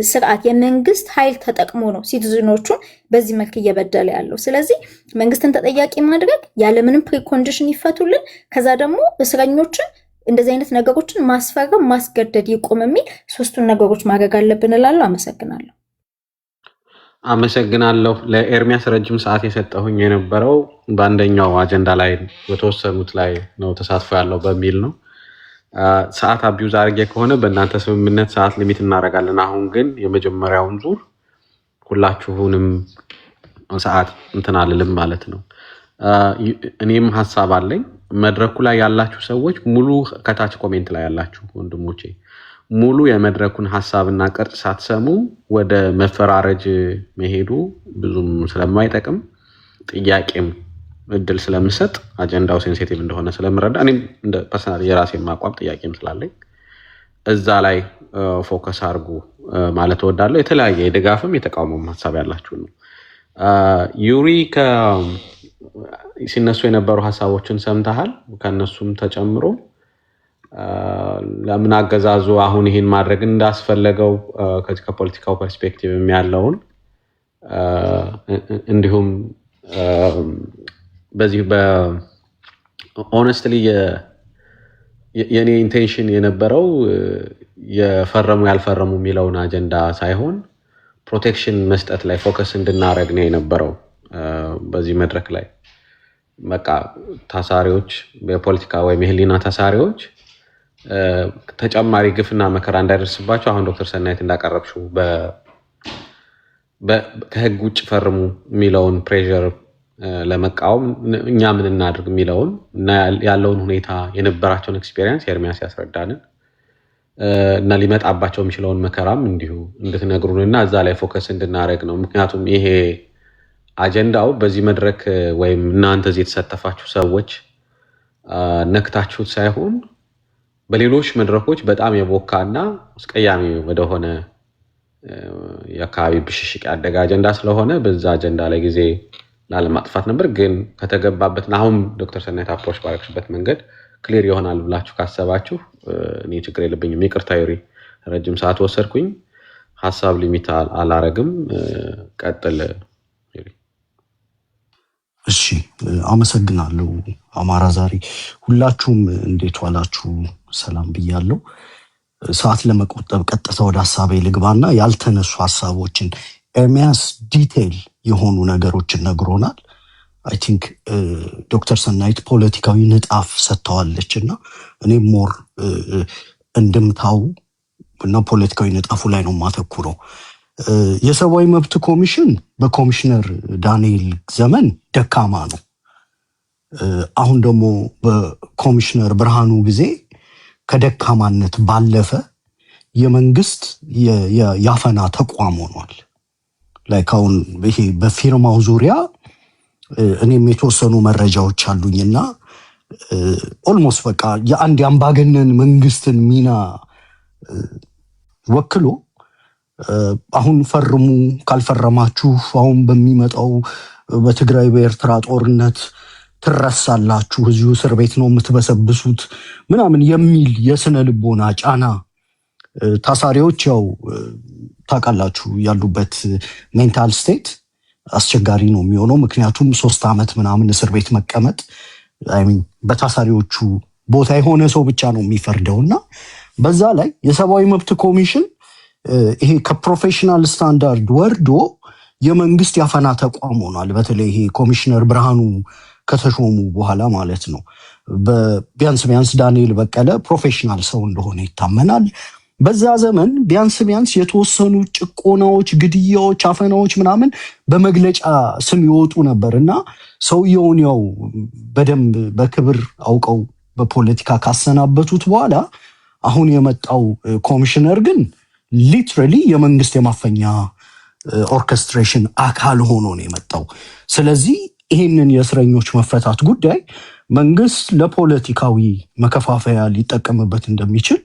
ስርዓት የመንግስት ኃይል ተጠቅሞ ነው ሲቲዝኖቹን በዚህ መልክ እየበደለ ያለው። ስለዚህ መንግስትን ተጠያቂ ማድረግ ያለምንም ፕሪኮንዲሽን ይፈቱልን፣ ከዛ ደግሞ እስረኞችን እንደዚህ አይነት ነገሮችን ማስፈረም ማስገደድ ይቆም የሚል ሶስቱን ነገሮች ማድረግ አለብን እላለሁ። አመሰግናለሁ። ለኤርሚያስ ረጅም ሰዓት የሰጠሁኝ የነበረው በአንደኛው አጀንዳ ላይ በተወሰኑት ላይ ነው ተሳትፎ ያለው በሚል ነው። ሰዓት አቢዩዝ አድርጌ ከሆነ በእናንተ ስምምነት ሰዓት ሊሚት እናደርጋለን። አሁን ግን የመጀመሪያውን ዙር ሁላችሁንም ሰዓት እንትን አልልም ማለት ነው። እኔም ሀሳብ አለኝ። መድረኩ ላይ ያላችሁ ሰዎች ሙሉ ከታች ኮሜንት ላይ ያላችሁ ወንድሞቼ ሙሉ የመድረኩን ሀሳብና ቅርጽ ሳትሰሙ ወደ መፈራረጅ መሄዱ ብዙም ስለማይጠቅም ጥያቄም እድል ስለምሰጥ አጀንዳው ሴንሲቲቭ እንደሆነ ስለምረዳ እኔም እንደ ፐርሰናል የራሴ ማቋም ጥያቄም ስላለኝ እዛ ላይ ፎከስ አድርጉ ማለት እወዳለሁ። የተለያየ የድጋፍም የተቃውሞም ሀሳብ ያላችሁ ነው። ዩሪ ሲነሱ የነበሩ ሀሳቦችን ሰምተሃል። ከነሱም ተጨምሮ ለምን አገዛዙ አሁን ይህን ማድረግ እንዳስፈለገው ከዚህ ከፖለቲካው ፐርስፔክቲቭ ያለውን እንዲሁም በዚህ በኦነስትሊ የኔ ኢንቴንሽን የነበረው የፈረሙ ያልፈረሙ የሚለውን አጀንዳ ሳይሆን ፕሮቴክሽን መስጠት ላይ ፎከስ እንድናረግ ነው የነበረው። በዚህ መድረክ ላይ በቃ ታሳሪዎች በፖለቲካ ወይም የህሊና ታሳሪዎች ተጨማሪ ግፍና መከራ እንዳይደርስባቸው አሁን ዶክተር ሰናይት እንዳቀረብሽው ከህግ ውጭ ፈርሙ የሚለውን ፕሬሸር ለመቃወም እኛ ምን እናድርግ የሚለውን እና ያለውን ሁኔታ የነበራቸውን ኤክስፔሪየንስ ኤርሚያስ ያስረዳንን እና ሊመጣባቸው የሚችለውን መከራም እንዲሁ እንድትነግሩንና እዛ ላይ ፎከስ እንድናደርግ ነው። ምክንያቱም ይሄ አጀንዳው በዚህ መድረክ ወይም እናንተ እዚህ የተሳተፋችሁ ሰዎች ነክታችሁት ሳይሆን በሌሎች መድረኮች በጣም የቦካና አስቀያሚ ወደሆነ የአካባቢ ብሽሽቅ ያደገ አጀንዳ ስለሆነ በዛ አጀንዳ ላይ ጊዜ ላለማጥፋት ነበር። ግን ከተገባበትና አሁን ዶክተር ሰናይት አፕሮች ባረክሽበት መንገድ ክሊር ይሆናል ብላችሁ ካሰባችሁ እኔ ችግር የለብኝም። ይቅርታ ዩሪ ረጅም ሰዓት ወሰድኩኝ። ሀሳብ ሊሚት አላረግም። ቀጥል ዩሪ። እሺ አመሰግናለሁ። አማራ ዛሬ ሁላችሁም እንዴት ዋላችሁ? ሰላም ብያለሁ። ሰዓት ለመቆጠብ ቀጥታ ወደ ሀሳቤ ልግባና ያልተነሱ ሀሳቦችን ኤርሚያስ ዲቴይል የሆኑ ነገሮችን ነግሮናል። አይ ቲንክ ዶክተር ሰናይት ፖለቲካዊ ንጣፍ ሰጥተዋለች እና እኔ ሞር እንድምታው እና ፖለቲካዊ ንጣፉ ላይ ነው ማተኩረው። የሰብአዊ መብት ኮሚሽን በኮሚሽነር ዳንኤል ዘመን ደካማ ነው። አሁን ደግሞ በኮሚሽነር ብርሃኑ ጊዜ ከደካማነት ባለፈ የመንግስት ያፈና ተቋም ሆኗል። ላይክ አሁን ይሄ በፊርማው ዙሪያ እኔም የተወሰኑ መረጃዎች አሉኝና ኦልሞስት በቃ የአንድ የአምባገነን መንግስትን ሚና ወክሎ አሁን ፈርሙ፣ ካልፈረማችሁ አሁን በሚመጣው በትግራይ በኤርትራ ጦርነት ትረሳላችሁ፣ እዚሁ እስር ቤት ነው የምትበሰብሱት ምናምን የሚል የስነ ልቦና ጫና ታሳሪዎች ያው ታውቃላችሁ ያሉበት ሜንታል ስቴት አስቸጋሪ ነው የሚሆነው። ምክንያቱም 3 ዓመት ምናምን እስር ቤት መቀመጥ በታሳሪዎቹ ቦታ የሆነ ሰው ብቻ ነው የሚፈርደውና በዛ ላይ የሰብአዊ መብት ኮሚሽን ይሄ ከፕሮፌሽናል ስታንዳርድ ወርዶ የመንግስት ያፈና ተቋም ሆኗል። በተለይ ይሄ ኮሚሽነር ብርሃኑ ከተሾሙ በኋላ ማለት ነው። ቢያንስ ዳንኤል በቀለ ፕሮፌሽናል ሰው እንደሆነ ይታመናል። በዛ ዘመን ቢያንስ የተወሰኑ ጭቆናዎች፣ ግድያዎች፣ አፈናዎች ምናምን በመግለጫ ስም ይወጡ ነበር እና ሰውየውን ያው በደንብ በክብር አውቀው በፖለቲካ ካሰናበቱት በኋላ አሁን የመጣው ኮሚሽነር ግን ሊትራሊ የመንግስት የማፈኛ ኦርኬስትሬሽን አካል ሆኖ ነው የመጣው። ስለዚህ ይህንን የእስረኞች መፈታት ጉዳይ መንግስት ለፖለቲካዊ መከፋፈያ ሊጠቀምበት እንደሚችል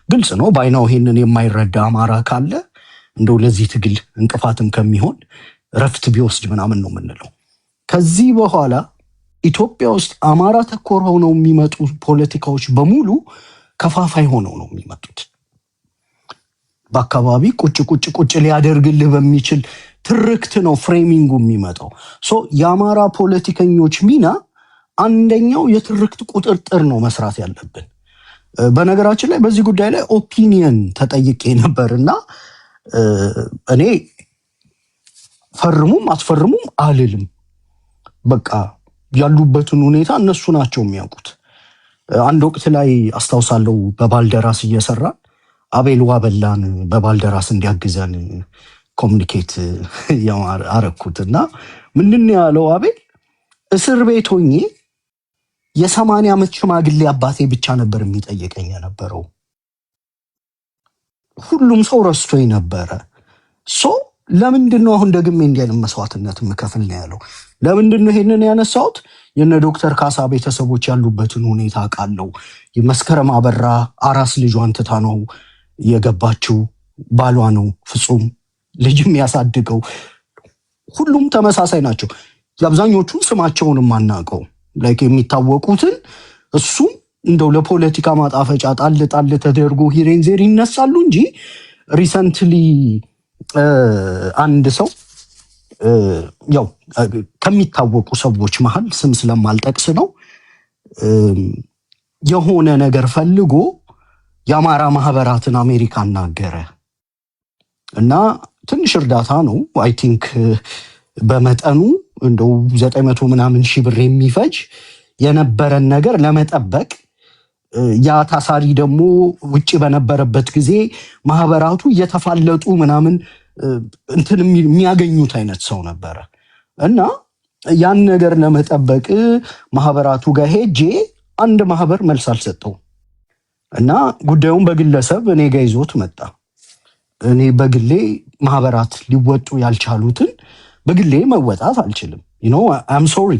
ግልጽ ነው። ባይናው ይሄንን የማይረዳ አማራ ካለ እንደው ለዚህ ትግል እንቅፋትም ከሚሆን ረፍት ቢወስድ ምናምን ነው የምንለው። ከዚህ በኋላ ኢትዮጵያ ውስጥ አማራ ተኮር ሆነው የሚመጡ ፖለቲካዎች በሙሉ ከፋፋይ ሆነው ነው የሚመጡት። በአካባቢ ቁጭ ሊያደርግልህ በሚችል ትርክት ነው ፍሬሚንጉ የሚመጣው። የአማራ ፖለቲከኞች ሚና አንደኛው የትርክት ቁጥጥር ነው መስራት ያለብን። በነገራችን ላይ በዚህ ጉዳይ ላይ ኦፒኒየን ተጠይቄ ነበርና እኔ ፈርሙም አትፈርሙም አልልም። በቃ ያሉበትን ሁኔታ እነሱ ናቸው የሚያውቁት። አንድ ወቅት ላይ አስታውሳለሁ በባልደራስ እየሰራን አቤል ዋበላን በባልደራስ እንዲያግዘን ኮሚኒኬት አረኩትና ምንድን ያለው አቤል እስር ቤት ሆኜ የ80 ዓመት ሽማግሌ አባቴ ብቻ ነበር የሚጠይቀኝ የነበረው። ሁሉም ሰው ረስቶኝ ነበረ። ለምንድን ነው አሁን ደግሜ እንዲህ አይነት መስዋዕትነት የምከፍል ነው ያለው። ለምንድን ነው ይሄንን ያነሳሁት? የነ ዶክተር ካሳ ቤተሰቦች ያሉበትን ሁኔታ አውቃለሁ። መስከረም አበራ አራስ ልጇን ትታ ነው የገባችው። ባሏ ነው ፍጹም ልጅም ያሳድገው። ሁሉም ተመሳሳይ ናቸው። የአብዛኞቹን ስማቸውን የማናውቀው ላይክ የሚታወቁትን እሱም እንደው ለፖለቲካ ማጣፈጫ ጣል ተደርጎ ሂሬን ዜር ይነሳሉ እንጂ ሪሰንትሊ አንድ ሰው ያው ከሚታወቁ ሰዎች መሃል ስም ስለማልጠቅስ ነው የሆነ ነገር ፈልጎ የአማራ ማህበራትን አሜሪካ አናገረ እና ትንሽ እርዳታ ነው አይ ቲንክ በመጠኑ እንደው 900 ምናምን ሺህ ብር የሚፈጅ የነበረን ነገር ለመጠበቅ ያ ታሳሪ ደግሞ ውጪ በነበረበት ጊዜ ማህበራቱ እየተፋለጡ ምናምን እንትን የሚያገኙት አይነት ሰው ነበረ እና ያን ነገር ለመጠበቅ ማህበራቱ ጋር ሄጄ አንድ ማህበር መልስ አልሰጠው እና ጉዳዩን በግለሰብ እኔ ጋር ይዞት መጣ። እኔ በግሌ ማህበራት ሊወጡ ያልቻሉትን በግሌ መወጣት አልችልም። አም ሶሪ።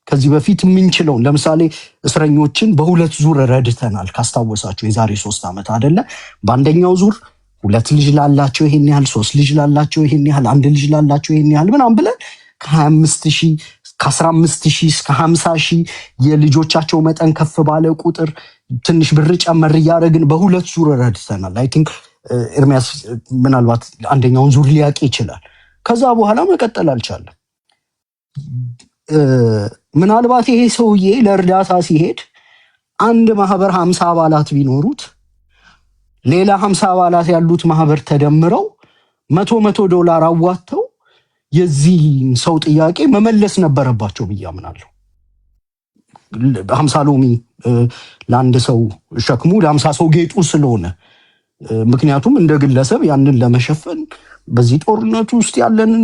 ከዚህ በፊት የምንችለውን ለምሳሌ እስረኞችን በሁለት ዙር ረድተናል ካስታወሳችሁ የዛሬ 3 ዓመት አይደለ? በአንደኛው ዙር 2 ልጅ ላላቸው ይሄን ያህል፣ 3 ልጅ ላላቸው ይሄን ያህል፣ 1 ልጅ ላላቸው ይሄን ያህል ምናምን ብለን ከ25,000 ከ15,000 እስከ 50,000 የልጆቻቸው መጠን ከፍ ባለ ቁጥር ትንሽ ብር ጨመር እያደረግን በሁለት ዙር ረድተናል። አይ ቲንክ ኤርሚያስ ምናልባት አንደኛውን ዙር ሊያውቅ ይችላል። ከዛ በኋላ መቀጠል አልቻለም። ምናልባት ይሄ ሰውዬ ለእርዳታ ሲሄድ አንድ ማህበር 50 አባላት ቢኖሩት ሌላ 50 አባላት ያሉት ማህበር ተደምረው $100 አዋጥተው የዚህ ሰው ጥያቄ መመለስ ነበረባቸው ብዬ አምናለሁ። 50 ሎሚ ለአንድ ሰው ሸክሙ ለ50 ሰው ጌጡ ስለሆነ ምክንያቱም እንደ ግለሰብ ያንን ለመሸፈን በዚህ ጦርነቱ ውስጥ ያለንን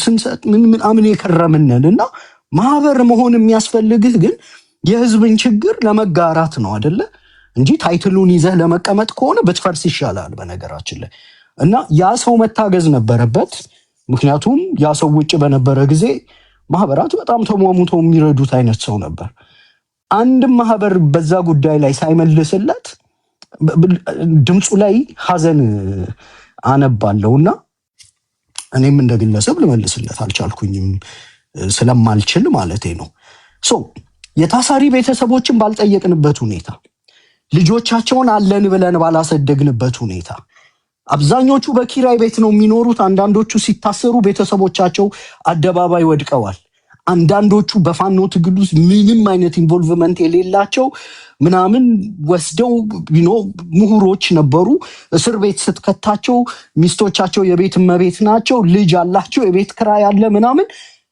ስንሰጥ ምን አምን የከረምነን እና ማህበር መሆን የሚያስፈልግህ ግን የህዝብን ችግር ለመጋራት ነው አይደለ እንጂ ታይትሉን ይዘህ ለመቀመጥ ከሆነ በትፈርስ ይሻላል በነገራችን ላይ። እና ያ ሰው መታገዝ ነበረበት። ምክንያቱም ያ ሰው ውጭ በነበረ ጊዜ ማህበራት በጣም ተሟሙተው የሚረዱት አይነት ሰው ነበር። አንድም ማህበር በዛ ጉዳይ ላይ ሳይመልስለት ድምፁ ላይ ሀዘን አነባለሁና እኔም እንደ ግለሰብ ልመልስለት አልቻልኩኝም ስለማልችል ማለቴ ነው። የታሳሪ ቤተሰቦችን ባልጠየቅንበት ሁኔታ፣ ልጆቻቸውን አለን ብለን ባላሰደግንበት ሁኔታ፣ አብዛኞቹ በኪራይ ቤት ነው የሚኖሩት። አንዳንዶቹ ሲታሰሩ ቤተሰቦቻቸው አደባባይ ወድቀዋል። አንዳንዶቹ በፋኖ ትግል ውስጥ ምንም አይነት ኢንቮልቭመንት የሌላቸው ምናምን ወስደው ምሁሮች ነበሩ። እስር ቤት ስትከታቸው ሚስቶቻቸው የቤት እመቤት ናቸው፣ ልጅ አላቸው፣ የቤት ክራይ ያለ ምናምን።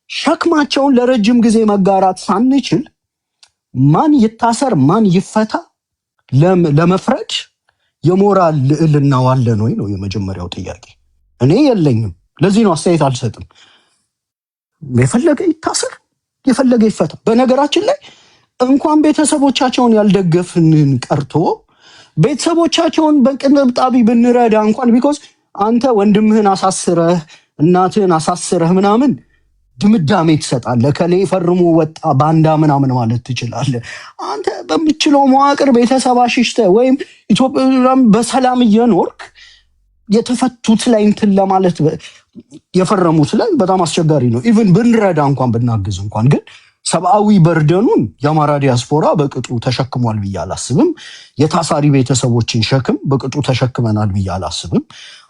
ሸክማቸውን ለረጅም ጊዜ መጋራት ሳንችል ማን ይታሰር ማን ይፈታ ለመፍረድ የሞራል ልዕልና ዋለን ወይ ነው የመጀመሪያው ጥያቄ። እኔ የለኝም። ለዚህ ነው አስተያየት አልሰጥም። የፈለገ ይታሰር የፈለገ ይፈታ። በነገራችን ላይ እንኳን ቤተሰቦቻቸውን ያልደገፍንን ቀርቶ ቤተሰቦቻቸውን በቅንጣቢ ብንረዳ እንኳን ቢኮዝ አንተ ወንድምህን አሳስረህ እናትህን አሳስረህ ምናምን ድምዳሜ ትሰጣለህ። ከሌ ፈርሞ ወጣ ባንዳ ምናምን ማለት ትችላለህ። አንተ በምችለው መዋቅር ቤተሰብ አሽሽተህ ወይም ኢትዮጵያ በሰላም እየኖርክ የተፈቱት ላይ እንትን ለማለት የፈረሙት ላይ በጣም አስቸጋሪ ነው። ኢቭን ብንረዳ እንኳን ብናግዝ እንኳን ግን ሰብአዊ በርደኑን የአማራ ዲያስፖራ በቅጡ ተሸክሟል ብዬ አላስብም። የታሳሪ ቤተሰቦችን ሸክም በቅጡ ተሸክመናል ብዬ አላስብም።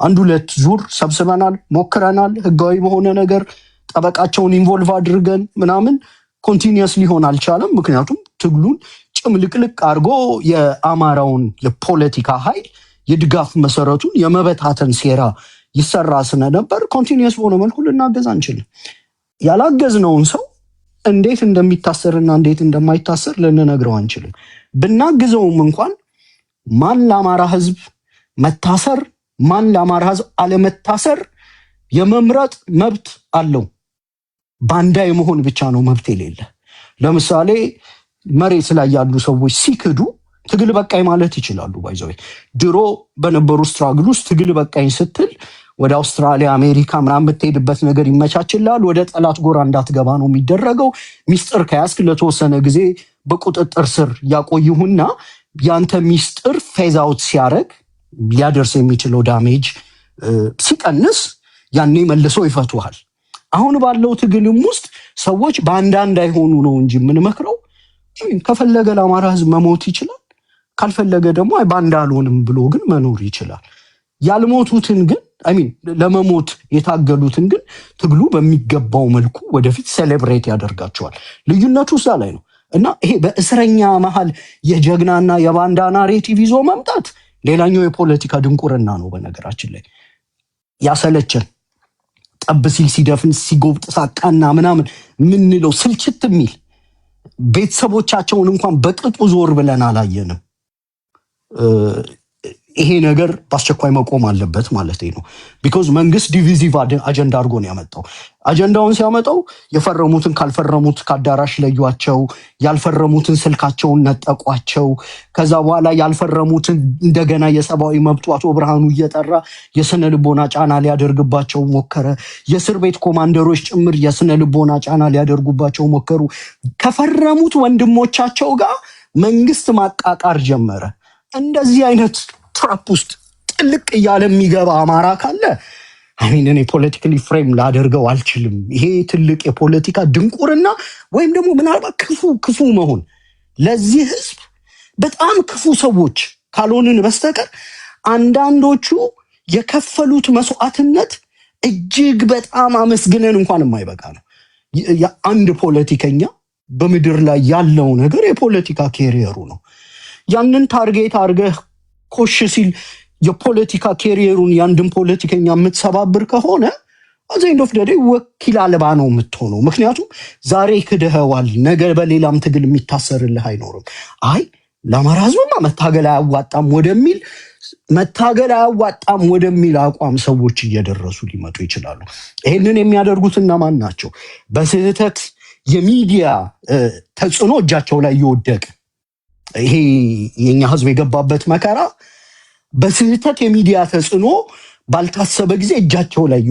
1-2 ዙር ሰብስበናል፣ ሞክረናል። ህጋዊ በሆነ ነገር ጠበቃቸውን ኢንቮልቭ አድርገን ምናምን ኮንቲኒየስ ሊሆን አልቻለም። ምክንያቱም ትግሉን ጭምልቅልቅ አድርጎ የአማራውን የፖለቲካ ኃይል የድጋፍ መሰረቱን የመበታተን ሴራ ይሰራ ስለነበር ኮንቲኒየስ በሆነ መልኩ ልናገዝ አንችልም። ያላገዝነውን ሰው እንዴት እንደሚታሰርና እንዴት እንደማይታሰር ልንነግረው አንችልም። ብናግዘውም እንኳን ማን ለአማራ ህዝብ መታሰር ማን ለአማራ ህዝብ አለመታሰር የመምረጥ መብት አለው። ባንዳ የመሆን ብቻ ነው መብት የሌለ። ለምሳሌ መሬት ላይ ያሉ ሰዎች ሲክዱ ትግል በቃኝ ማለት ይችላሉ። ባይዘው ድሮ በነበሩ ስትራግል ውስጥ ትግል በቃኝ ስትል ወደ አውስትራሊያ አሜሪካ ምናምን የምትሄድበት ነገር ይመቻችላል። ወደ ጠላት ጎራ እንዳትገባ ነው የሚደረገው። ሚስጥር ከያዝክ ለተወሰነ ጊዜ በቁጥጥር ስር ያቆይሁና ያንተ ሚስጥር ፌዝ አውት ሲያደርግ ሊያደርስ የሚችለው ዳሜጅ ሲቀንስ ያኔ መልሶ ይፈቱሃል። አሁን ባለው ትግልም ውስጥ ሰዎች ባንዳ እንዳይሆኑ ነው እንጂ የምንመክረው። ከፈለገ ለአማራ ህዝብ መሞት ይችላል፣ ካልፈለገ ደግሞ ባንዳ አልሆንም ብሎ ግን መኖር ይችላል። ያልሞቱትን ግን ለመሞት የታገሉትን ግን ትግሉ በሚገባው መልኩ ወደፊት ሴሌብሬት ያደርጋቸዋል። ልዩነቱ እዛ ላይ ነው። እና ይሄ በእስረኛ መሃል የጀግናና የባንዳ ናሬቲቭ ይዞ መምጣት ሌላኛው የፖለቲካ ድንቁርና ነው። በነገራችን ላይ ያሰለቸን ጠብ ሲል ሲደፍን ሲጎብጥ ሳቃና ምናምን ምንለው ስልችት የሚል ቤተሰቦቻቸውን እንኳን በቅጡ ዞር ብለን አላየንም። ይሄ ነገር በአስቸኳይ መቆም አለበት ማለት ነው። ቢኮዝ መንግስት ዲቪዚቭ አጀንዳ አድርጎ ነው ያመጣው። አጀንዳውን ሲያመጣው የፈረሙትን ካልፈረሙት ከአዳራሽ ለዩዋቸው፣ ያልፈረሙትን ስልካቸውን ነጠቋቸው። ከዛ በኋላ ያልፈረሙትን እንደገና የሰብአዊ መብቱ አቶ ብርሃኑ እየጠራ የስነ ልቦና ጫና ሊያደርግባቸው ሞከረ። የእስር ቤት ኮማንደሮች ጭምር የስነ ልቦና ጫና ሊያደርጉባቸው ሞከሩ። ከፈረሙት ወንድሞቻቸው ጋር መንግስት ማቃቃር ጀመረ። እንደዚህ አይነት ትራፕ ውስጥ ጥልቅ እያለ የሚገባ አማራ ካለ እኔ ፖለቲካሊ ፍሬም ላደርገው አልችልም። ይሄ ትልቅ የፖለቲካ ድንቁርና ወይም ደግሞ ምናልባት ክፉ መሆን ለዚህ ህዝብ በጣም ክፉ ሰዎች ካልሆንን በስተቀር አንዳንዶቹ የከፈሉት መስዋዕትነት እጅግ በጣም አመስግነን እንኳን የማይበቃ ነው። አንድ ፖለቲከኛ በምድር ላይ ያለው ነገር የፖለቲካ ኬሪየሩ ነው። ያንን ታርጌት አድርገህ ኮሽ ሲል የፖለቲካ ኬሪየሩን ያንድን ፖለቲከኛ የምትሰባብር ከሆነ አዘይንዶፍ ደዴ ወኪል አልባ ነው የምትሆነው። ምክንያቱም ዛሬ ክደኸዋል፣ ነገ በሌላም ትግል የሚታሰርልህ አይኖርም። አይ ለአማራ ህዝብማ መታገል አያዋጣም ወደሚል መታገል አያዋጣም ወደሚል አቋም ሰዎች እየደረሱ ሊመጡ ይችላሉ። ይህንን የሚያደርጉት እነማን ናቸው? በስህተት የሚዲያ ተጽዕኖ እጃቸው ላይ እየወደቀ ይሄ የኛ ህዝብ የገባበት መከራ በስህተት የሚዲያ ተጽዕኖ ባልታሰበ ጊዜ እጃቸው ላይ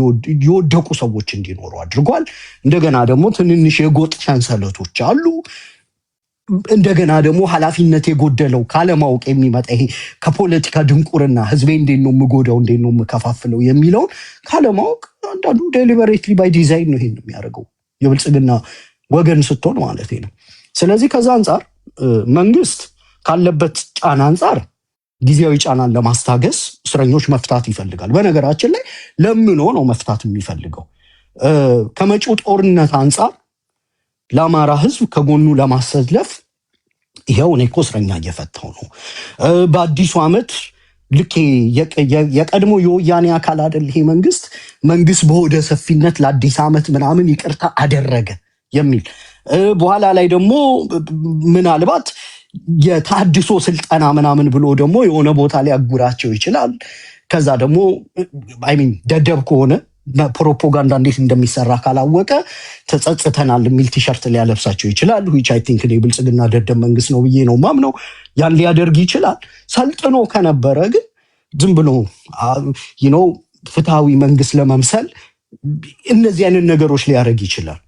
የወደቁ ሰዎች እንዲኖሩ አድርጓል። እንደገና ደግሞ ትንንሽ የጎጥ ሰንሰለቶች አሉ። እንደገና ደግሞ ኃላፊነት የጎደለው ካለማወቅ የሚመጣ ይሄ ከፖለቲካ ድንቁርና ህዝቤ እንዴት ነው የምጎዳው፣ እንዴት ነው የምከፋፍለው የሚለውን ካለማወቅ አንዳንዱ ዴሊበሬትሊ ባይ ዲዛይን ነው ይሄን የሚያደርገው የብልጽግና ወገን ስትሆን ማለት ነው። ስለዚህ ከዛ አንጻር መንግስት ካለበት ጫና አንጻር ጊዜያዊ ጫናን ለማስታገስ እስረኞች መፍታት ይፈልጋል። በነገራችን ላይ ለምኖ ነው መፍታት የሚፈልገው። ከመጪው ጦርነት አንጻር ለአማራ ህዝብ ከጎኑ ለማሰለፍ ይሄው እኔ እኮ እስረኛ እየፈታው ነው። በአዲሱ ዓመት ልክ የቀድሞ የወያኔ አካል አይደል ይሄ መንግስት በሆደ ሰፊነት ለአዲስ ዓመት ምናምን ይቅርታ አደረገ የሚል በኋላ ላይ ደግሞ ምናልባት የታድሶ ስልጠና ምናምን ብሎ ደግሞ የሆነ ቦታ ሊያጉራቸው ይችላል። ከዛ ደግሞ ደደብ ከሆነ ፕሮፓጋንዳ እንዴት እንደሚሰራ ካላወቀ ተጸጽተናል የሚል ቲሸርት ሊያለብሳቸው ይችላል። which I think ብልጽግና ደደብ መንግስት ነው ብዬ ነው ማምነው። ያን ሊያደርግ ይችላል። ሰልጥኖ ከነበረ ግን ዝም ብሎ ፍትሃዊ መንግስት ለመምሰል እነዚህ አይነት ነገሮች ሊያደርግ ይችላል።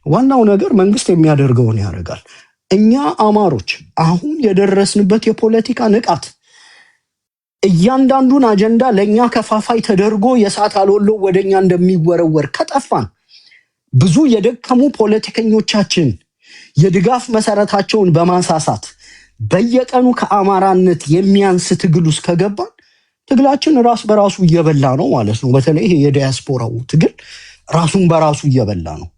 ዋናው ነገር መንግስት የሚያደርገውን ያደርጋል። እኛ አማሮች አሁን የደረስንበት የፖለቲካ ንቃት እያንዳንዱን አጀንዳ ለኛ ከፋፋይ ተደርጎ የሳት አልወሎ ወደኛ እንደሚወረወር ከጠፋን ብዙ የደከሙ ፖለቲከኞቻችን የድጋፍ መሰረታቸውን በማሳሳት በየቀኑ ከአማራነት የሚያንስ ትግል ውስጥ ከገባን ትግላችን ራስ በራሱ እየበላ ነው ማለት ነው። በተለይ ይሄ የዲያስፖራው ትግል ራሱን በራሱ እየበላ ነው።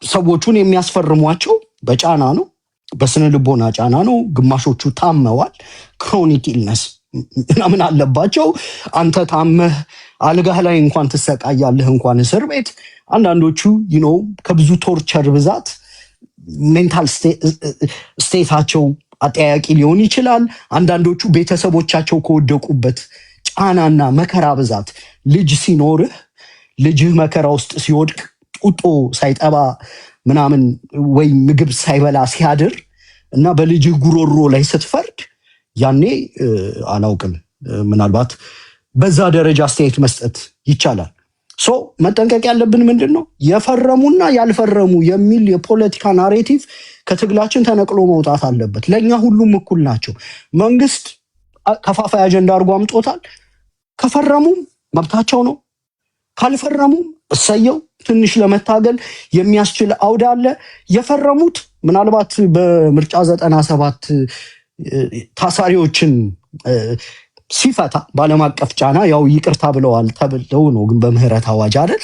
ሰዎቹን የሚያስፈርሟቸው በጫና ነው፣ በስነ ልቦና ጫና ነው። ግማሾቹ ታመዋል፣ ክሮኒክ ኢልነስ ምናምን አለባቸው። አንተ ታመህ አልጋህ ላይ እንኳን ትሰቃያለህ፣ እንኳን እስር ቤት። አንዳንዶቹ ከብዙ ቶርቸር ብዛት ሜንታል ስቴታቸው አጠያቂ ሊሆን ይችላል። አንዳንዶቹ ቤተሰቦቻቸው ከወደቁበት ጫናና መከራ ብዛት ልጅ ሲኖርህ ልጅህ መከራ ውስጥ ሲወድቅ ጡጦ ሳይጠባ ምናምን ወይ ምግብ ሳይበላ ሲያድር እና በልጅህ ጉሮሮ ላይ ስትፈርድ ያኔ አላውቅም፣ ምናልባት በዛ ደረጃ አስተያየት መስጠት ይቻላል። መጠንቀቅ ያለብን ምንድን ነው? የፈረሙና ያልፈረሙ የሚል የፖለቲካ ናሬቲቭ ከትግላችን ተነቅሎ መውጣት አለበት። ለእኛ ሁሉም እኩል ናቸው። መንግስት ከፋፋይ አጀንዳ አድርጎ አምጦታል። ከፈረሙም መብታቸው ነው፣ ካልፈረሙም እሰየው። ትንሽ ለመታገል የሚያስችል አውድ አለ። የፈረሙት ምናልባት በምርጫ 97 ታሳሪዎችን ሲፈታ በዓለም አቀፍ ጫና ያው ይቅርታ ብለዋል ተብለው ነው፣ ግን በምህረት አዋጅ አይደል።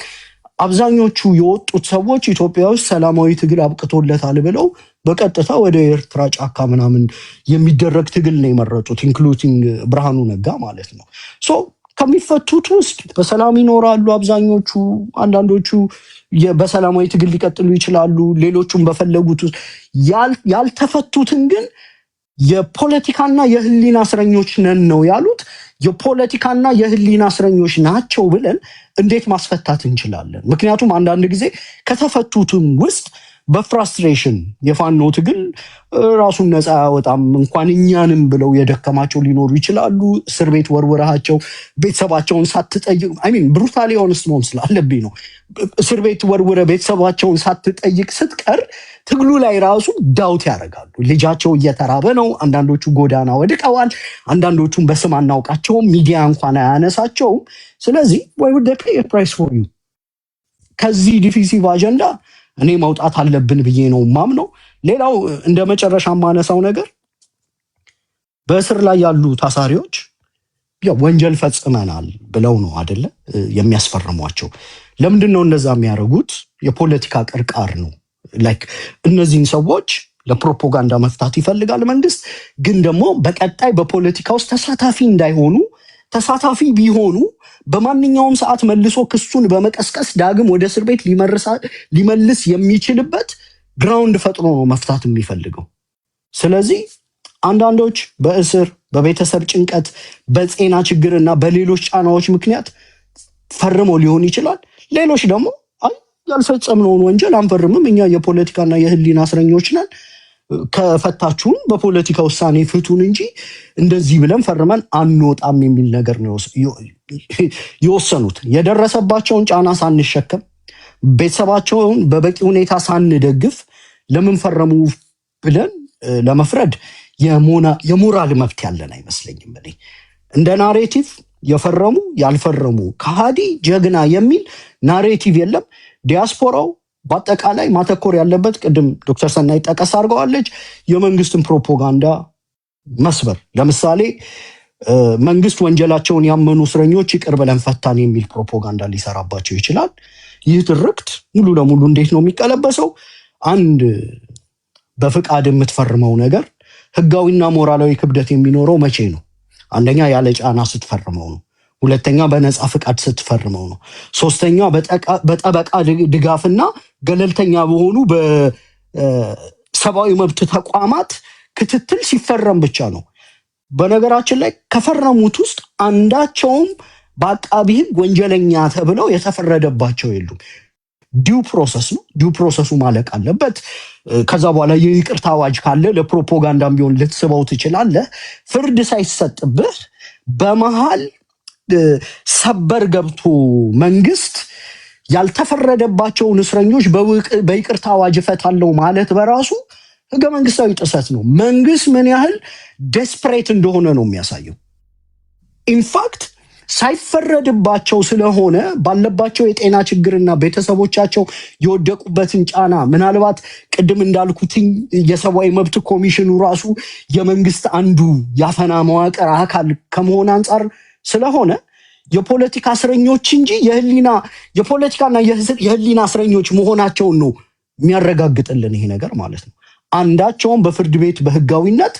አብዛኞቹ የወጡት ሰዎች ኢትዮጵያ ውስጥ ሰላማዊ ትግል አብቅቶለታል ብለው በቀጥታ ወደ ኤርትራ ጫካ ምናምን የሚደረግ ትግል ነው የመረጡት፣ ኢንክሉዲንግ ብርሃኑ ነጋ ማለት ነው። ከሚፈቱት ውስጥ በሰላም ይኖራሉ አብዛኞቹ። አንዳንዶቹ በሰላማዊ ትግል ሊቀጥሉ ይችላሉ፣ ሌሎቹም በፈለጉት ውስጥ። ያልተፈቱትን ግን የፖለቲካና የህሊና እስረኞች ነን ነው ያሉት። የፖለቲካና የህሊና እስረኞች ናቸው ብለን እንዴት ማስፈታት እንችላለን? ምክንያቱም አንዳንድ ጊዜ ከተፈቱትም ውስጥ በፍራስትሬሽን የፋኖ ትግል ራሱን ነፃ ያወጣም እንኳን እኛንም ብለው የደከማቸው ሊኖሩ ይችላሉ። እስር ቤት ወርውረሃቸው ቤተሰባቸውን ሳትጠይቅ ብሩታሊ ሆነስት መሆን ስላለብኝ ነው። እስር ቤት ወርውረ ቤተሰባቸውን ሳትጠይቅ ስትቀር ትግሉ ላይ ራሱ ዳውት ያደርጋሉ። ልጃቸው እየተራበ ነው። አንዳንዶቹ ጎዳና ወድቀዋል። አንዳንዶቹም በስም አናውቃቸውም፣ ሚዲያ እንኳን አያነሳቸውም። ስለዚህ ወይ ወደ ፔይ ፕራይስ ፎር ዩ ከዚህ ዲፊሲቭ አጀንዳ እኔ መውጣት አለብን ብዬ ነው ማምነው። ሌላው እንደ መጨረሻ ማነሳው ነገር በእስር ላይ ያሉ ታሳሪዎች ወንጀል ፈጽመናል ብለው ነው አይደለ የሚያስፈርሟቸው። ለምንድን ነው እንደዛ የሚያደርጉት? የፖለቲካ ቅርቃር ነው። ላይክ እነዚህን ሰዎች ለፕሮፓጋንዳ መፍታት ይፈልጋል መንግስት፣ ግን ደግሞ በቀጣይ በፖለቲካ ውስጥ ተሳታፊ እንዳይሆኑ፣ ተሳታፊ ቢሆኑ በማንኛውም ሰዓት መልሶ ክሱን በመቀስቀስ ዳግም ወደ እስር ቤት ሊመልስ የሚችልበት ግራውንድ ፈጥሮ ነው መፍታት የሚፈልገው። ስለዚህ አንዳንዶች በእስር በቤተሰብ ጭንቀት በጤና ችግርና በሌሎች ጫናዎች ምክንያት ፈርመው ሊሆን ይችላል። ሌሎች ደግሞ አይ ያልፈጸምነውን ወንጀል አንፈርምም፣ እኛ የፖለቲካና የህሊና እስረኞች ነን፣ ከፈታችሁን በፖለቲካ ውሳኔ ፍቱን እንጂ እንደዚህ ብለን ፈርመን አንወጣም የሚል ነገር ነው የወሰኑት። የደረሰባቸውን ጫና ሳንሸከም ቤተሰባቸውን በበቂ ሁኔታ ሳንደግፍ ለምን ፈረሙ ብለን ለመፍረድ የሞራል መብት ያለን አይመስለኝም። እኔ እንደ ናሬቲቭ የፈረሙ ያልፈረሙ ከሃዲ ጀግና የሚል ናሬቲቭ የለም። ዲያስፖራው በአጠቃላይ ማተኮር ያለበት ቅድም ዶክተር ሰናይት ጠቀስ አድርገዋለች፣ የመንግስትን ፕሮፓጋንዳ መስበር። ለምሳሌ መንግስት ወንጀላቸውን ያመኑ እስረኞች ይቅር ብለን ፈታን የሚል ፕሮፓጋንዳ ሊሰራባቸው ይችላል። ይህ ትርክት ሙሉ ለሙሉ እንዴት ነው የሚቀለበሰው? አንድ በፍቃድ የምትፈርመው ነገር ህጋዊና ሞራላዊ ክብደት የሚኖረው መቼ ነው? አንደኛ ያለ ጫና ስትፈርመው ነው። ሁለተኛ በነፃ ፍቃድ ስትፈርመው ነው። ሶስተኛ በጠበቃ ድጋፍና ገለልተኛ በሆኑ በሰብአዊ መብት ተቋማት ክትትል ሲፈረም ብቻ ነው። በነገራችን ላይ ከፈረሙት ውስጥ አንዳቸውም በአቃቢ ህግ ወንጀለኛ ተብለው የተፈረደባቸው የሉም። ዲው ፕሮሰስ ነው። ዲው ፕሮሰሱ ማለቅ አለበት። ከዛ በኋላ የይቅርታ አዋጅ ካለ ለፕሮፓጋንዳም ቢሆን ልትስበው ትችላለህ። ፍርድ ሳይሰጥብህ በመሃል ሰበር ገብቶ መንግስት ያልተፈረደባቸውን እስረኞች በይቅርታ አዋጅ እፈታለሁ ማለት በራሱ ህገ መንግስታዊ ጥሰት ነው። መንግስት ምን ያህል ዴስፕሬት እንደሆነ ነው የሚያሳየው። ኢንፋክት ሳይፈረድባቸው ስለሆነ ባለባቸው የጤና ችግርና ቤተሰቦቻቸው የወደቁበትን ጫና ምናልባት ቅድም እንዳልኩት የሰብአዊ መብት ኮሚሽኑ ራሱ የመንግስት አንዱ ያፈና መዋቅር አካል ከመሆን አንጻር ስለሆነ የፖለቲካ እስረኞች እንጂ የፖለቲካና የህሊና እስረኞች መሆናቸውን ነው የሚያረጋግጥልን ይሄ ነገር ማለት ነው። አንዳቸውም በፍርድ ቤት በህጋዊነት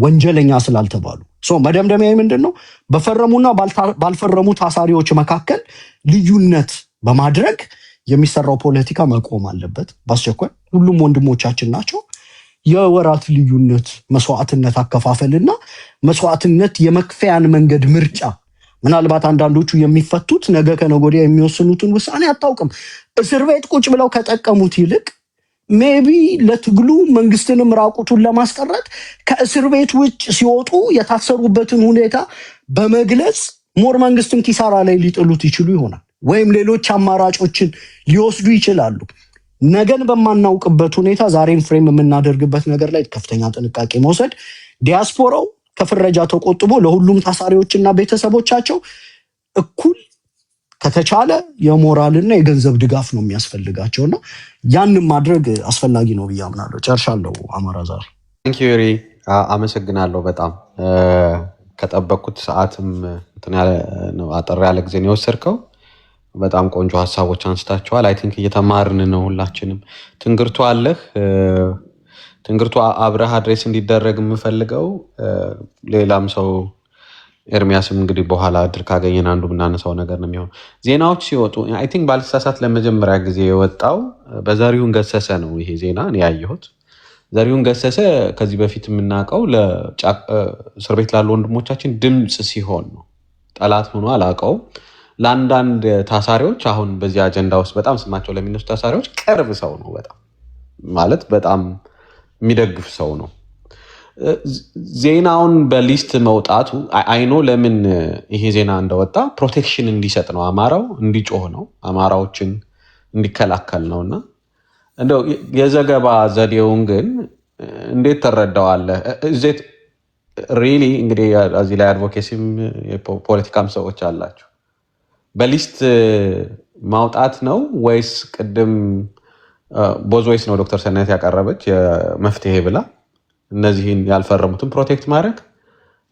ወንጀለኛ ስላልተባሉ መደምደሚያ ምንድን ነው? በፈረሙና ባልፈረሙ ታሳሪዎች መካከል ልዩነት በማድረግ የሚሰራው ፖለቲካ መቆም አለበት በአስቸኳይ። ሁሉም ወንድሞቻችን ናቸው። የወራት ልዩነት መስዋዕትነት አከፋፈልና መስዋዕትነት የመክፈያን መንገድ ምርጫ፣ ምናልባት አንዳንዶቹ የሚፈቱት ነገ ከነገ ወዲያ የሚወስኑትን ውሳኔ አታውቅም። እስር ቤት ቁጭ ብለው ከጠቀሙት ይልቅ ሜቢ ለትግሉ መንግስትንም ራቁቱን ለማስቀረት ከእስር ቤት ውጭ ሲወጡ የታሰሩበትን ሁኔታ በመግለጽ ሞር መንግስትን ኪሳራ ላይ ሊጥሉት ይችሉ ይሆናል፣ ወይም ሌሎች አማራጮችን ሊወስዱ ይችላሉ። ነገን በማናውቅበት ሁኔታ ዛሬን ፍሬም የምናደርግበት ነገር ላይ ከፍተኛ ጥንቃቄ መውሰድ፣ ዲያስፖራው ከፍረጃ ተቆጥቦ ለሁሉም ታሳሪዎችና ቤተሰቦቻቸው እኩል ከተቻለ የሞራልና የገንዘብ ድጋፍ ነው የሚያስፈልጋቸውና ያንን ማድረግ አስፈላጊ ነው ብዬ አምናለሁ። ጨርሻለሁ። አማራ ዛሬ ቴንኪዩሪ አመሰግናለሁ። በጣም ከጠበቅኩት ሰዓትም አጠር ያለ ጊዜ ነው የወሰድከው። በጣም ቆንጆ ሀሳቦች አንስታችኋል። አይ ቲንክ እየተማርን ነው ሁላችንም። ትንግርቱ አለህ። ትንግርቱ አብረህ አድሬስ እንዲደረግ የምፈልገው ሌላም ሰው ኤርሚያስም እንግዲህ በኋላ እድል ካገኘን አንዱ የምናነሳው ነገር ነው የሚሆን። ዜናዎች ሲወጡ አይ ቲንክ ባልተሳሳት ለመጀመሪያ ጊዜ የወጣው በዘሪሁን ገሰሰ ነው። ይሄ ዜና እኔ ያየሁት ዘሪሁን ገሰሰ ከዚህ በፊት የምናውቀው እስር ቤት ላሉ ወንድሞቻችን ድምፅ ሲሆን ነው። ጠላት ሆኖ አላውቀው። ለአንዳንድ ታሳሪዎች አሁን በዚህ አጀንዳ ውስጥ በጣም ስማቸው ለሚነሱ ታሳሪዎች ቅርብ ሰው ነው። በጣም ማለት በጣም የሚደግፍ ሰው ነው። ዜናውን በሊስት መውጣቱ አይኖ ለምን ይሄ ዜና እንደወጣ ፕሮቴክሽን እንዲሰጥ ነው፣ አማራው እንዲጮህ ነው፣ አማራዎችን እንዲከላከል ነው። እና እንደው የዘገባ ዘዴውን ግን እንዴት ተረዳዋለህ? እዜት ሪሊ እንግዲህ እዚህ ላይ አድቮኬሲም የፖለቲካም ሰዎች አላቸው። በሊስት ማውጣት ነው ወይስ ቅድም ቦዝዌይስ ነው ዶክተር ሰናይት ያቀረበች የመፍትሄ ብላ እነዚህን ያልፈረሙትን ፕሮቴክት ማድረግ፣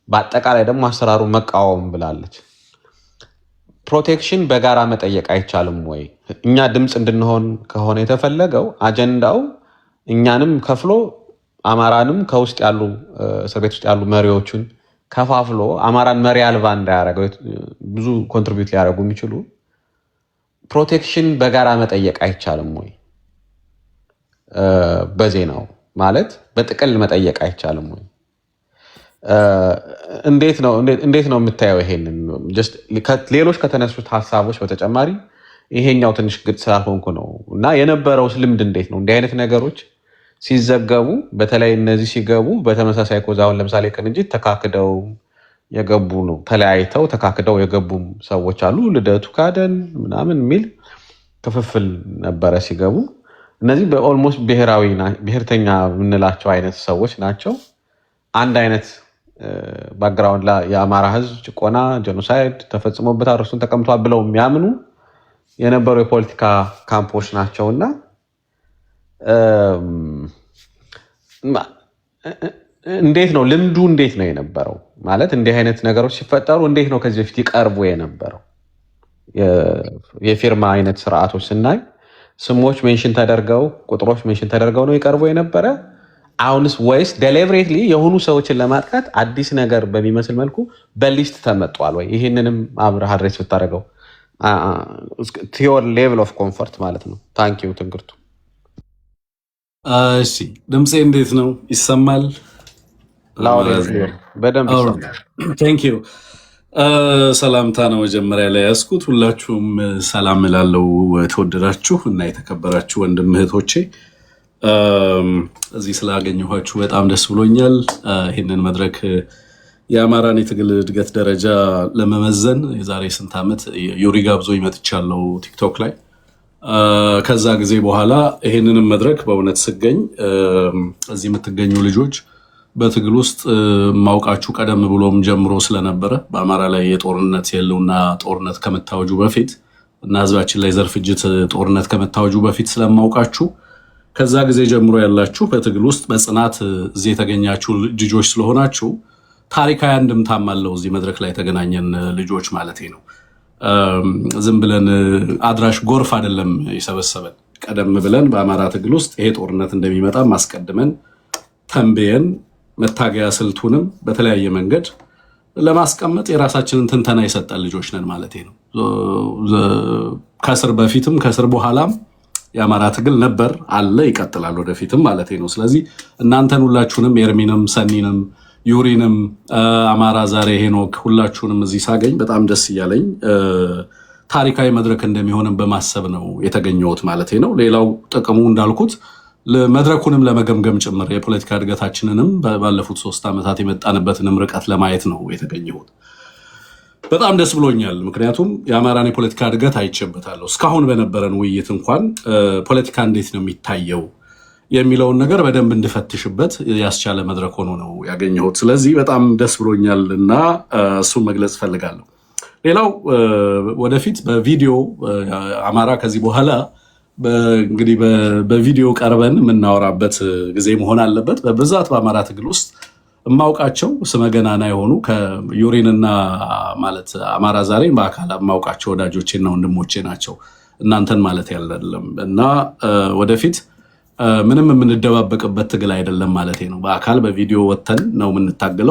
በአጠቃላይ ደግሞ አሰራሩ መቃወም ብላለች። ፕሮቴክሽን በጋራ መጠየቅ አይቻልም ወይ? እኛ ድምፅ እንድንሆን ከሆነ የተፈለገው አጀንዳው እኛንም ከፍሎ አማራንም ከውስጥ ያሉ እስር ቤት ውስጥ ያሉ መሪዎቹን ከፋፍሎ አማራን መሪ አልባ እንዳያደርገው ብዙ ኮንትሪቢዩት ሊያደርጉ የሚችሉ ፕሮቴክሽን በጋራ መጠየቅ አይቻልም ወይ? በዜናው ማለት በጥቅል መጠየቅ አይቻልም ወይ? እንዴት ነው የምታየው ይሄንን? ሌሎች ከተነሱት ሀሳቦች በተጨማሪ ይሄኛው ትንሽ ግልጽ ስላልሆንኩ ነው። እና የነበረውስ ልምድ እንዴት ነው? እንዲህ አይነት ነገሮች ሲዘገቡ በተለይ እነዚህ ሲገቡ በተመሳሳይ ኮዝ አሁን ለምሳሌ ቅንጅት ተካክደው የገቡ ነው፣ ተለያይተው ተካክደው የገቡም ሰዎች አሉ። ልደቱ ካደን ምናምን የሚል ክፍፍል ነበረ ሲገቡ። እነዚህ በኦልሞስት ብሔርተኛ የምንላቸው አይነት ሰዎች ናቸው። አንድ አይነት ባክግራውንድ የአማራ ህዝብ ጭቆና ጄኖሳይድ ተፈጽሞበታል እርሱን ተቀምጧል ብለው የሚያምኑ የነበሩ የፖለቲካ ካምፖች ናቸውና እንዴት ነው ልምዱ? እንዴት ነው የነበረው? ማለት እንዲህ አይነት ነገሮች ሲፈጠሩ እንዴት ነው ከዚህ በፊት ይቀርቡ የነበረው? የፊርማ አይነት ስርዓቶች ስናይ ስሞች ሜንሽን ተደርገው ቁጥሮች ሜንሽን ተደርገው ነው ይቀርቡ የነበረ? አሁንስ ወይስ ዴሊብሬትሊ የሆኑ ሰዎችን ለማጥቃት አዲስ ነገር በሚመስል መልኩ በሊስት ተመጧል ወይ? ይህንንም አብረህ አድሬስ ብታደርገው ቲዮር ሌቭል ኦፍ ኮምፎርት ማለት ነው። ታንኪዩ ትንግርቱ። እሺ ድምፄ እንዴት ነው? ይሰማል? በደንብ ይሰማል። ታንኪዩ። ሰላምታ ነው መጀመሪያ ላይ ያስኩት። ሁላችሁም ሰላም እላለሁ። የተወደዳችሁ እና የተከበራችሁ ወንድም እህቶቼ እዚህ ስላገኘኋችሁ በጣም ደስ ብሎኛል። ይህንን መድረክ የአማራን የትግል እድገት ደረጃ ለመመዘን የዛሬ ስንት ዓመት ዩሪ ጋብዞኝ መጥቻለሁ ቲክቶክ ላይ። ከዛ ጊዜ በኋላ ይህንንም መድረክ በእውነት ስገኝ እዚህ የምትገኙ ልጆች በትግል ውስጥ ማውቃችሁ ቀደም ብሎም ጀምሮ ስለነበረ በአማራ ላይ የጦርነት የህልውና ጦርነት ከመታወጁ በፊት እና ህዝባችን ላይ ዘር ፍጅት ጦርነት ከመታወጁ በፊት ስለማውቃችሁ ከዛ ጊዜ ጀምሮ ያላችሁ በትግል ውስጥ በጽናት እዚህ የተገኛችሁ ልጆች ስለሆናችሁ ታሪካዊ አንድምታም አለው እዚህ መድረክ ላይ የተገናኘን ልጆች ማለት ነው። ዝም ብለን አድራሽ ጎርፍ አይደለም የሰበሰበን። ቀደም ብለን በአማራ ትግል ውስጥ ይሄ ጦርነት እንደሚመጣ ማስቀድመን ተንበየን መታገያ ስልቱንም በተለያየ መንገድ ለማስቀመጥ የራሳችንን ትንተና የሰጠን ልጆች ነን ማለት ነው። ከስር በፊትም ከስር በኋላም የአማራ ትግል ነበር፣ አለ፣ ይቀጥላል ወደፊትም ማለት ነው። ስለዚህ እናንተን ሁላችሁንም ኤርሚንም፣ ሰኒንም፣ ዩሪንም፣ አማራ ዛሬ ሄኖክ ሁላችሁንም እዚህ ሳገኝ በጣም ደስ እያለኝ ታሪካዊ መድረክ እንደሚሆንም በማሰብ ነው የተገኘሁት ማለት ነው። ሌላው ጥቅሙ እንዳልኩት መድረኩንም ለመገምገም ጭምር የፖለቲካ እድገታችንንም ባለፉት 3 ዓመታት የመጣንበትንም ርቀት ለማየት ነው የተገኘሁት። በጣም ደስ ብሎኛል። ምክንያቱም የአማራን የፖለቲካ እድገት አይቼበታለሁ። እስካሁን በነበረን ውይይት እንኳን ፖለቲካ እንዴት ነው የሚታየው የሚለውን ነገር በደንብ እንድፈትሽበት ያስቻለ መድረክ ሆኖ ነው ያገኘሁት። ስለዚህ በጣም ደስ ብሎኛል እና እሱን መግለጽ ፈልጋለሁ። ሌላው ወደፊት በቪዲዮ አማራ ከዚህ በኋላ እንግዲህ በቪዲዮ ቀርበን የምናወራበት ጊዜ መሆን አለበት። በብዛት በአማራ ትግል ውስጥ የማውቃቸው ስመገናና የሆኑ ከዩሪንና ማለት አማራ ዛሬን በአካል የማውቃቸው ወዳጆቼና ወንድሞቼ ናቸው። እናንተን ማለት ያለም እና ወደፊት ምንም የምንደባበቅበት ትግል አይደለም ማለት ነው። በአካል በቪዲዮ ወተን ነው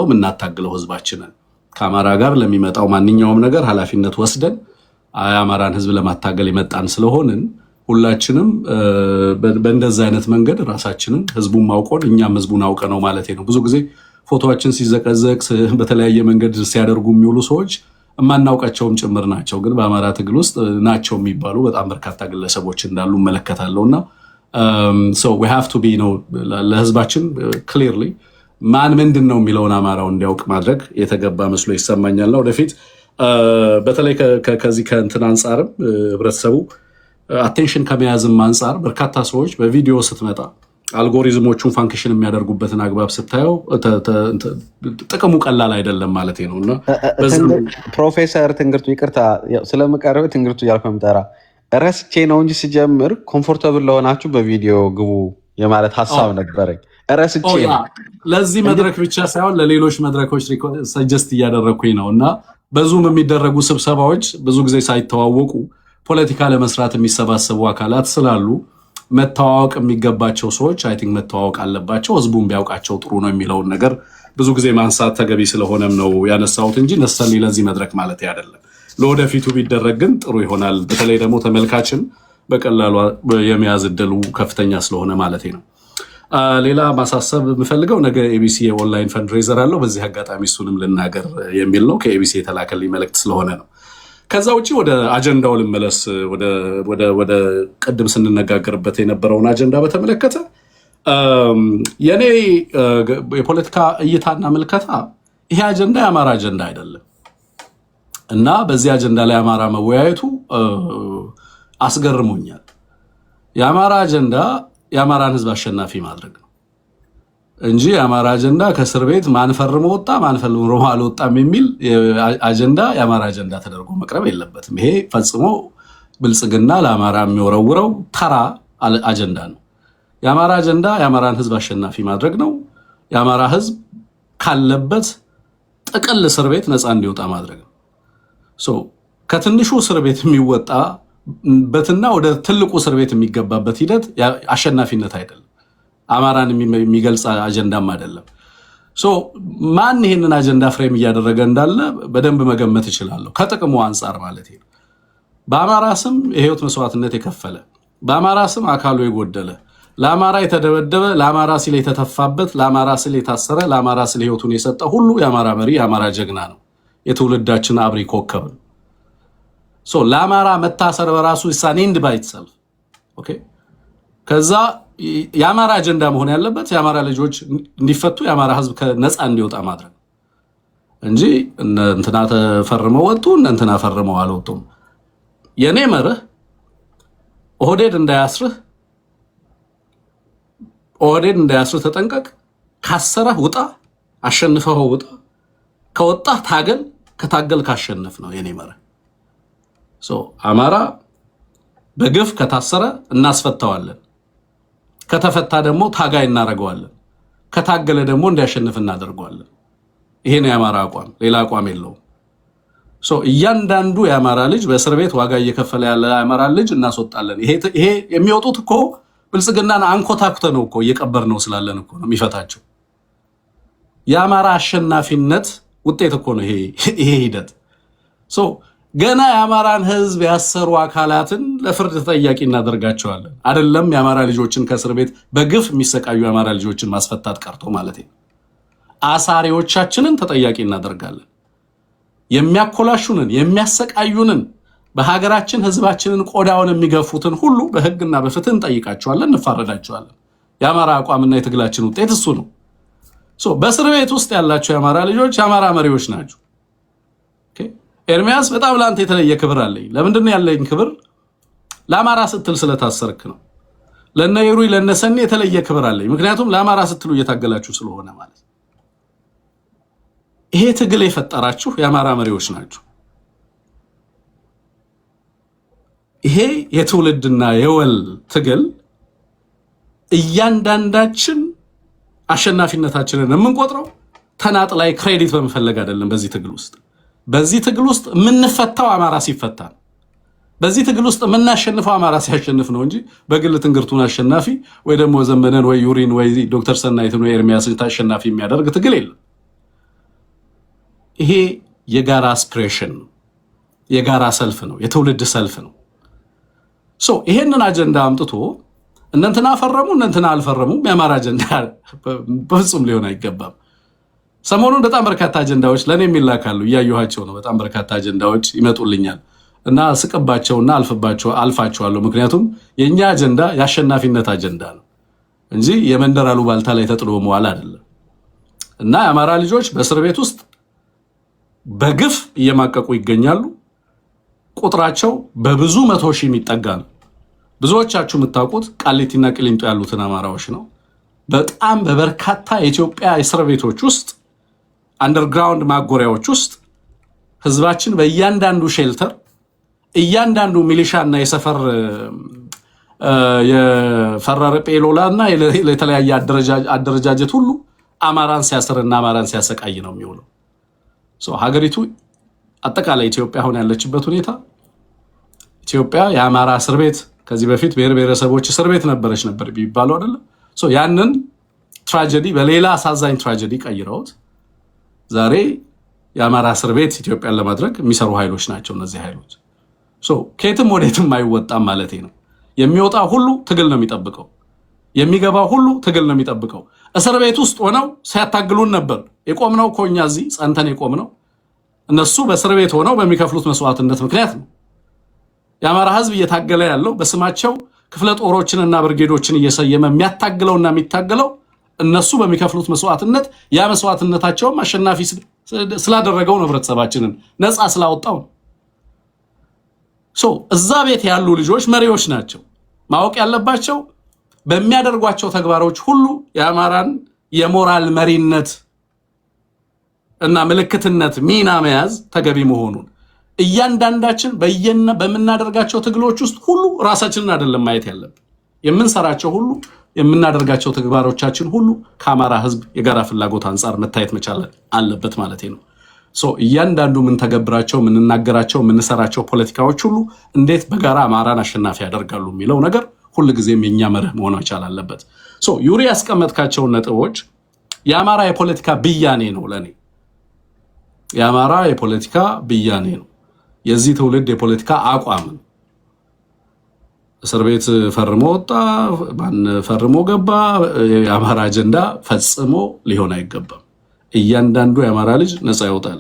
የምናታግለው ህዝባችንን። ከአማራ ጋር ለሚመጣው ማንኛውም ነገር ኃላፊነት ወስደን የአማራን ህዝብ ለማታገል የመጣን ስለሆንን ሁላችንም በእንደዛ አይነት መንገድ ራሳችንን ህዝቡን ማውቆን እኛም ህዝቡን አውቀ ነው ማለት ነው። ብዙ ጊዜ ፎቶችን ሲዘቀዘቅ በተለያየ መንገድ ሲያደርጉ የሚውሉ ሰዎች የማናውቃቸውም ጭምር ናቸው። ግን በአማራ ትግል ውስጥ ናቸው የሚባሉ በጣም በርካታ ግለሰቦች እንዳሉ እመለከታለሁ እና we have to be ነው ለህዝባችን ክሊርሊ ማን ምንድን ነው የሚለውን አማራው እንዲያውቅ ማድረግ የተገባ መስሎ ይሰማኛልና ወደፊት በተለይ ከዚህ ከእንትን አንጻርም ህብረተሰቡ አቴንሽን ከመያዝም አንጻር በርካታ ሰዎች በቪዲዮ ስትመጣ አልጎሪዝሞቹን ፋንክሽን የሚያደርጉበትን አግባብ ስታየው ጥቅሙ ቀላል አይደለም ማለት ነው እና ፕሮፌሰር ትንግርቱ ይቅርታ ስለምቀርብ ትንግርቱ እያልኩ የምጠራ ረስቼ ነው እንጂ ስጀምር ኮምፎርታብል ለሆናችሁ በቪዲዮ ግቡ የማለት ሀሳብ ነበረኝ። ረስቼ ነው። ለዚህ መድረክ ብቻ ሳይሆን ለሌሎች መድረኮች ሰጀስት እያደረግኩኝ ነው እና በዙም የሚደረጉ ስብሰባዎች ብዙ ጊዜ ሳይተዋወቁ ፖለቲካ ለመስራት የሚሰባሰቡ አካላት ስላሉ መተዋወቅ የሚገባቸው ሰዎች አይ ቲንክ መተዋወቅ አለባቸው። ህዝቡን ቢያውቃቸው ጥሩ ነው የሚለውን ነገር ብዙ ጊዜ ማንሳት ተገቢ ስለሆነም ነው ያነሳሁት እንጂ ነሰል ለዚህ መድረክ ማለት አይደለም። ለወደፊቱ ቢደረግ ግን ጥሩ ይሆናል። በተለይ ደግሞ ተመልካችን በቀላሉ የመያዝ እድሉ ከፍተኛ ስለሆነ ማለት ነው። ሌላ ማሳሰብ የምፈልገው ነገ ኤቢሲ የኦንላይን ፈንድሬዘር አለው። በዚህ አጋጣሚ እሱንም ልናገር የሚል ነው። ከኤቢሲ የተላከልኝ መልእክት ስለሆነ ነው። ከዛ ውጭ ወደ አጀንዳው ልመለስ። ወደ ቅድም ስንነጋገርበት የነበረውን አጀንዳ በተመለከተ የኔ የፖለቲካ እይታና ምልከታ ይሄ አጀንዳ የአማራ አጀንዳ አይደለም እና በዚህ አጀንዳ ላይ አማራ መወያየቱ አስገርሞኛል። የአማራ አጀንዳ የአማራን ህዝብ አሸናፊ ማድረግ ነው እንጂ የአማራ አጀንዳ ከእስር ቤት ማንፈርሞ ወጣ ማንፈርሞ አልወጣም የሚል አጀንዳ የአማራ አጀንዳ ተደርጎ መቅረብ የለበትም። ይሄ ፈጽሞ ብልጽግና ለአማራ የሚወረውረው ተራ አጀንዳ ነው። የአማራ አጀንዳ የአማራን ህዝብ አሸናፊ ማድረግ ነው። የአማራ ህዝብ ካለበት ጥቅል እስር ቤት ነፃ እንዲወጣ ማድረግ ነው። ከትንሹ እስር ቤት የሚወጣበትና ወደ ትልቁ እስር ቤት የሚገባበት ሂደት አሸናፊነት አይደለም። አማራን የሚገልጽ አጀንዳም አይደለም። ማን ይሄንን አጀንዳ ፍሬም እያደረገ እንዳለ በደንብ መገመት እችላለሁ፣ ከጥቅሙ አንጻር ማለት ነው። በአማራ ስም የህይወት መስዋዕትነት የከፈለ፣ በአማራ ስም አካሉ የጎደለ፣ ለአማራ የተደበደበ፣ ለአማራ ሲል የተተፋበት፣ ለአማራ ሲል የታሰረ፣ ለአማራ ሲል ህይወቱን የሰጠ ሁሉ የአማራ መሪ፣ የአማራ ጀግና ነው። የትውልዳችን አብሪ ኮከብ ነው። ለአማራ መታሰር በራሱ ኢትስ ኤንድ ባይ ኢትሰልፍ። ኦኬ። ከዛ የአማራ አጀንዳ መሆን ያለበት የአማራ ልጆች እንዲፈቱ፣ የአማራ ህዝብ ነፃ እንዲወጣ ማድረግ እንጂ እንትና ተፈርመው ወጡ እንትና ፈርመው አልወጡም። የኔ መርህ ኦህዴድ እንዳያስርህ ተጠንቀቅ፣ ካሰረህ ውጣ፣ አሸንፈው ውጣ፣ ከወጣህ ታገል፣ ከታገል ካሸነፍ ነው የኔ መርህ። አማራ በግፍ ከታሰረ እናስፈታዋለን፣ ከተፈታ ደግሞ ታጋይ እናደርገዋለን፣ ከታገለ ደግሞ እንዲያሸንፍ እናደርገዋለን። ይሄ ነው የአማራ አቋም፣ ሌላ አቋም የለውም። እያንዳንዱ የአማራ ልጅ በእስር ቤት ዋጋ እየከፈለ ያለ የአማራ ልጅ እናስወጣለን። ይሄ የሚወጡት እኮ ብልጽግናን አንኮታኩተ ነው እኮ እየቀበር ነው ስላለን እኮ ነው የሚፈታቸው። የአማራ አሸናፊነት ውጤት እኮ ነው ይሄ ሂደት። ገና የአማራን ህዝብ ያሰሩ አካላትን ለፍርድ ተጠያቂ እናደርጋቸዋለን። አይደለም የአማራ ልጆችን ከእስር ቤት በግፍ የሚሰቃዩ የአማራ ልጆችን ማስፈታት ቀርቶ ማለት ነው። አሳሪዎቻችንን ተጠያቂ እናደርጋለን። የሚያኮላሹንን፣ የሚያሰቃዩንን፣ በሀገራችን ህዝባችንን ቆዳውን የሚገፉትን ሁሉ በህግና በፍትህ እንጠይቃቸዋለን፣ እንፋረዳቸዋለን። የአማራ አቋምና የትግላችን ውጤት እሱ ነው። በእስር ቤት ውስጥ ያላቸው የአማራ ልጆች የአማራ መሪዎች ናቸው። ኤርሚያስ በጣም ለአንተ የተለየ ክብር አለኝ። ለምንድን ነው ያለኝ ክብር? ለአማራ ስትል ስለታሰርክ ነው። ለነ ይሩይ ለነ ሰኔ የተለየ ክብር አለኝ። ምክንያቱም ለአማራ ስትሉ እየታገላችሁ ስለሆነ ማለት። ይሄ ትግል የፈጠራችሁ የአማራ መሪዎች ናቸው። ይሄ የትውልድና የወል ትግል እያንዳንዳችን አሸናፊነታችንን የምንቆጥረው ተናጥ ላይ ክሬዲት በመፈለግ አይደለም። በዚህ ትግል ውስጥ የምንፈታው አማራ ሲፈታ፣ በዚህ ትግል ውስጥ የምናሸንፈው አማራ ሲያሸንፍ ነው እንጂ በግል ትንግርቱን አሸናፊ ወይ ደግሞ ዘመነን ወይ ዩሪን ወይ ዶክተር ሰናይትን ወይ ኤርሚያስን አሸናፊ የሚያደርግ ትግል የለም። ይሄ የጋራ አስፒሬሽን ነው፣ የጋራ ሰልፍ ነው፣ የትውልድ ሰልፍ ነው። ይሄንን አጀንዳ አምጥቶ እነንትና ፈረሙ እነንትና አልፈረሙም የአማራ አጀንዳ በፍጹም ሊሆን አይገባም። ሰሞኑን በጣም በርካታ አጀንዳዎች ለኔ የሚላካሉ፣ እያየኋቸው ነው። በጣም በርካታ አጀንዳዎች ይመጡልኛል እና ስቅባቸውና አልፋቸዋለሁ። ምክንያቱም የኛ አጀንዳ የአሸናፊነት አጀንዳ ነው እንጂ የመንደር አሉባልታ ላይ ተጥሎ መዋል አይደለም። እና የአማራ ልጆች በእስር ቤት ውስጥ በግፍ እየማቀቁ ይገኛሉ። ቁጥራቸው በብዙ 100 ሺህ የሚጠጋ ነው። ብዙዎቻችሁ የምታውቁት ቃሊቲና ቅሊንጦ ያሉትን አማራዎች ነው። በጣም በበርካታ የኢትዮጵያ እስር ቤቶች ውስጥ አንደርግራውንድ ማጎሪያዎች ውስጥ ህዝባችን በእያንዳንዱ ሼልተር እያንዳንዱ ሚሊሻና የሰፈር የፈረረ ጴሎላና የተለያየ አደረጃጀት ሁሉ አማራን ሲያስርና አማራን ሲያሰቃይ ነው የሚውለው። ሀገሪቱ አጠቃላይ ኢትዮጵያ አሁን ያለችበት ሁኔታ ኢትዮጵያ የአማራ እስር ቤት ከዚህ በፊት ብሔር ብሔረሰቦች እስር ቤት ነበረች ነበር ቢባለው አይደለም። ያንን ትራጀዲ በሌላ አሳዛኝ ትራጀዲ ቀይረውት ዛሬ የአማራ እስር ቤት ኢትዮጵያን ለማድረግ የሚሰሩ ኃይሎች ናቸው። እነዚህ ኃይሎች ከየትም ወዴትም አይወጣም ማለት ነው። የሚወጣ ሁሉ ትግል ነው የሚጠብቀው። የሚገባው ሁሉ ትግል ነው የሚጠብቀው። እስር ቤት ውስጥ ሆነው ሲያታግሉን ነበር የቆምነው እኮ እኛ እዚህ ጸንተን የቆምነው እነሱ በእስር ቤት ሆነው በሚከፍሉት መስዋዕትነት ምክንያት ነው። የአማራ ህዝብ እየታገለ ያለው በስማቸው ክፍለ ጦሮችንና ብርጌዶችን እየሰየመ የሚያታግለውና የሚታገለው እነሱ በሚከፍሉት መስዋዕትነት ያ መስዋዕትነታቸውም አሸናፊ ስላደረገው ነው፣ ህብረተሰባችንን ነፃ ስላወጣው ነው። እዛ ቤት ያሉ ልጆች መሪዎች ናቸው። ማወቅ ያለባቸው በሚያደርጓቸው ተግባሮች ሁሉ የአማራን የሞራል መሪነት እና ምልክትነት ሚና መያዝ ተገቢ መሆኑን እያንዳንዳችን በምናደርጋቸው ትግሎች ውስጥ ሁሉ ራሳችንን አይደለም ማየት ያለብን። የምንሰራቸው ሁሉ የምናደርጋቸው ተግባሮቻችን ሁሉ ከአማራ ህዝብ የጋራ ፍላጎት አንጻር መታየት መቻል አለበት ማለት ነው። እያንዳንዱ የምንተገብራቸው የምንናገራቸው የምንሰራቸው ፖለቲካዎች ሁሉ እንዴት በጋራ አማራን አሸናፊ ያደርጋሉ የሚለው ነገር ሁልጊዜም የኛ መርህ መሆን መቻል አለበት። ዩሪ ያስቀመጥካቸውን ነጥቦች የአማራ የፖለቲካ ብያኔ ነው። ለኔ የአማራ የፖለቲካ ብያኔ ነው። የዚህ ትውልድ የፖለቲካ አቋም ነው። እስር ቤት ፈርሞ ወጣ፣ ማን ፈርሞ ገባ፣ የአማራ አጀንዳ ፈጽሞ ሊሆን አይገባም። እያንዳንዱ የአማራ ልጅ ነፃ ይወጣል።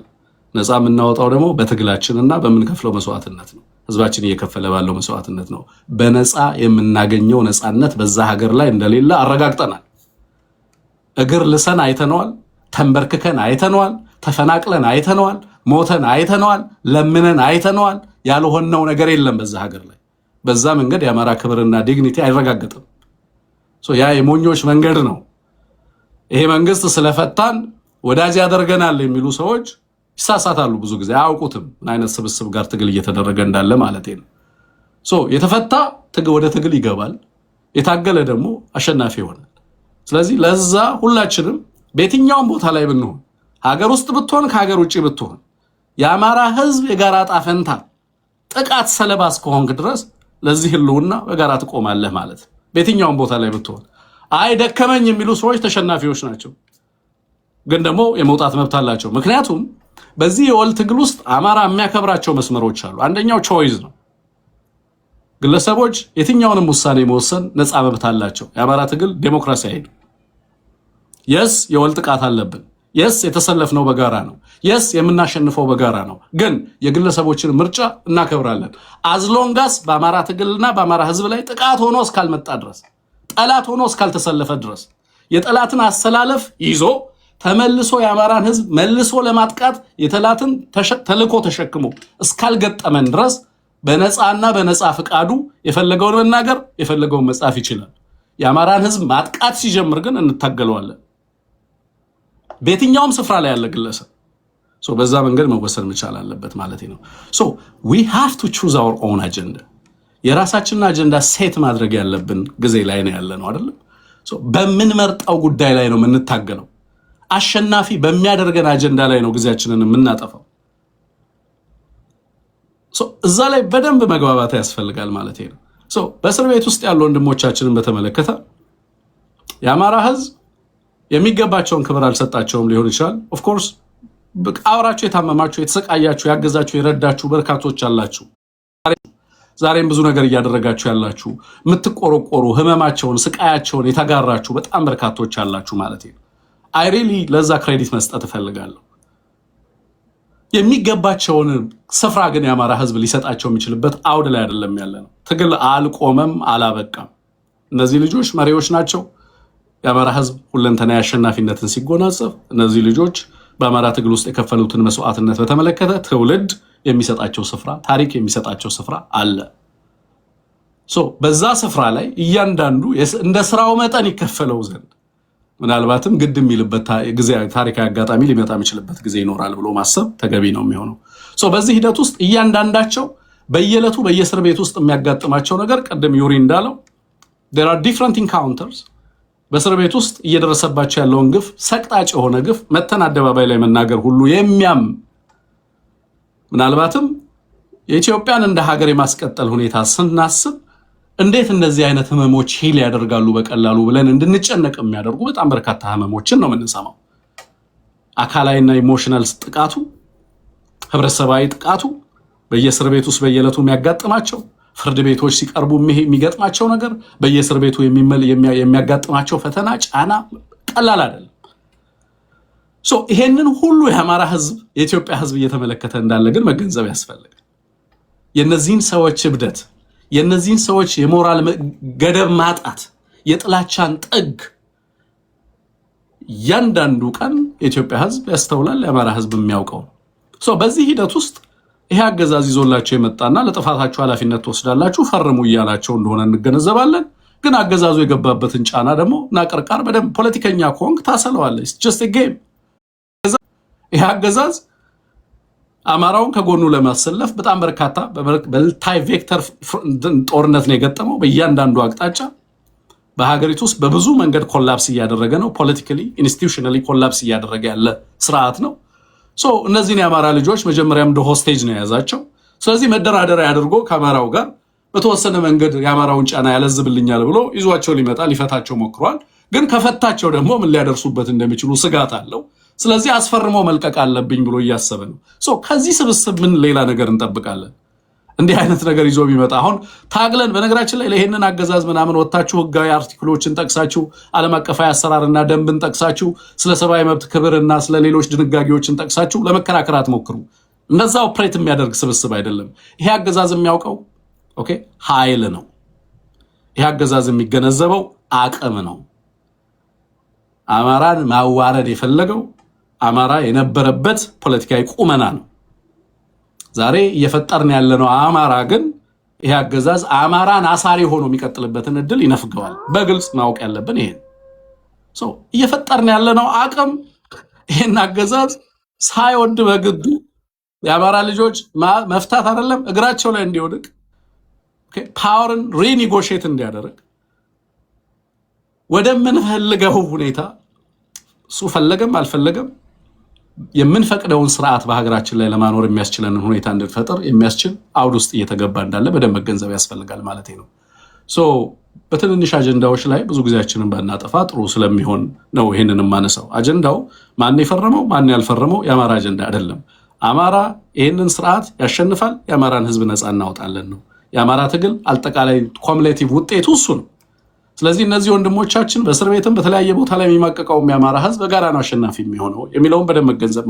ነፃ የምናወጣው ደግሞ በትግላችንና በምንከፍለው መስዋዕትነት ነው። ህዝባችን እየከፈለ ባለው መስዋዕትነት ነው። በነፃ የምናገኘው ነፃነት በዛ ሀገር ላይ እንደሌለ አረጋግጠናል። እግር ልሰን አይተነዋል፣ ተንበርክከን አይተነዋል፣ ተፈናቅለን አይተነዋል፣ ሞተን አይተነዋል፣ ለምነን አይተነዋል። ያልሆነው ነገር የለም በዛ ሀገር ላይ። በዛ መንገድ የአማራ ክብርና ዲግኒቲ አይረጋገጥም። ያ የሞኞች መንገድ ነው። ይሄ መንግስት ስለፈታን ወዳጅ ያደርገናል የሚሉ ሰዎች ይሳሳታሉ። ብዙ ጊዜ አያውቁትም ምን አይነት ስብስብ ጋር ትግል እየተደረገ እንዳለ ማለት ነው። የተፈታ ወደ ትግል ይገባል፣ የታገለ ደግሞ አሸናፊ ይሆናል። ስለዚህ ለዛ ሁላችንም በየትኛውም ቦታ ላይ ብንሆን፣ ሀገር ውስጥ ብትሆን፣ ከሀገር ውጭ ብትሆን፣ የአማራ ህዝብ የጋራ ዕጣ ፈንታ ጥቃት ሰለባ እስከሆንክ ድረስ ለዚህ ህልውና በጋራ ትቆማለህ ማለት ነው። በየትኛውም ቦታ ላይ ብትሆን። አይ ደከመኝ የሚሉ ሰዎች ተሸናፊዎች ናቸው፣ ግን ደግሞ የመውጣት መብት አላቸው። ምክንያቱም በዚህ የወል ትግል ውስጥ አማራ የሚያከብራቸው መስመሮች አሉ። አንደኛው ቾይዝ ነው። ግለሰቦች የትኛውንም ውሳኔ መወሰን ነፃ መብት አላቸው። የአማራ ትግል ዴሞክራሲያዊ ነው። የስ የወል ጥቃት አለብን፣ የስ የተሰለፍነው በጋራ ነው፣ የስ የምናሸንፈው በጋራ ነው። ግን የግለሰቦችን ምርጫ እናከብራለን። አዝሎንጋስ በአማራ ትግልና በአማራ ህዝብ ላይ ጥቃት ሆኖ እስካልመጣ ድረስ፣ ጠላት ሆኖ እስካልተሰለፈ ድረስ፣ የጠላትን አሰላለፍ ይዞ ተመልሶ የአማራን ህዝብ መልሶ ለማጥቃት የጠላትን ተልዕኮ ተሸክሞ እስካልገጠመን ድረስ በነፃና በነፃ ፍቃዱ የፈለገውን መናገር የፈለገውን መጻፍ ይችላል። የአማራን ህዝብ ማጥቃት ሲጀምር ግን እንታገለዋለን። በየትኛውም ስፍራ ላይ ያለ ግለሰብ በዛ መንገድ መወሰን መቻል አለበት ማለት ነው። we have to choose our own agenda። የራሳችንን አጀንዳ ሴት ማድረግ ያለብን ጊዜ ላይ ነው ያለ ነው አይደል? በምንመርጠው ጉዳይ ላይ ነው የምንታገለው። አሸናፊ በሚያደርገን አጀንዳ ላይ ነው ጊዜያችንን የምናጠፋው። እዛ ላይ በደንብ መግባባት ያስፈልጋል ማለት ነው። በእስር ቤት ውስጥ ያሉ ወንድሞቻችንን በተመለከተ የአማራ ህዝብ የሚገባቸውን ክብር አልሰጣቸውም ሊሆን ይችላል። ኦፍ ኮርስ አብራችሁ የታመማችሁ፣ የተሰቃያችሁ፣ ያገዛችሁ፣ የረዳችሁ በርካቶች አላችሁ። ዛሬም ብዙ ነገር እያደረጋችሁ ያላችሁ፣ የምትቆረቆሩ፣ ህመማቸውን ስቃያቸውን የተጋራችሁ በጣም በርካቶች አላችሁ ማለት ነው። አይ ሪሊ ለዛ ክሬዲት መስጠት እፈልጋለሁ። የሚገባቸውን ስፍራ ግን የአማራ ህዝብ ሊሰጣቸው የሚችልበት አውድ ላይ አይደለም ያለ ነው። ትግል አልቆመም፣ አላበቃም። እነዚህ ልጆች መሪዎች ናቸው። የአማራ ህዝብ ሁለንተናዊ አሸናፊነትን ሲጎናጸፍ እነዚህ ልጆች በአማራ ትግል ውስጥ የከፈሉትን መስዋዕትነት በተመለከተ ትውልድ የሚሰጣቸው ስፍራ፣ ታሪክ የሚሰጣቸው ስፍራ አለ። በዛ ስፍራ ላይ እያንዳንዱ እንደ ስራው መጠን ይከፈለው ዘንድ ምናልባትም ግድ የሚልበት ጊዜ ታሪካዊ አጋጣሚ ሊመጣ የሚችልበት ጊዜ ይኖራል ብሎ ማሰብ ተገቢ ነው የሚሆነው። በዚህ ሂደት ውስጥ እያንዳንዳቸው በየዕለቱ በየእስር ቤት ውስጥ የሚያጋጥማቸው ነገር ቅድም ዩሪ እንዳለው there are different encounters። በእስር ቤት ውስጥ እየደረሰባቸው ያለውን ግፍ፣ ሰቅጣጭ የሆነ ግፍ መተን አደባባይ ላይ መናገር ሁሉ የሚያም ምናልባትም የኢትዮጵያን እንደ ሀገር የማስቀጠል ሁኔታ ስናስብ እንዴት እነዚህ አይነት ህመሞች ሂል ያደርጋሉ በቀላሉ ብለን እንድንጨነቅ የሚያደርጉ በጣም በርካታ ህመሞችን ነው የምንሰማው። አካላዊና ኢሞሽናል ጥቃቱ፣ ህብረተሰባዊ ጥቃቱ፣ በየእስር ቤት ውስጥ በየዕለቱ የሚያጋጥማቸው ፍርድ ቤቶች ሲቀርቡ የሚገጥማቸው ነገር በየእስር ቤቱ የሚያጋጥማቸው ፈተና ጫና ቀላል አይደለም። ይሄንን ሁሉ የአማራ ህዝብ የኢትዮጵያ ህዝብ እየተመለከተ እንዳለ ግን መገንዘብ ያስፈልጋል። የነዚህን ሰዎች እብደት፣ የነዚህን ሰዎች የሞራል ገደብ ማጣት፣ የጥላቻን ጥግ እያንዳንዱ ቀን የኢትዮጵያ ህዝብ ያስተውላል፣ የአማራ ህዝብ የሚያውቀው። በዚህ ሂደት ውስጥ ይሄ አገዛዝ ይዞላቸው የመጣና ለጥፋታችሁ ኃላፊነት ትወስዳላችሁ ፈርሙ እያላቸው እንደሆነ እንገነዘባለን። ግን አገዛዙ የገባበትን ጫና ደግሞ ናቀርቃር በደንብ ፖለቲከኛ ከሆንክ ታሰለዋለህ። ጀስት ጌም። ይሄ አገዛዝ አማራውን ከጎኑ ለማሰለፍ በጣም በርካታ በልታይ ቬክተር ጦርነት ነው የገጠመው። በእያንዳንዱ አቅጣጫ በሀገሪቱ ውስጥ በብዙ መንገድ ኮላፕስ እያደረገ ነው። ፖለቲካሊ ኢንስቲትዩሽናሊ ኮላፕስ እያደረገ ያለ ስርዓት ነው። እነዚህን የአማራ ልጆች መጀመሪያም እንደ ሆስቴጅ ነው የያዛቸው። ስለዚህ መደራደሪያ አድርጎ ከአማራው ጋር በተወሰነ መንገድ የአማራውን ጫና ያለዝብልኛል ብሎ ይዟቸው ሊመጣ ሊፈታቸው ሞክሯል። ግን ከፈታቸው ደግሞ ምን ሊያደርሱበት እንደሚችሉ ስጋት አለው። ስለዚህ አስፈርሞ መልቀቅ አለብኝ ብሎ እያሰበ ነው። ከዚህ ስብስብ ምን ሌላ ነገር እንጠብቃለን? እንዲህ አይነት ነገር ይዞ ቢመጣ አሁን ታግለን በነገራችን ላይ ለይሄንን አገዛዝ ምናምን ወጣችሁ ህጋዊ አርቲክሎችን ጠቅሳችሁ ዓለም አቀፋዊ አሰራርና ደንብን ጠቅሳችሁ ስለ ሰብአዊ መብት ክብርና ስለ ሌሎች ድንጋጌዎችን ጠቅሳችሁ ለመከራከር አትሞክሩ። እንደዛ ኦፕሬት የሚያደርግ ስብስብ አይደለም። ይሄ አገዛዝ የሚያውቀው ኃይል ነው። ይሄ አገዛዝ የሚገነዘበው አቅም ነው። አማራን ማዋረድ የፈለገው አማራ የነበረበት ፖለቲካዊ ቁመና ነው። ዛሬ እየፈጠርን ያለነው አማራ ግን ይሄ አገዛዝ አማራን አሳሪ ሆኖ የሚቀጥልበትን እድል ይነፍገዋል። በግልጽ ማወቅ ያለብን ይሄን እየፈጠርን ያለነው አቅም ይሄን አገዛዝ ሳይወድ በግዱ የአማራ ልጆች መፍታት አይደለም እግራቸው ላይ እንዲወድቅ ፓወርን ሪኒጎሽት እንዲያደርግ ወደምንፈልገው ሁኔታ እሱ ፈለገም አልፈለገም የምንፈቅደውን ስርዓት በሀገራችን ላይ ለማኖር የሚያስችለንን ሁኔታ እንድንፈጥር የሚያስችል አውድ ውስጥ እየተገባ እንዳለ በደንብ መገንዘብ ያስፈልጋል ማለት ነው። በትንንሽ አጀንዳዎች ላይ ብዙ ጊዜያችንን ባናጠፋ ጥሩ ስለሚሆን ነው ይሄንን የማነሳው። አጀንዳው ማን የፈረመው ማን ያልፈረመው የአማራ አጀንዳ አይደለም። አማራ ይሄንን ስርዓት ያሸንፋል፣ የአማራን ህዝብ ነፃ እናወጣለን ነው። የአማራ ትግል አጠቃላይ ኮሙሌቲቭ ውጤቱ እሱ ነው። ስለዚህ እነዚህ ወንድሞቻችን በእስር ቤትም በተለያየ ቦታ ላይ የሚማቀቀው የአማራ ህዝብ በጋራ ነው አሸናፊ የሚሆነው የሚለውን በደንብ መገንዘብ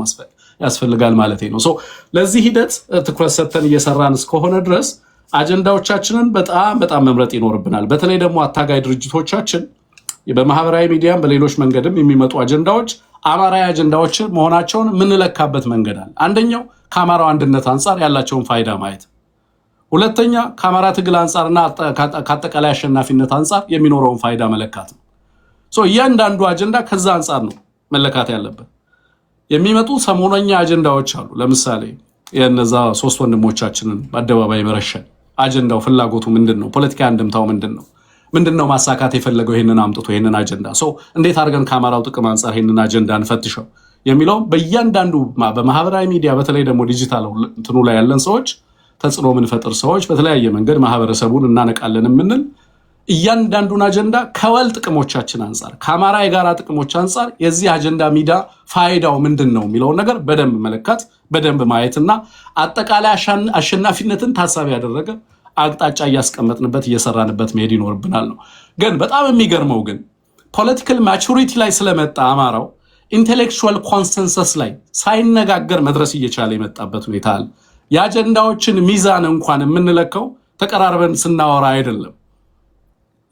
ያስፈልጋል ማለት ነው። ለዚህ ሂደት ትኩረት ሰጥተን እየሰራን እስከሆነ ድረስ አጀንዳዎቻችንን በጣም መምረጥ ይኖርብናል። በተለይ ደግሞ አታጋይ ድርጅቶቻችን በማህበራዊ ሚዲያም በሌሎች መንገድም የሚመጡ አጀንዳዎች አማራዊ አጀንዳዎች መሆናቸውን የምንለካበት መንገድ አለ። አንደኛው ከአማራው አንድነት አንጻር ያላቸውን ፋይዳ ማየት፣ ሁለተኛ ከአማራ ትግል አንጻርና ከአጠቃላይ አሸናፊነት አንጻር የሚኖረውን ፋይዳ መለካት ነው። እያንዳንዱ አጀንዳ ከዛ አንጻር ነው መለካት ያለበት። የሚመጡ ሰሞነኛ አጀንዳዎች አሉ። ለምሳሌ የነዛ 3 ወንድሞቻችንን በአደባባይ መረሸን አጀንዳው ፍላጎቱ ምንድን ነው? ፖለቲካ አንድምታው ምንድን ነው ማሳካት የፈለገው? ይህንን አምጥቶ ይህንን አጀንዳ እንዴት አድርገን ከአማራው ጥቅም አንጻር ይህንን አጀንዳ እንፈትሸው የሚለውም በእያንዳንዱ በማህበራዊ ሚዲያ በተለይ ደግሞ ዲጂታል እንትኑ ላይ ያለን ሰዎች ተጽዕኖ የምንፈጥር ሰዎች በተለያየ መንገድ ማህበረሰቡን እናነቃለን የምንል እያንዳንዱን አጀንዳ ከወል ጥቅሞቻችን አንጻር ከአማራ የጋራ ጥቅሞች አንጻር የዚህ አጀንዳ ሚዳ ፋይዳው ምንድን ነው የሚለውን ነገር በደንብ መለካት በደንብ ማየትና አጠቃላይ አሸናፊነትን ታሳቢ ያደረገ አቅጣጫ እያስቀመጥንበት እየሰራንበት መሄድ ይኖርብናል ነው። ግን በጣም የሚገርመው ግን ፖለቲካል ማቹሪቲ ላይ ስለመጣ አማራው ኢንቴሌክቹዋል ኮንሰንሰስ ላይ ሳይነጋገር መድረስ እየቻለ የመጣበት ሁኔታ አለ። የአጀንዳዎችን ሚዛን እንኳን የምንለካው ተቀራርበን ስናወራ አይደለም።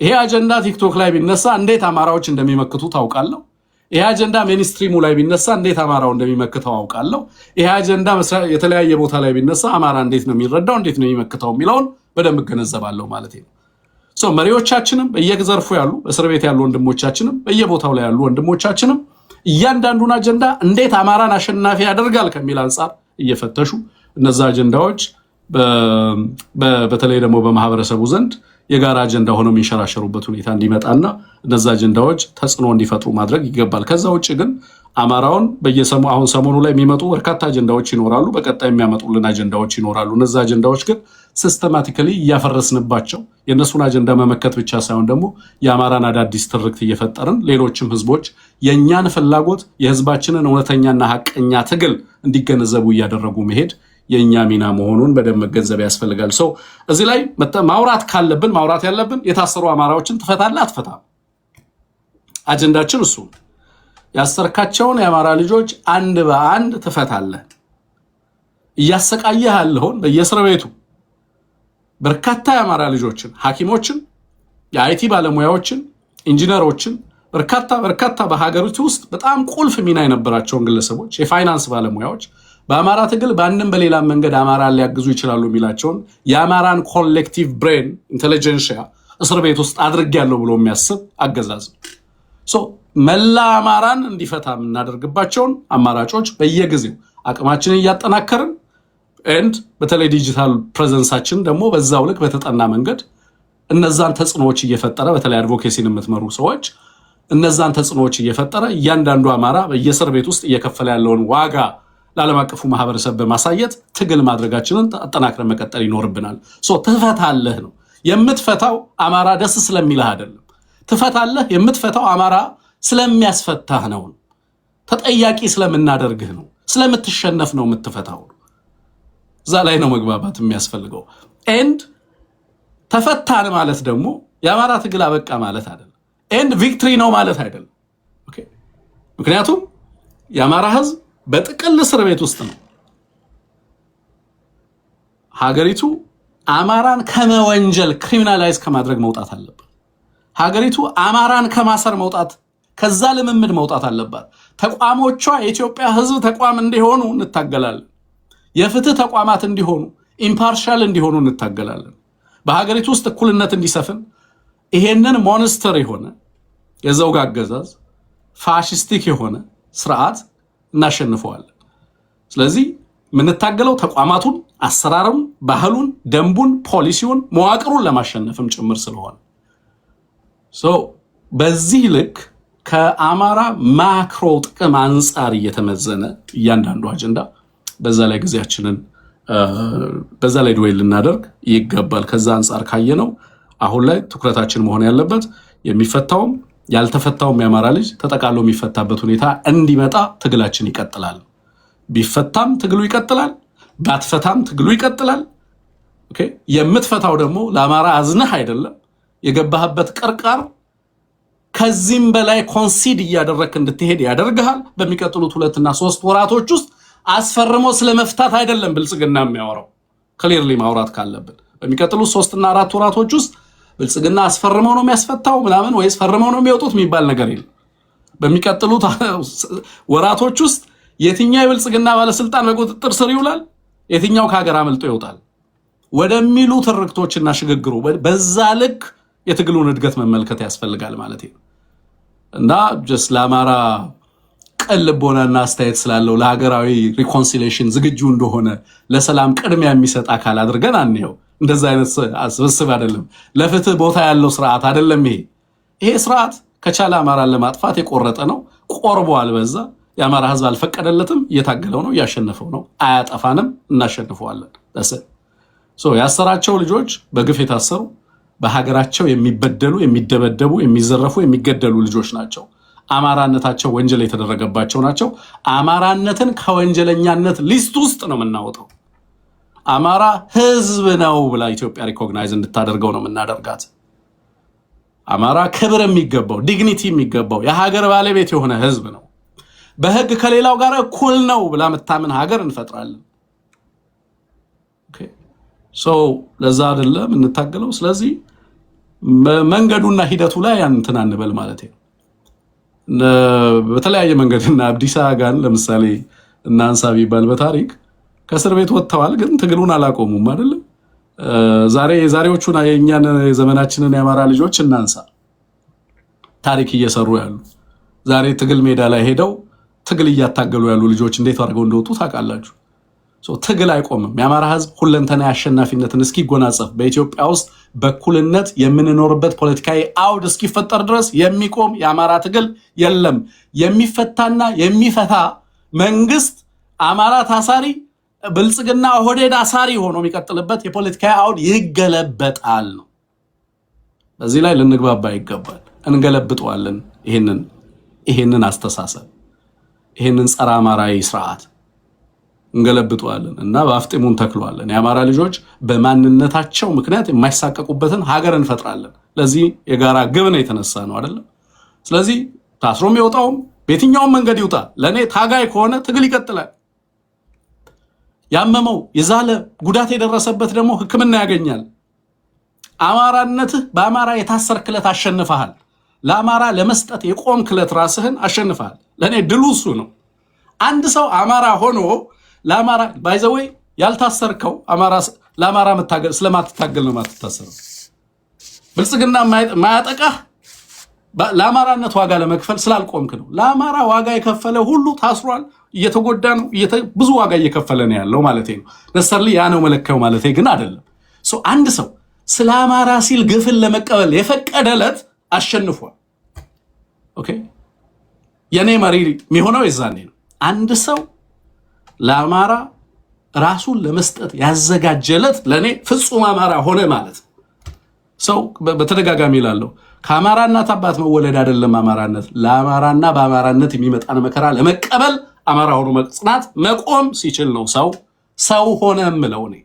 ይሄ አጀንዳ ቲክቶክ ላይ ቢነሳ እንዴት አማራዎች እንደሚመክቱ ታውቃለሁ። ይሄ አጀንዳ ሜንስትሪሙ ላይ ቢነሳ እንዴት አማራው እንደሚመክተው አውቃለሁ። ይሄ አጀንዳ የተለያየ ቦታ ላይ ቢነሳ አማራ እንዴት ነው የሚረዳው እንዴት ነው የሚመክተው የሚለውን በደንብ እገነዘባለሁ ማለት ነው። መሪዎቻችንም በየዘርፉ ያሉ እስር ቤት ያሉ ወንድሞቻችንም በየቦታው ላይ ያሉ ወንድሞቻችንም እያንዳንዱን አጀንዳ እንዴት አማራን አሸናፊ ያደርጋል ከሚል አንጻር እየፈተሹ እነዛ አጀንዳዎች በተለይ ደግሞ በማህበረሰቡ ዘንድ የጋራ አጀንዳ ሆነው የሚንሸራሸሩበት ሁኔታ እንዲመጣና እነዛ አጀንዳዎች ተጽዕኖ እንዲፈጥሩ ማድረግ ይገባል። ከዛ ውጭ ግን አማራውን አሁን ሰሞኑ ላይ የሚመጡ በርካታ አጀንዳዎች ይኖራሉ። በቀጣይ የሚያመጡልን አጀንዳዎች ይኖራሉ። እነዛ አጀንዳዎች ግን ሲስተማቲካሊ እያፈረስንባቸው የእነሱን አጀንዳ መመከት ብቻ ሳይሆን ደግሞ የአማራን አዳዲስ ትርክት እየፈጠርን ሌሎችም ህዝቦች የእኛን ፍላጎት የህዝባችንን እውነተኛና ሀቀኛ ትግል እንዲገነዘቡ እያደረጉ መሄድ የኛ ሚና መሆኑን በደንብ መገንዘብ ያስፈልጋል። ሰው እዚህ ላይ ማውራት ካለብን ማውራት ያለብን የታሰሩ አማራዎችን ትፈታለህ አትፈታም? አጀንዳችን እሱ ያሰርካቸውን የአማራ ልጆች አንድ በአንድ ትፈታለህ። እያሰቃየህ ያለውን በየእስር ቤቱ በርካታ የአማራ ልጆችን፣ ሐኪሞችን፣ የአይቲ ባለሙያዎችን፣ ኢንጂነሮችን በርካታ በሀገሪቱ ውስጥ በጣም ቁልፍ ሚና የነበራቸውን ግለሰቦች፣ የፋይናንስ ባለሙያዎች በአማራ ትግል በአንድም በሌላ መንገድ አማራን ሊያግዙ ይችላሉ የሚላቸውን የአማራን ኮሌክቲቭ ብሬን ኢንቴሊጀንሺያ እስር ቤት ውስጥ አድርጌያለሁ ብሎ የሚያስብ አገዛዝ ነው። መላ አማራን እንዲፈታ የምናደርግባቸውን አማራጮች በየጊዜው አቅማችንን እያጠናከርን ኤንድ በተለይ ዲጂታል ፕሬዘንሳችን ደግሞ በዛው ልክ በተጠና መንገድ እነዛን ተጽዕኖዎች እየፈጠረ በተለይ አድቮኬሲን የምትመሩ ሰዎች እነዛን ተጽዕኖዎች እየፈጠረ እያንዳንዱ አማራ በየእስር ቤት ውስጥ እየከፈለ ያለውን ዋጋ ለዓለም አቀፉ ማህበረሰብ በማሳየት ትግል ማድረጋችንን አጠናክረን መቀጠል ይኖርብናል። ትፈታለህ ነው የምትፈታው። አማራ ደስ ስለሚልህ አይደለም። ትፈታለህ የምትፈታው አማራ ስለሚያስፈታህ ነው። ተጠያቂ ስለምናደርግህ ነው። ስለምትሸነፍ ነው የምትፈታው። እዛ ላይ ነው መግባባት የሚያስፈልገው። ኤንድ ተፈታን ማለት ደግሞ የአማራ ትግል አበቃ ማለት አይደለም። ኤንድ ቪክትሪ ነው ማለት አይደለም። ኦኬ። ምክንያቱም የአማራ ህዝብ በጥቅል እስር ቤት ውስጥ ነው። ሀገሪቱ አማራን ከመወንጀል ክሪሚናላይዝ ከማድረግ መውጣት አለባት። ሀገሪቱ አማራን ከማሰር መውጣት፣ ከዛ ልምምድ መውጣት አለባት። ተቋሞቿ የኢትዮጵያ ህዝብ ተቋም እንዲሆኑ እንታገላለን። የፍትህ ተቋማት እንዲሆኑ ኢምፓርሻል እንዲሆኑ እንታገላለን። በሀገሪቱ ውስጥ እኩልነት እንዲሰፍን ይሄንን ሞንስተር የሆነ የዘውግ አገዛዝ ፋሽስቲክ የሆነ ስርዓት እናሸንፈዋለን። ስለዚህ የምንታገለው ተቋማቱን፣ አሰራሩን፣ ባህሉን፣ ደንቡን፣ ፖሊሲውን፣ መዋቅሩን ለማሸነፍም ጭምር ስለሆነ በዚህ ልክ ከአማራ ማክሮ ጥቅም አንጻር እየተመዘነ እያንዳንዱ አጀንዳ በዛ ላይ ጊዜያችንን በዛ ላይ ድዌል ልናደርግ ይገባል። ከዛ አንጻር ካየነው አሁን ላይ ትኩረታችን መሆን ያለበት የሚፈታውም ያልተፈታውም የአማራ ልጅ ተጠቃሎ የሚፈታበት ሁኔታ እንዲመጣ ትግላችን ይቀጥላል። ቢፈታም ትግሉ ይቀጥላል፣ ባትፈታም ትግሉ ይቀጥላል። ኦኬ። የምትፈታው ደግሞ ለአማራ አዝነህ አይደለም። የገባህበት ቅርቃር ከዚህም በላይ ኮንሲድ እያደረግክ እንድትሄድ ያደርግሃል። በሚቀጥሉት 2 እና 3 ወራቶች ውስጥ አስፈርሞ ስለመፍታት አይደለም ብልጽግና የሚያወራው። ክሊርሊ ማውራት ካለብን በሚቀጥሉት 3 እና 4 ወራቶች ውስጥ ብልጽግና አስፈርመው ነው የሚያስፈታው ምናምን ወይስ ፈርመው ነው የሚወጡት የሚባል ነገር የለም። በሚቀጥሉት ወራቶች ውስጥ የትኛው የብልጽግና ባለስልጣን በቁጥጥር ስር ይውላል፣ የትኛው ከሀገር አመልጦ ይወጣል ወደሚሉ ትርክቶችና ሽግግሩ በዛ ልክ የትግሉን እድገት መመልከት ያስፈልጋል ማለት ነው። እና ጀስት ለአማራ ቅን ልቦናና አስተያየት ስላለው ለሀገራዊ ሪኮንሲሌሽን ዝግጁ እንደሆነ ለሰላም ቅድሚያ የሚሰጥ አካል አድርገን አንየው። እንደዛ አይነት ስብስብ አይደለም። ለፍትህ ቦታ ያለው ስርዓት አይደለም። ይሄ ስርዓት ከቻለ አማራን ለማጥፋት የቆረጠ ነው። ቆርቧል። በዛ የአማራ ህዝብ አልፈቀደለትም። እየታገለው ነው፣ እያሸነፈው ነው። አያጠፋንም፣ እናሸንፈዋለን። ያሰራቸው ልጆች በግፍ የታሰሩ በሀገራቸው የሚበደሉ፣ የሚደበደቡ፣ የሚዘረፉ፣ የሚገደሉ ልጆች ናቸው። አማራነታቸው ወንጀል የተደረገባቸው ናቸው። አማራነትን ከወንጀለኛነት ሊስት ውስጥ ነው የምናወጣው። አማራ ህዝብ ነው ብላ ኢትዮጵያ ሪኮግናይዝ እንድታደርገው ነው የምናደርጋት። አማራ ክብር የሚገባው ዲግኒቲ የሚገባው የሀገር ባለቤት የሆነ ህዝብ ነው። በህግ ከሌላው ጋር እኩል ነው ብላ የምታምን ሀገር እንፈጥራለን። ለዛ አይደለም እንታገለው። ስለዚህ መንገዱና ሂደቱ ላይ እንትን አንበል ማለት ነው። በተለያየ መንገድና አብዲሳ ጋር ለምሳሌ እናንሳ ቢባል በታሪክ ከእስር ቤት ወጥተዋል፣ ግን ትግሉን አላቆሙም አይደለም። የዛሬዎቹን የእኛን የዘመናችንን የአማራ ልጆች እናንሳ። ታሪክ እየሰሩ ያሉ ዛሬ ትግል ሜዳ ላይ ሄደው ትግል እያታገሉ ያሉ ልጆች እንዴት አድርገው እንደወጡ ታውቃላችሁ። ትግል አይቆምም። የአማራ ህዝብ ሁለንተና አሸናፊነትን እስኪጎናጸፍ በኢትዮጵያ ውስጥ በኩልነት የምንኖርበት ፖለቲካዊ አውድ እስኪፈጠር ድረስ የሚቆም የአማራ ትግል የለም። የሚፈታና የሚፈታ መንግስት አማራ ታሳሪ፣ ብልጽግና ኦህዴድ አሳሪ ሆኖ የሚቀጥልበት የፖለቲካዊ አውድ ይገለበጣል ነው። በዚህ ላይ ልንግባባ ይገባል። እንገለብጠዋለን። ይሄንን አስተሳሰብ፣ ይሄንን ጸረ አማራዊ ስርዓት እንገለብጠዋለን እና በአፍጢሙን ተክለዋለን። የአማራ ልጆች በማንነታቸው ምክንያት የማይሳቀቁበትን ሀገር እንፈጥራለን። ለዚህ የጋራ ግብ ነው የተነሳ ነው አይደለም። ስለዚህ ታስሮ የሚወጣውም በየትኛውም መንገድ ይውጣ፣ ለእኔ ታጋይ ከሆነ ትግል ይቀጥላል። ያመመው የዛለ ጉዳት የደረሰበት ደግሞ ሕክምና ያገኛል። አማራነትህ በአማራ የታሰርክለት አሸንፈሃል። ለአማራ ለመስጠት የቆምክለት ራስህን አሸንፈሃል። ለእኔ ድሉ እሱ ነው። አንድ ሰው አማራ ሆኖ ለአማራ ባይዘወይ ያልታሰርከው ለአማራ ስለማትታገል ነው ማትታሰረው። ብልጽግና ማያጠቃህ ለአማራነት ዋጋ ለመክፈል ስላልቆምክ ነው። ለአማራ ዋጋ የከፈለ ሁሉ ታስሯል፣ እየተጎዳ ነው፣ ብዙ ዋጋ እየከፈለ ነው ያለው ማለት ነው። ነሰርሊ ያ ነው መለካው ማለት ግን አይደለም። አንድ ሰው ስለ አማራ ሲል ግፍን ለመቀበል የፈቀደለት አሸንፏል። ኦኬ፣ የኔ መሪ የሚሆነው የዛኔ ነው። አንድ ሰው ለአማራ ራሱን ለመስጠት ያዘጋጀለት ለኔ ፍጹም አማራ ሆነ ማለት ነው። ሰው በተደጋጋሚ ይላለው ከአማራ እናት አባት መወለድ አይደለም አማራነት፣ ለአማራና በአማራነት የሚመጣን መከራ ለመቀበል አማራ ሆኖ መጽናት መቆም ሲችል ነው ሰው ሆነ የምለው እኔ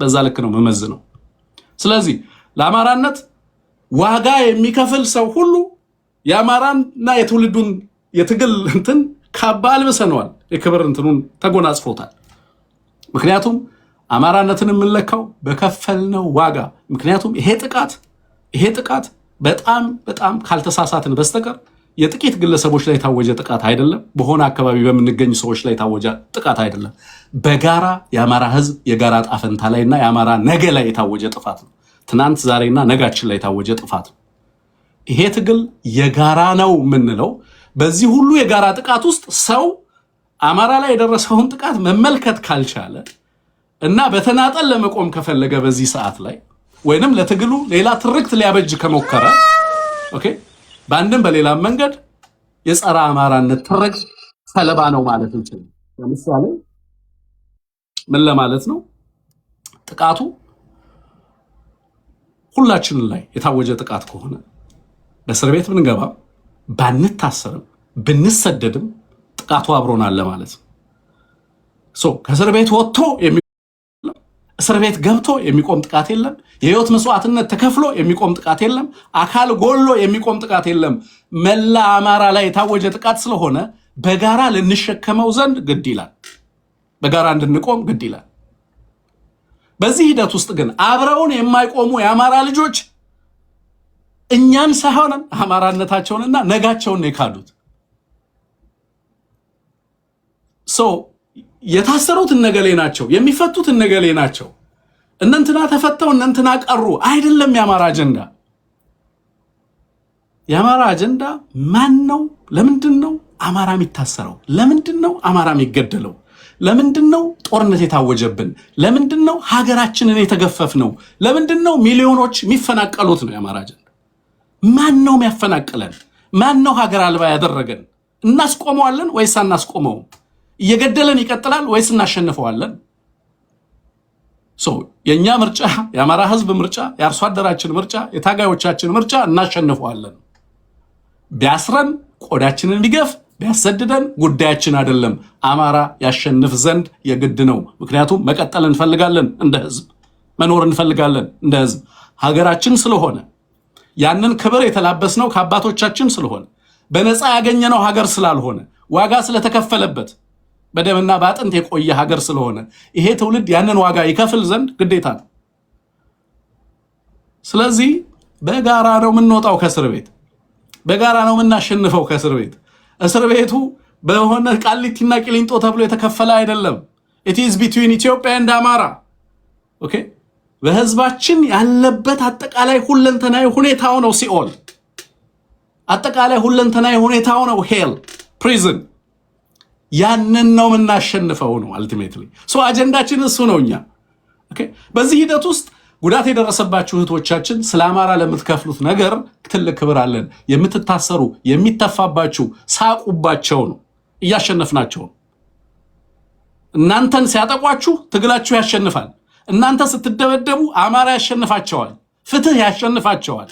በዛ ልክ ነው መመዝነው። ስለዚህ ለአማራነት ዋጋ የሚከፍል ሰው ሁሉ የአማራና የትውልዱን የትግል እንትን ካባ አልብሰነዋል፣ የክብር እንትኑን ተጎናጽፎታል። ምክንያቱም አማራነትን የምንለካው በከፈልነው ዋጋ። ምክንያቱም ይሄ ጥቃት በጣም ካልተሳሳትን በስተቀር የጥቂት ግለሰቦች ላይ የታወጀ ጥቃት አይደለም። በሆነ አካባቢ በምንገኙ ሰዎች ላይ የታወጀ ጥቃት አይደለም። በጋራ የአማራ ሕዝብ የጋራ ጣፈንታ ላይና የአማራ ነገ ላይ የታወጀ ጥፋት ነው። ትናንት ዛሬና ነጋችን ላይ የታወጀ ጥፋት ነው። ይሄ ትግል የጋራ ነው የምንለው በዚህ ሁሉ የጋራ ጥቃት ውስጥ ሰው አማራ ላይ የደረሰውን ጥቃት መመልከት ካልቻለ እና በተናጠል ለመቆም ከፈለገ በዚህ ሰዓት ላይ ወይንም ለትግሉ ሌላ ትርክት ሊያበጅ ከሞከረ ኦኬ በአንድም በሌላም መንገድ የጸረ አማራነት ትርክት ሰለባ ነው ማለት እንችላለን። ለምሳሌ ምን ለማለት ነው? ጥቃቱ ሁላችንም ላይ የታወጀ ጥቃት ከሆነ በእስር ቤት ብንገባም ባንታሰርም ብንሰደድም ጥቃቱ አብሮን አለ ማለት ነው። ከእስር ቤት ወጥቶ እስር ቤት ገብቶ የሚቆም ጥቃት የለም። የህይወት መስዋዕትነት ተከፍሎ የሚቆም ጥቃት የለም። አካል ጎሎ የሚቆም ጥቃት የለም። መላ አማራ ላይ የታወጀ ጥቃት ስለሆነ በጋራ ልንሸከመው ዘንድ ግድ ይላል። በጋራ እንድንቆም ግድ ይላል። በዚህ ሂደት ውስጥ ግን አብረውን የማይቆሙ የአማራ ልጆች እኛን ሳይሆን አማራነታቸውንና ነጋቸውን ነው የካዱት። የታሰሩት እነገሌ ናቸው፣ የሚፈቱት እነገሌ ናቸው፣ እነንትና ተፈተው እነንትና ቀሩ አይደለም የአማራ አጀንዳ። የአማራ አጀንዳ ማን ነው? ለምንድን ነው አማራ የሚታሰረው? ለምንድን ነው አማራ የሚገደለው? ለምንድን ነው ጦርነት የታወጀብን? ለምንድን ነው ሀገራችንን የተገፈፍነው? ለምንድን ነው ሚሊዮኖች የሚፈናቀሉት? ነው የአማራ አጀንዳ። ማን ነው የሚያፈናቅለን? ማን ነው ሀገር አልባ ያደረገን? እናስቆመዋለን ወይስ አናስቆመውም? እየገደለን ይቀጥላል ወይስ እናሸንፈዋለን? የኛ ምርጫ፣ የአማራ ህዝብ ምርጫ፣ የአርሶ አደራችን ምርጫ፣ የታጋዮቻችን ምርጫ እናሸንፈዋለን። ቢያስረን ቆዳችንን ቢገፍ ቢያሰድደን ጉዳያችን አይደለም። አማራ ያሸንፍ ዘንድ የግድ ነው። ምክንያቱም መቀጠል እንፈልጋለን፣ እንደ ህዝብ መኖር እንፈልጋለን፣ እንደ ህዝብ ሀገራችን ስለሆነ ያንን ክብር የተላበስነው ከአባቶቻችን ስለሆነ በነፃ ያገኘነው ሀገር ስላልሆነ ዋጋ ስለተከፈለበት በደምና በአጥንት የቆየ ሀገር ስለሆነ ይሄ ትውልድ ያንን ዋጋ ይከፍል ዘንድ ግዴታ ነው። ስለዚህ በጋራ ነው የምንወጣው ከእስር ቤት፣ በጋራ ነው የምናሸንፈው ከእስር ቤት። እስር ቤቱ በሆነ ቃሊቲና ቂሊንጦ ተብሎ የተከፈለ አይደለም። it is between ኢትዮጵያ and አማራ። ኦኬ በህዝባችን ያለበት አጠቃላይ ሁለንተናዊ ሁኔታው ነው ሲኦል፣ አጠቃላይ ሁለንተናዊ ሁኔታው ነው ሄል ፕሪዝን። ያንን ነው የምናሸንፈው ነው አልቲሜትሊ። አጀንዳችን እሱ ነው። እኛ ኦኬ በዚህ ሂደት ውስጥ ጉዳት የደረሰባችሁ እህቶቻችን ስለ አማራ ለምትከፍሉት ነገር ትልቅ ክብር አለን። የምትታሰሩ የሚተፋባችሁ ሳቁባቸው ነው፣ እያሸነፍናቸው ነው። እናንተን ሲያጠቋችሁ ትግላችሁ ያሸንፋል። እናንተ ስትደበደቡ አማራ ያሸንፋቸዋል፣ ፍትህ ያሸንፋቸዋል።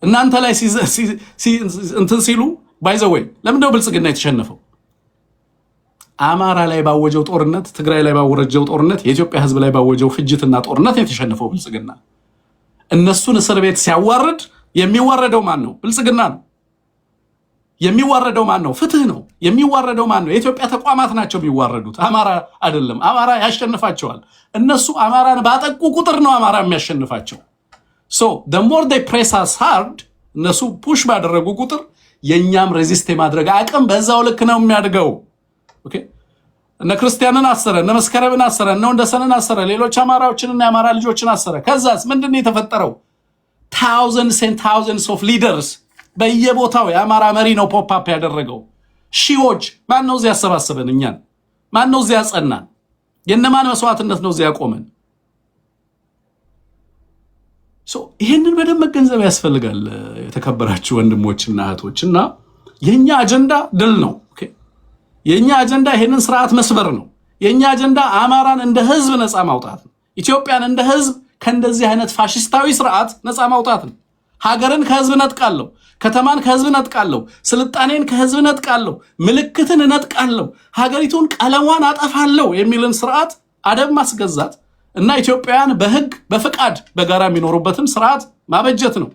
እናንተ ላይ እንትን ሲሉ ባይዘወይ ለምንድነው ብልጽግና የተሸነፈው? አማራ ላይ ባወጀው ጦርነት፣ ትግራይ ላይ ባወጀው ጦርነት፣ የኢትዮጵያ ህዝብ ላይ ባወጀው ፍጅትና ጦርነት የተሸነፈው ብልጽግና። እነሱን እስር ቤት ሲያዋርድ የሚዋረደው ማን ነው? ብልጽግና ነው። የሚዋረደው ማን ነው? ፍትህ ነው። የሚዋረደው ማን ነው? የኢትዮጵያ ተቋማት ናቸው የሚዋረዱት፣ አማራ አይደለም። አማራ ያሸንፋቸዋል። እነሱ አማራን ባጠቁ ቁጥር ነው አማራ የሚያሸንፋቸው። ሶ the more they press us hard፣ እነሱ ፑሽ ባደረጉ ቁጥር የኛም ሬዚስት የማድረግ አቅም በዛው ልክ ነው የሚያድገው። ኦኬ እነ ክርስቲያንን አሰረ፣ እነ መስከረምን አሰረ፣ እነ ወንደሰንን አሰረ፣ ሌሎች አማራዎችንና የአማራ ልጆችን አሰረ። ከዛስ ምንድን ነው የተፈጠረው? thousands and thousands of leaders በየቦታው የአማራ መሪ ነው ፖፕ አፕ ያደረገው። ሺዎች። ማን ነው እዚያ ያሰባሰበን? እኛን። ማን ነው እዚያ ያጸናን? የነማን መስዋዕትነት ነው እዚያ ያቆመን? ይህንን በደንብ መገንዘብ ያስፈልጋል የተከበራችሁ ወንድሞችና እህቶች። እና የኛ አጀንዳ ድል ነው። የኛ አጀንዳ ይሄንን ስርዓት መስበር ነው። የኛ አጀንዳ አማራን እንደ ህዝብ ነፃ ማውጣት ነው። ኢትዮጵያን እንደ ህዝብ ከእንደዚህ አይነት ፋሽስታዊ ስርዓት ነፃ ማውጣት ነው። ሀገርን ከህዝብ ነጥቃለሁ፣ ከተማን ከህዝብ ነጥቃለሁ፣ ስልጣኔን ከህዝብ ነጥቃለሁ፣ ምልክትን ነጥቃለሁ፣ ሀገሪቱን ቀለሟን አጠፋለሁ የሚልን ስርዓት አደብ ማስገዛት እና ኢትዮጵያውያን በህግ በፍቃድ በጋራ የሚኖሩበትን ስርዓት ማበጀት ነው።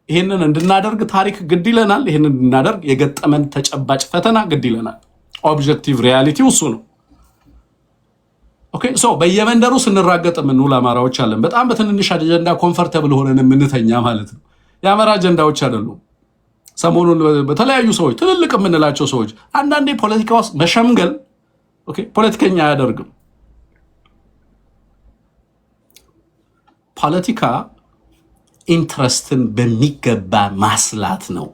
ይህንን እንድናደርግ ታሪክ ግድ ይለናል። ይህንን እንድናደርግ የገጠመን ተጨባጭ ፈተና ግድ ይለናል። ኦብጀክቲቭ ሪያሊቲው እሱ ነው። ኦኬ ሶ በየመንደሩ ስንራገጥ የምንውል አማራዎች አለን። በጣም በትንንሽ አጀንዳ ኮምፈርተብል ሆነን የምንተኛ ማለት ነው። የአማራ አጀንዳዎች አይደሉም። ሰሞኑን በተለያዩ ሰዎች ትልልቅ የምንላቸው ሰዎች አንዳንዴ ፖለቲካ ውስጥ መሸምገል ፖለቲከኛ አያደርግም። ፖለቲካ ኢንትረስትን በሚገባ ማስላት ነው።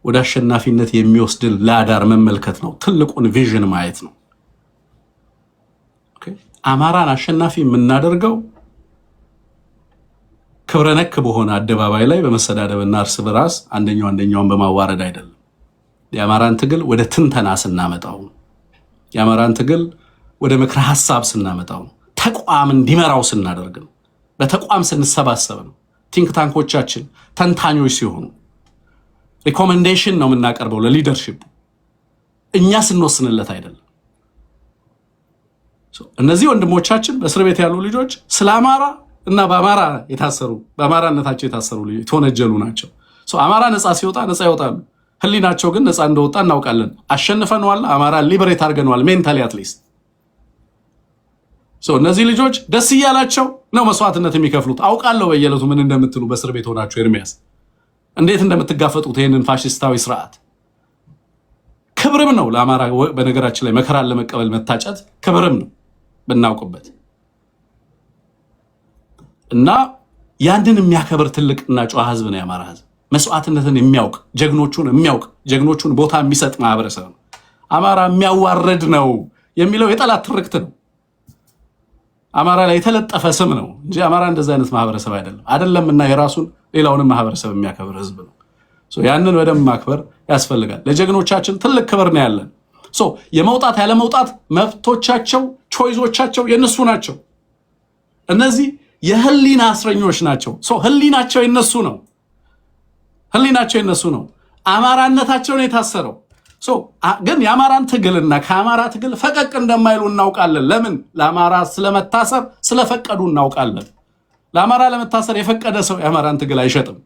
ወደ አሸናፊነት የሚወስድን ላዳር መመልከት ነው። ትልቁን ቪዥን ማየት ነው። አማራን አሸናፊ የምናደርገው ክብረነክ በሆነ አደባባይ ላይ በመሰዳደብና እርስ በራስ አንደኛውን በማዋረድ አይደለም። የአማራን ትግል ወደ ትንተና ስናመጣው፣ የአማራን ትግል ወደ ምክረ ሐሳብ ስናመጣው፣ ተቋም እንዲመራው ስናደርግ ነው። በተቋም ስንሰባሰብ ነው። ቲንክ ታንኮቻችን ተንታኞች ሲሆኑ ሪኮሜንዴሽን ነው የምናቀርበው ለሊደርሺፕ፣ እኛ ስንወስንለት አይደለም። እነዚህ ወንድሞቻችን በእስር ቤት ያሉ ልጆች ስለ አማራ እና በአማራ የታሰሩ በአማራነታቸው የታሰሩ ልጆች የተወነጀሉ ናቸው። አማራ ነፃ ሲወጣ ነፃ ይወጣሉ። ህሊናቸው ግን ነፃ እንደወጣ እናውቃለን። አሸንፈነዋል። አማራ ሊበሬት አድርገነዋል ሜንታሊ አትሊስት። እነዚህ ልጆች ደስ እያላቸው ነው መስዋዕትነት የሚከፍሉት። አውቃለሁ በየዕለቱ ምን እንደምትሉ በእስር ቤት ሆናችሁ ኤርሚያስ እንዴት እንደምትጋፈጡት ይህንን ፋሽስታዊ ስርዓት። ክብርም ነው ለአማራ። በነገራችን ላይ መከራን ለመቀበል መታጨት ክብርም ነው ብናውቅበት እና ያንን የሚያከብር ትልቅና ጨዋ ህዝብ ነው የአማራ ህዝብ። መስዋዕትነትን የሚያውቅ ጀግኖቹን ቦታ የሚሰጥ ማህበረሰብ ነው። አማራ የሚያዋርድ ነው የሚለው የጠላት ትርክት ነው። አማራ ላይ የተለጠፈ ስም ነው እንጂ አማራ እንደዛ አይነት ማህበረሰብ አይደለም እና የራሱን ሌላውንም ማህበረሰብ የሚያከብር ህዝብ ነው። ያንን በደንብ ማክበር ያስፈልጋል። ለጀግኖቻችን ትልቅ ክብር ነው ያለን። የመውጣት ያለ መውጣት መብቶቻቸው ቾይዞቻቸው የነሱ ናቸው። እነዚህ የህሊና እስረኞች ናቸው። ህሊናቸው የነሱ ነው። አማራነታቸውን የታሰረው ግን የአማራን ትግልና ከአማራ ትግል ፈቀቅ እንደማይሉ እናውቃለን። ለምን? ለአማራ ስለመታሰር ስለፈቀዱ እናውቃለን። ለአማራ ለመታሰር የፈቀደ ሰው የአማራን ትግል አይሸጥም።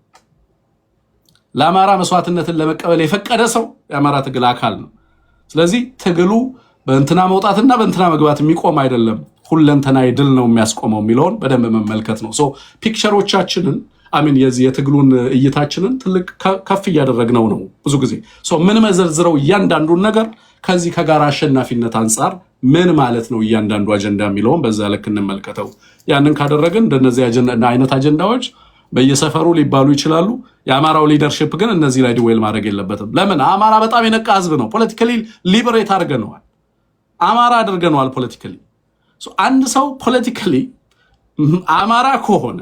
ለአማራ መስዋዕትነትን ለመቀበል የፈቀደ ሰው የአማራ ትግል አካል ነው። ስለዚህ ትግሉ በእንትና መውጣትና በእንትና መግባት የሚቆም አይደለም፣ ሁለንተናዊ ድል ነው የሚያስቆመው የሚለውን በደንብ መመልከት ነው። ፒክቸሮቻችንን የዚህ የትግሉን እይታችንን ትልቅ ከፍ እያደረግነው ነው። ብዙ ጊዜ ምን መዘርዝረው እያንዳንዱን ነገር ከዚህ ከጋራ አሸናፊነት አንጻር ምን ማለት ነው እያንዳንዱ አጀንዳ የሚለውን በዛ ልክ እንመልከተው። ያንን ካደረግን እንደነዚህ አይነት አጀንዳዎች በየሰፈሩ ሊባሉ ይችላሉ። የአማራው ሊደርሺፕ ግን እነዚህ ላይ ዲዌል ማድረግ የለበትም። ለምን? አማራ በጣም የነቃ ህዝብ ነው። ፖለቲካሊ ሊበሬት አድርገነዋል፣ አማራ አድርገነዋል ፖለቲካሊ። አንድ ሰው ፖለቲካሊ አማራ ከሆነ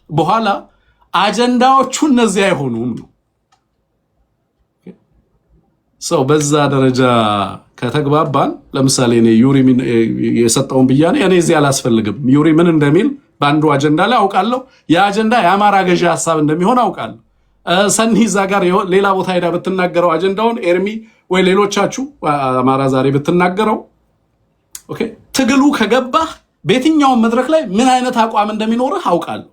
በኋላ አጀንዳዎቹ እነዚህ አይሆኑም ነው። በዛ ደረጃ ከተግባባን፣ ለምሳሌ እኔ ዩሪ የሰጠውን ብያኔ እኔ እዚህ አላስፈልግም። ዩሪ ምን እንደሚል በአንዱ አጀንዳ ላይ አውቃለሁ። የአጀንዳ የአማራ ገዢ ሀሳብ እንደሚሆን አውቃለሁ። ሰኒ እዛ ጋር ሌላ ቦታ ሄዳ ብትናገረው አጀንዳውን ኤርሚ ወይ ሌሎቻችሁ አማራ ዛሬ ብትናገረው ኦኬ ትግሉ ከገባህ በየትኛው መድረክ ላይ ምን አይነት አቋም እንደሚኖርህ አውቃለሁ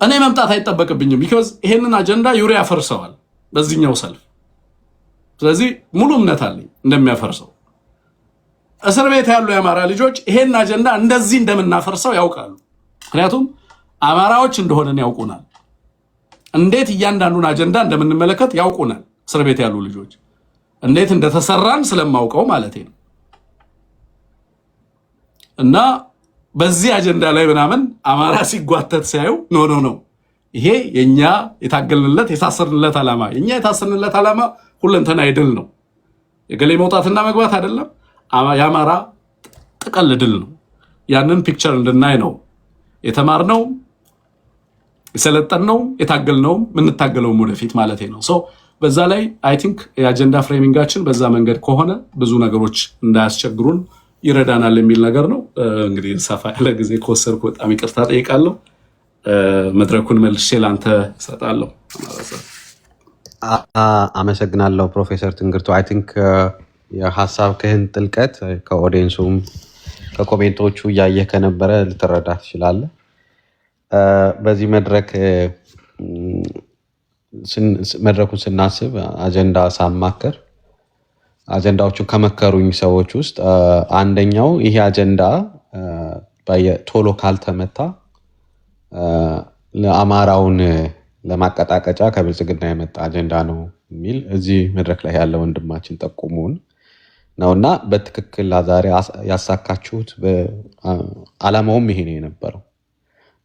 እኔ መምጣት አይጠበቅብኝም because ይሄንን አጀንዳ ዩሪ ያፈርሰዋል በዚህኛው ሰልፍ ስለዚህ ሙሉ እምነት አለኝ እንደሚያፈርሰው እስር ቤት ያሉ የአማራ ልጆች ይሄን አጀንዳ እንደዚህ እንደምናፈርሰው ያውቃሉ ምክንያቱም አማራዎች እንደሆነን ያውቁናል እንዴት እያንዳንዱን አጀንዳ እንደምንመለከት ያውቁናል እስር ቤት ያሉ ልጆች እንዴት እንደተሰራን ስለማውቀው ማለት ነው እና በዚህ አጀንዳ ላይ ምናምን አማራ ሲጓተት ሲያዩ ኖ ይሄ የኛ የታገልንለት የታሰርንለት ዓላማ የኛ የታሰርንለት ዓላማ ሁለንተና አይደል ነው የገሌ መውጣትና መግባት አይደለም የአማራ ጥቅል ድል ነው ያንን ፒክቸር እንድናይ ነው የተማርነው የሰለጠነው የታገልነው ምንታገለው ወደፊት ማለት ነው በዛ ላይ አይ ቲንክ የአጀንዳ ፍሬሚንጋችን በዛ መንገድ ከሆነ ብዙ ነገሮች እንዳያስቸግሩን ይረዳናል የሚል ነገር ነው እንግዲህ ሰፋ ያለ ጊዜ ከወሰድኩ በጣም ይቅርታ ጠይቃለሁ መድረኩን መልሼ ላንተ ሰጣለሁ አመሰግናለሁ ፕሮፌሰር ትንግርቱ አይ ቲንክ የሐሳብ ክህን ጥልቀት ከኦዲየንሱም ከኮሜንቶቹ ያየህ ከነበረ ልትረዳ ትችላለህ በዚህ መድረኩን ስናስብ አጀንዳ ሳማከር አጀንዳዎቹን ከመከሩኝ ሰዎች ውስጥ አንደኛው ይሄ አጀንዳ ቶሎ ካልተመታ ለአማራውን ለማቀጣቀጫ ከብልጽግና የመጣ አጀንዳ ነው የሚል እዚህ መድረክ ላይ ያለ ወንድማችን ጠቁሙን ነውና በትክክል ዛሬ ያሳካችሁት ዓላማውም ይሄ ነው የነበረው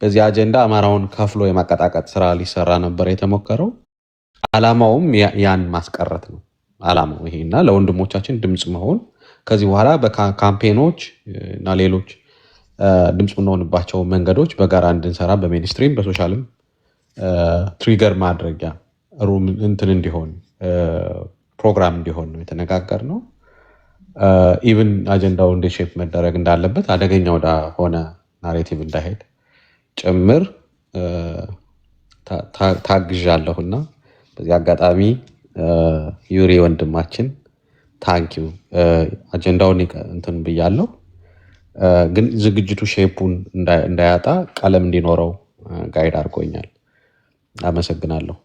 በዚህ አጀንዳ አማራውን ከፍሎ የማቀጣቀጥ ስራ ሊሰራ ነበር የተሞከረው ዓላማውም ያን ማስቀረት ነው ዓላማው ይሄና ለወንድሞቻችን ድምጽ መሆን ከዚህ በኋላ በካምፔኖች እና ሌሎች ድምጽ የምንሆንባቸው መንገዶች በጋራ እንድንሰራ በሜንስትሪም በሶሻልም ትሪገር ማድረጊያ ሩም እንትን እንዲሆን ፕሮግራም እንዲሆን ነው የተነጋገርነው ኢቭን አጀንዳው እንደ ሼፕ መደረግ እንዳለበት አደገኛ ወደ ሆነ ናሬቲቭ እንዳይሄድ ጭምር ታግዣለሁና በዚህ አጋጣሚ ዩሪ ወንድማችን ታንኪዩ አጀንዳውን እንትን ብያለሁ ግን ዝግጅቱ ሼፑን እንዳያጣ ቀለም እንዲኖረው ጋይድ አድርጎኛል አመሰግናለሁ